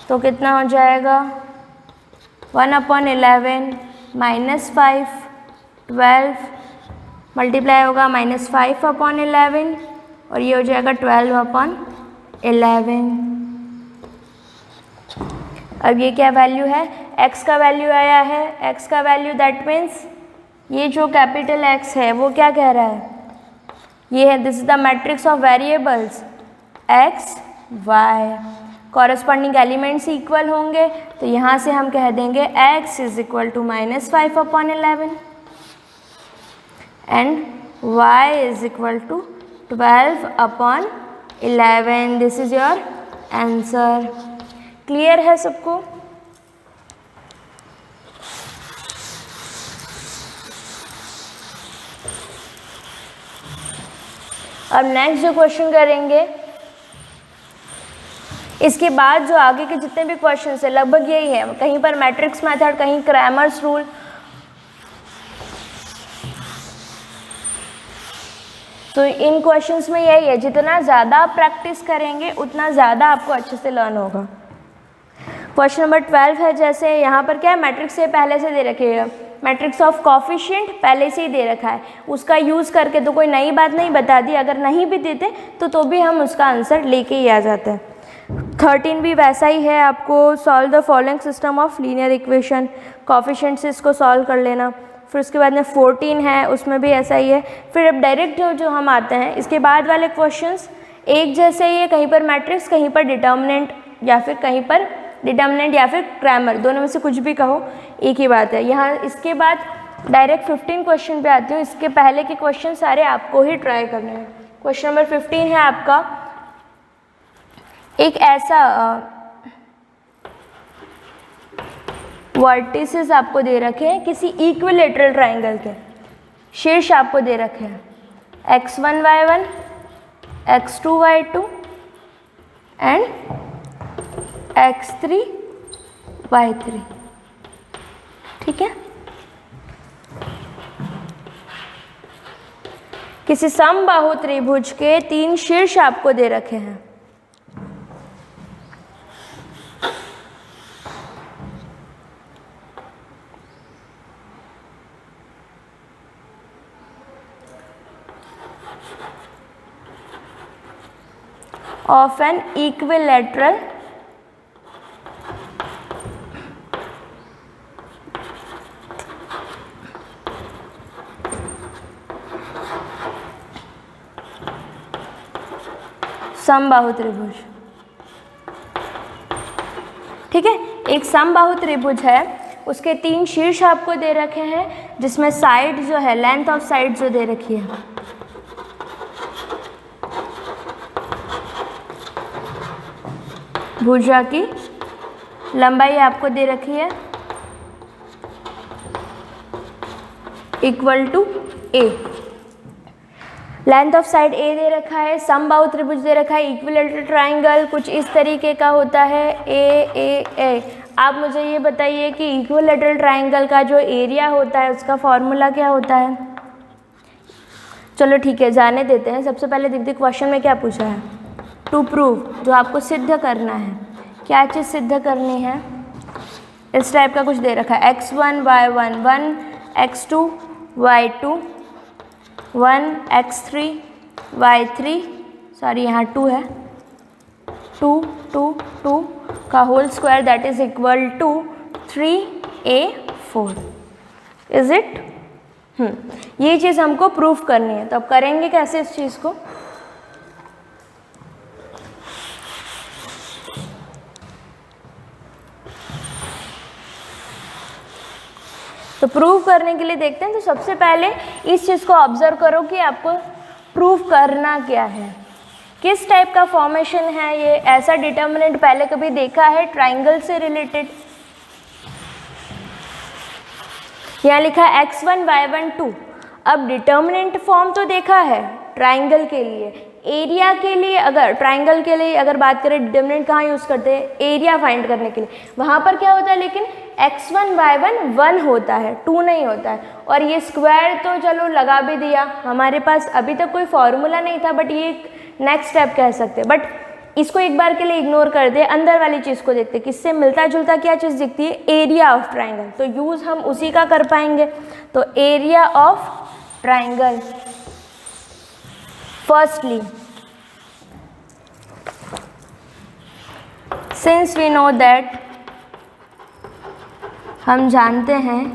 तो कितना हो जाएगा 1/11 -5 12 मल्टीप्लाई होगा -5/11 और ये हो जाएगा 12/11। अब ये क्या वैल्यू है, x का वैल्यू आया है, x का वैल्यू दैट मीन्स ये जो कैपिटल X है वो क्या कह रहा है, ये है this is the matrix of variables x y, corresponding elements equal होंगे तो यहाँ से हम कह देंगे x is equal to -5/11 and y is equal to 12/11। This is your answer. Clear है सबको? अब नेक्स्ट जो क्वेश्चन करेंगे, इसके बाद जो आगे के जितने भी क्वेश्चन है लगभग यही है, कहीं पर मैट्रिक्स मेथड, कहीं क्रैमर्स रूल। तो इन क्वेश्चंस में यही है, जितना ज़्यादा आप प्रैक्टिस करेंगे उतना ज़्यादा आपको अच्छे से लर्न होगा। क्वेश्चन नंबर 12 है, जैसे यहाँ पर क्या है, मैट्रिक्स से पहले से दे रखे है, मैट्रिक्स ऑफ कॉफिशिएंट पहले से ही दे रखा है, उसका यूज़ करके तो कोई नई बात नहीं बता दी, अगर नहीं भी देते तो भी हम उसका आंसर लेके ही आ जाते हैं। 13 भी वैसा ही है, आपको solve the following system of linear equation, coefficient से इसको सॉल्व कर लेना। फिर उसके बाद में 14 है, उसमें भी ऐसा ही है। फिर अब डायरेक्ट जो हम आते हैं, इसके बाद वाले क्वेश्चंस एक जैसे ही है, कहीं पर मैट्रिक्स, कहीं पर डिटर्मिनेंट, या फिर कहीं पर डिटर्मिनेंट या फिर क्रैमर, दोनों में से कुछ भी कहो, एक ही बात है। यहाँ इसके बाद डायरेक्ट 15 क्वेश्चन पे आती हूँ। इसके पहले के क्वेश्चन सारे आपको ही ट्राई करने हैं। क्वेश्चन नंबर 15 है आपका, एक ऐसा वर्टिसेस आपको दे रखे हैं किसी इक्विलेटरल ट्राइंगल के, शीर्ष आपको दे रखे हैं x1 y1 x2 y2 and x3 y3, ठीक है। किसी समबाहु त्रिभुज के 3 शीर्ष आपको दे रखे हैं। of an equilateral समबाहु त्रिभुज, ठीक है। एक समबाहु त्रिभुज है, उसके 3 शीर्ष आपको दे रखे हैं, जिसमें साइड जो है, लेंथ ऑफ साइड जो दे रखी है, भुजा की लंबाई आपको दे रखी है equal to a, length of side a दे रखा है, समबाहु त्रिभुज दे रखा है, इक्विलेटरल ट्राइंगल कुछ इस तरीके का होता है a। आप मुझे ये बताइए कि इक्विलेटरल ट्राइंगल का जो एरिया होता है उसका फॉर्मूला क्या होता है। चलो ठीक है, जाने देते हैं। सबसे पहले देखते क्वेश्चन में क्या पूछा है, टू प्रूव, जो आपको सिद्ध करना है। क्या चीज़ सिद्ध करनी है, इस टाइप का कुछ दे रखा है, x1 y1 1 x2 y2 1 x3 y3, sorry यहाँ 2 है, 2 2 2 का whole square that is equal to 3a4, is it. ये चीज़ हमको प्रूफ करनी है, तो अब करेंगे कैसे इस चीज़ को। तो प्रूव करने के लिए देखते हैं। तो सबसे पहले इस चीज़ को ऑब्जर्व करो कि आपको प्रूव करना क्या है, किस टाइप का फॉर्मेशन है ये, ऐसा डिटर्मिनेंट पहले कभी देखा है ट्राइंगल से रिलेटेड। यहाँ लिखा है x1 y1 2। अब डिटर्मिनेंट फॉर्म तो देखा है ट्राइंगल के लिए, एरिया के लिए, अगर ट्राइंगल के लिए अगर बात करें डिटर्मिनेंट कहाँ यूज़ करते हैं, एरिया फाइंड करने के लिए, वहाँ पर क्या होता है, लेकिन x1 y1 1 होता है, 2 नहीं होता है। और ये स्क्वायर तो चलो लगा भी दिया, हमारे पास अभी तक कोई फॉर्मूला नहीं था, बट ये नेक्स्ट स्टेप कह सकते हैं। बट इसको एक बार के लिए इग्नोर कर दे, अंदर वाली चीज़ को देखते, किससे मिलता जुलता क्या चीज़ दिखती है, एरिया ऑफ ट्राइंगल। तो यूज़ हम उसी का कर पाएंगे। तो area of triangle, firstly since we know that, हम जानते हैं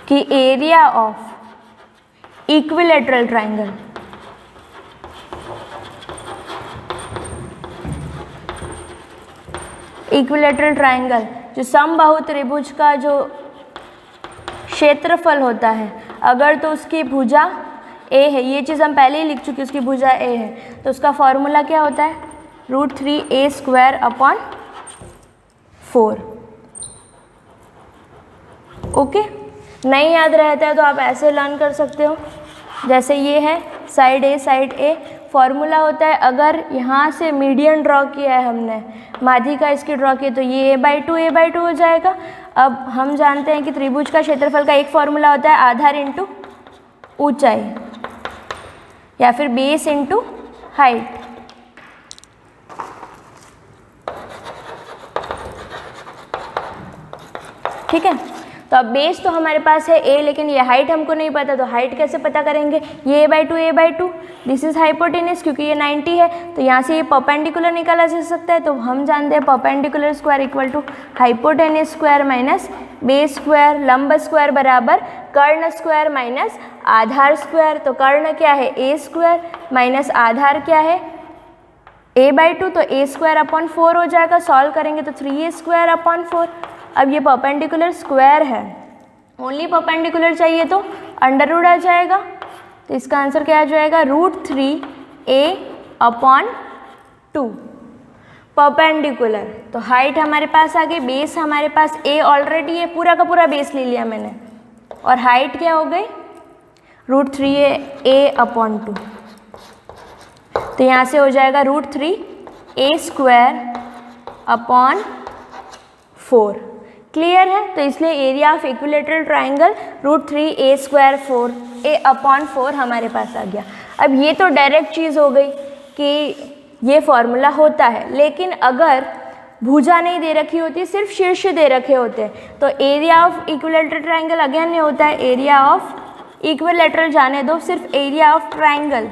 कि area of equilateral triangle, equilateral triangle जो समबाहु त्रिभुज का जो क्षेत्रफल होता है, अगर तो उसकी भुजा a है, ये चीज़ हम पहले ही लिख चुके, उसकी भुजा a है, तो उसका फॉर्मूला क्या होता है, √3a² / 4। ओके, नहीं याद रहता है तो आप ऐसे लर्न कर सकते हो, जैसे ये है साइड a, फॉर्मूला होता है, अगर यहाँ से मीडियन ड्रॉ किया है हमने, माध्यिका इसकी ड्रॉ की, तो ये a/2 हो जाएगा। अब हम जानते हैं कि त्रिभुज का क्षेत्रफल का एक फॉर्मूला होता है आधार इंटू ऊंचाई, या फिर बेस इंटू हाइट। ठीक है, तो अब बेस तो हमारे पास है a, लेकिन ये हाइट हमको नहीं पता, तो हाइट कैसे पता करेंगे, ये a/2, दिस इज हाइपोटेनस, क्योंकि ये 90 है, तो यहाँ से ये परपेंडिकुलर निकाला जा सकता है। तो हम जानते हैं perpendicular square equal to hypotenuse square minus base square, लंब स्क्वायर बराबर कर्ण स्क्वायर माइनस आधार स्क्वायर। तो कर्ण क्या है, a² माइनस आधार क्या है, a/2, तो a² / 4 हो जाएगा। सॉल्व करेंगे तो 3a² / 4। अब ये परपेंडिकुलर स्क्वायर है, ओनली परपेंडिकुलर चाहिए तो अंडर रूट आ जाएगा, तो इसका आंसर क्या आ जाएगा, √3a/2 परपेंडिकुलर। तो हाइट हमारे पास आ गई, बेस हमारे पास a ऑलरेडी है, पूरा का पूरा बेस ले लिया मैंने, और हाइट क्या हो गई, √3a/2। तो यहाँ से हो जाएगा √3a² / 4। क्लियर है, तो इसलिए area of equilateral triangle √3a² हमारे पास आ गया। अब ये तो डायरेक्ट चीज़ हो गई कि ये फॉर्मूला होता है, लेकिन अगर भुजा नहीं दे रखी होती, सिर्फ शीर्ष दे रखे होते हैं, तो area of equilateral triangle again नहीं होता है, एरिया ऑफ इक्विलैटरल जाने दो, सिर्फ एरिया ऑफ ट्राइंगल।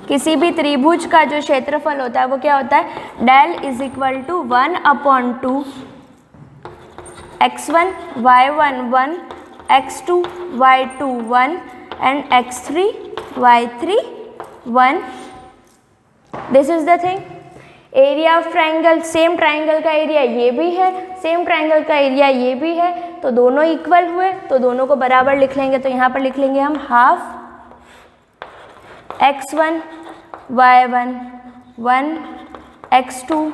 किसी भी त्रिभुज का जो क्षेत्रफल होता है वो क्या होता है, del is equal to 1/2 x1 y1 1 x2 y2 1 and x3 y3 1। This is the thing, area of triangle, same triangle का एरिया ये भी है, सेम ट्राइंगल का एरिया ये भी है, तो दोनों इक्वल हुए, तो दोनों को बराबर लिख लेंगे। तो यहाँ पर लिख लेंगे हम half x1 y1 1 x2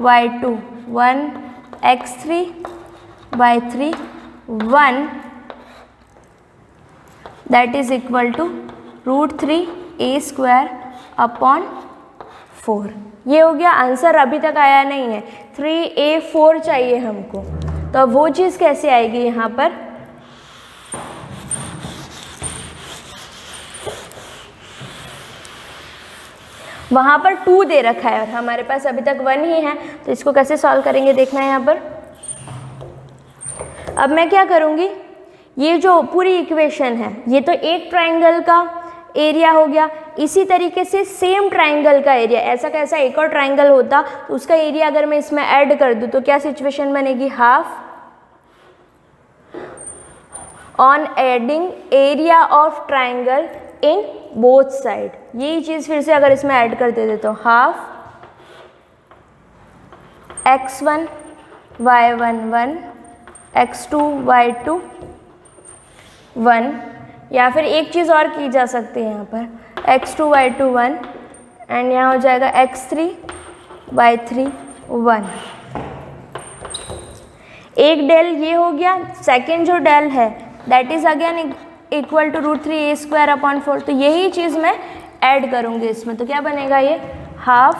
y2 1 x3 y3 1, that is equal to √3a² / 4। ये हो गया आंसर, अभी तक आया नहीं है, 3a4 चाहिए हमको, तो वो चीज़ कैसे आएगी यहाँ पर, वहाँ पर 2 दे रखा है और हमारे पास अभी तक 1 ही है, तो इसको कैसे सॉल्व करेंगे देखना है यहाँ पर। अब मैं क्या करूँगी, ये जो पूरी इक्वेशन है ये तो एक ट्राइंगल का एरिया हो गया, इसी तरीके से सेम ट्राइंगल का एरिया, ऐसा कैसा एक और ट्राइंगल होता तो उसका एरिया अगर मैं इसमें ऐड कर दूँ तो क्या सिचुएशन बनेगी, half on adding area of triangle in both side. यही चीज़ फिर से अगर इसमें ऐड कर देते तो half x1 y1 1 x2 y2 1, या फिर एक चीज़ और की जा सकती है यहाँ पर, x2 y2 1 एंड यहाँ हो जाएगा x3 y3 1। एक डेल ये हो गया, सेकेंड जो डेल है that is again equal to √3a² / 4। तो यही चीज़ मैं ऐड करूँगी इसमें, तो क्या बनेगा ये, half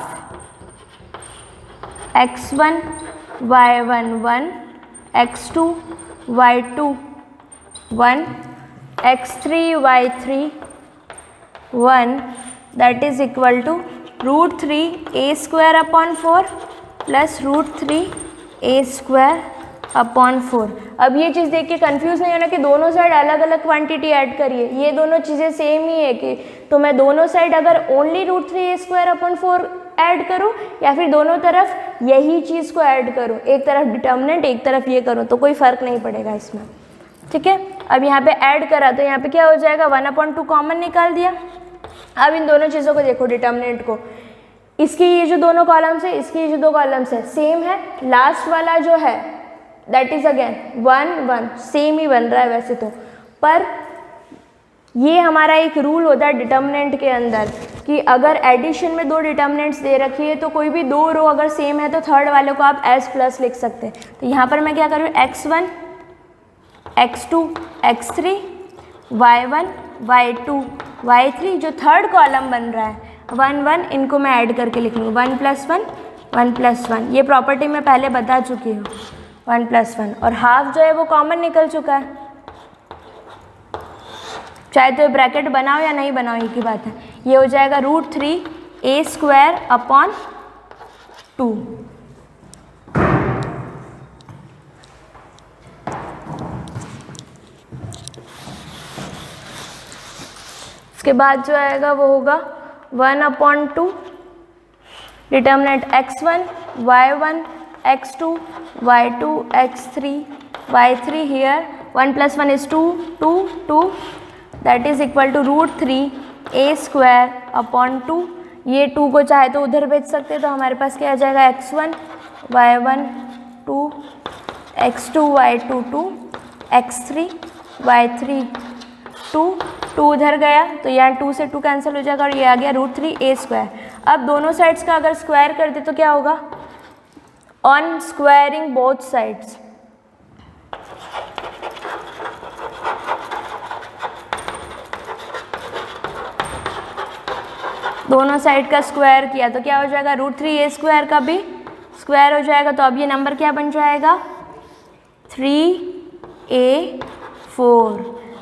x1 y1 1 x2 y2 1 x3 y3 1 that is equal to √3a² plus √3a² upon 4। अब ये चीज़ देख के कंफ्यूज नहीं होना कि दोनों साइड अलग अलग क्वांटिटी ऐड करिए, ये दोनों चीज़ें सेम ही है कि तो मैं दोनों साइड अगर ओनली √3a² अपॉन 4 ऐड करूँ या फिर दोनों तरफ यही चीज़ को ऐड करूँ, एक तरफ डिटर्मिनेंट एक तरफ ये करूँ, तो कोई फ़र्क नहीं पड़ेगा इसमें। ठीक है, अब यहाँ पे ऐड करा तो यहाँ पे क्या हो जाएगा 1/2 कॉमन निकाल दिया। अब इन दोनों चीज़ों को देखो, डिटर्मिनेंट को, इसकी ये जो दोनों कॉलम्स है इसकी ये जो 2 कॉलम्स है सेम है, लास्ट वाला जो है दैट इज अगेन 1 1 सेम ही बन रहा है वैसे तो, पर ये हमारा एक रूल होता है डिटर्मिनेंट के अंदर कि अगर एडिशन में 2 डिटर्मिनेंट्स दे रखी है तो कोई भी 2 रो अगर सेम है तो थर्ड वाले को आप एस प्लस लिख सकते हैं। तो यहाँ पर मैं क्या करूँ, x1 x2 x3 y1 y2 y3 जो थर्ड कॉलम बन रहा है 1 1 इनको मैं ऐड करके लिख लूँ 1 + 1 1 + 1, ये प्रॉपर्टी मैं पहले बता चुकी हूँ 1 + 1, और हाफ जो है वो कॉमन निकल चुका है, चाहे तो ब्रैकेट बनाओ या नहीं बनाओ एक ही बात है। ये हो जाएगा √3a² अपॉन 2। उसके बाद जो आएगा वो होगा 1/2 determinant x1 y1 x2 y2 x3 y3 here 1 + 1 is 2 2 2 that is equal to √3a² upon 2। ये 2 को चाहे तो उधर भेज सकते, तो हमारे पास क्या आ जाएगा x1 y1 2 x2 y2 2 x3 y3 2 2 उधर गया तो यहाँ 2 से 2 कैंसिल हो जाएगा और ये आ गया √3a²। अब दोनों साइड्स का अगर स्क्वायर कर दे तो क्या होगा, ऑन स्क्वायरिंग बोथ साइड्स दोनों साइड का स्क्वायर किया तो क्या हो जाएगा, √3a² का भी स्क्वायर हो जाएगा। तो अब ये नंबर क्या बन जाएगा 3a4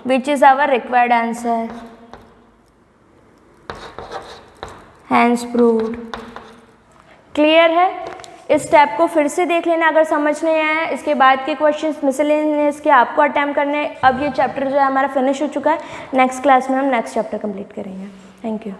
which is our required answer, hence proved. Clear है, इस स्टेप को फिर से देख लेना अगर समझ नहीं आया। इसके बाद के क्वेश्चंस मिसलेनियस के आपको अटेम्प्ट करने। अब ये चैप्टर जो है हमारा फिनिश हो चुका है, नेक्स्ट क्लास में हम नेक्स्ट चैप्टर कंप्लीट करेंगे। Thank you.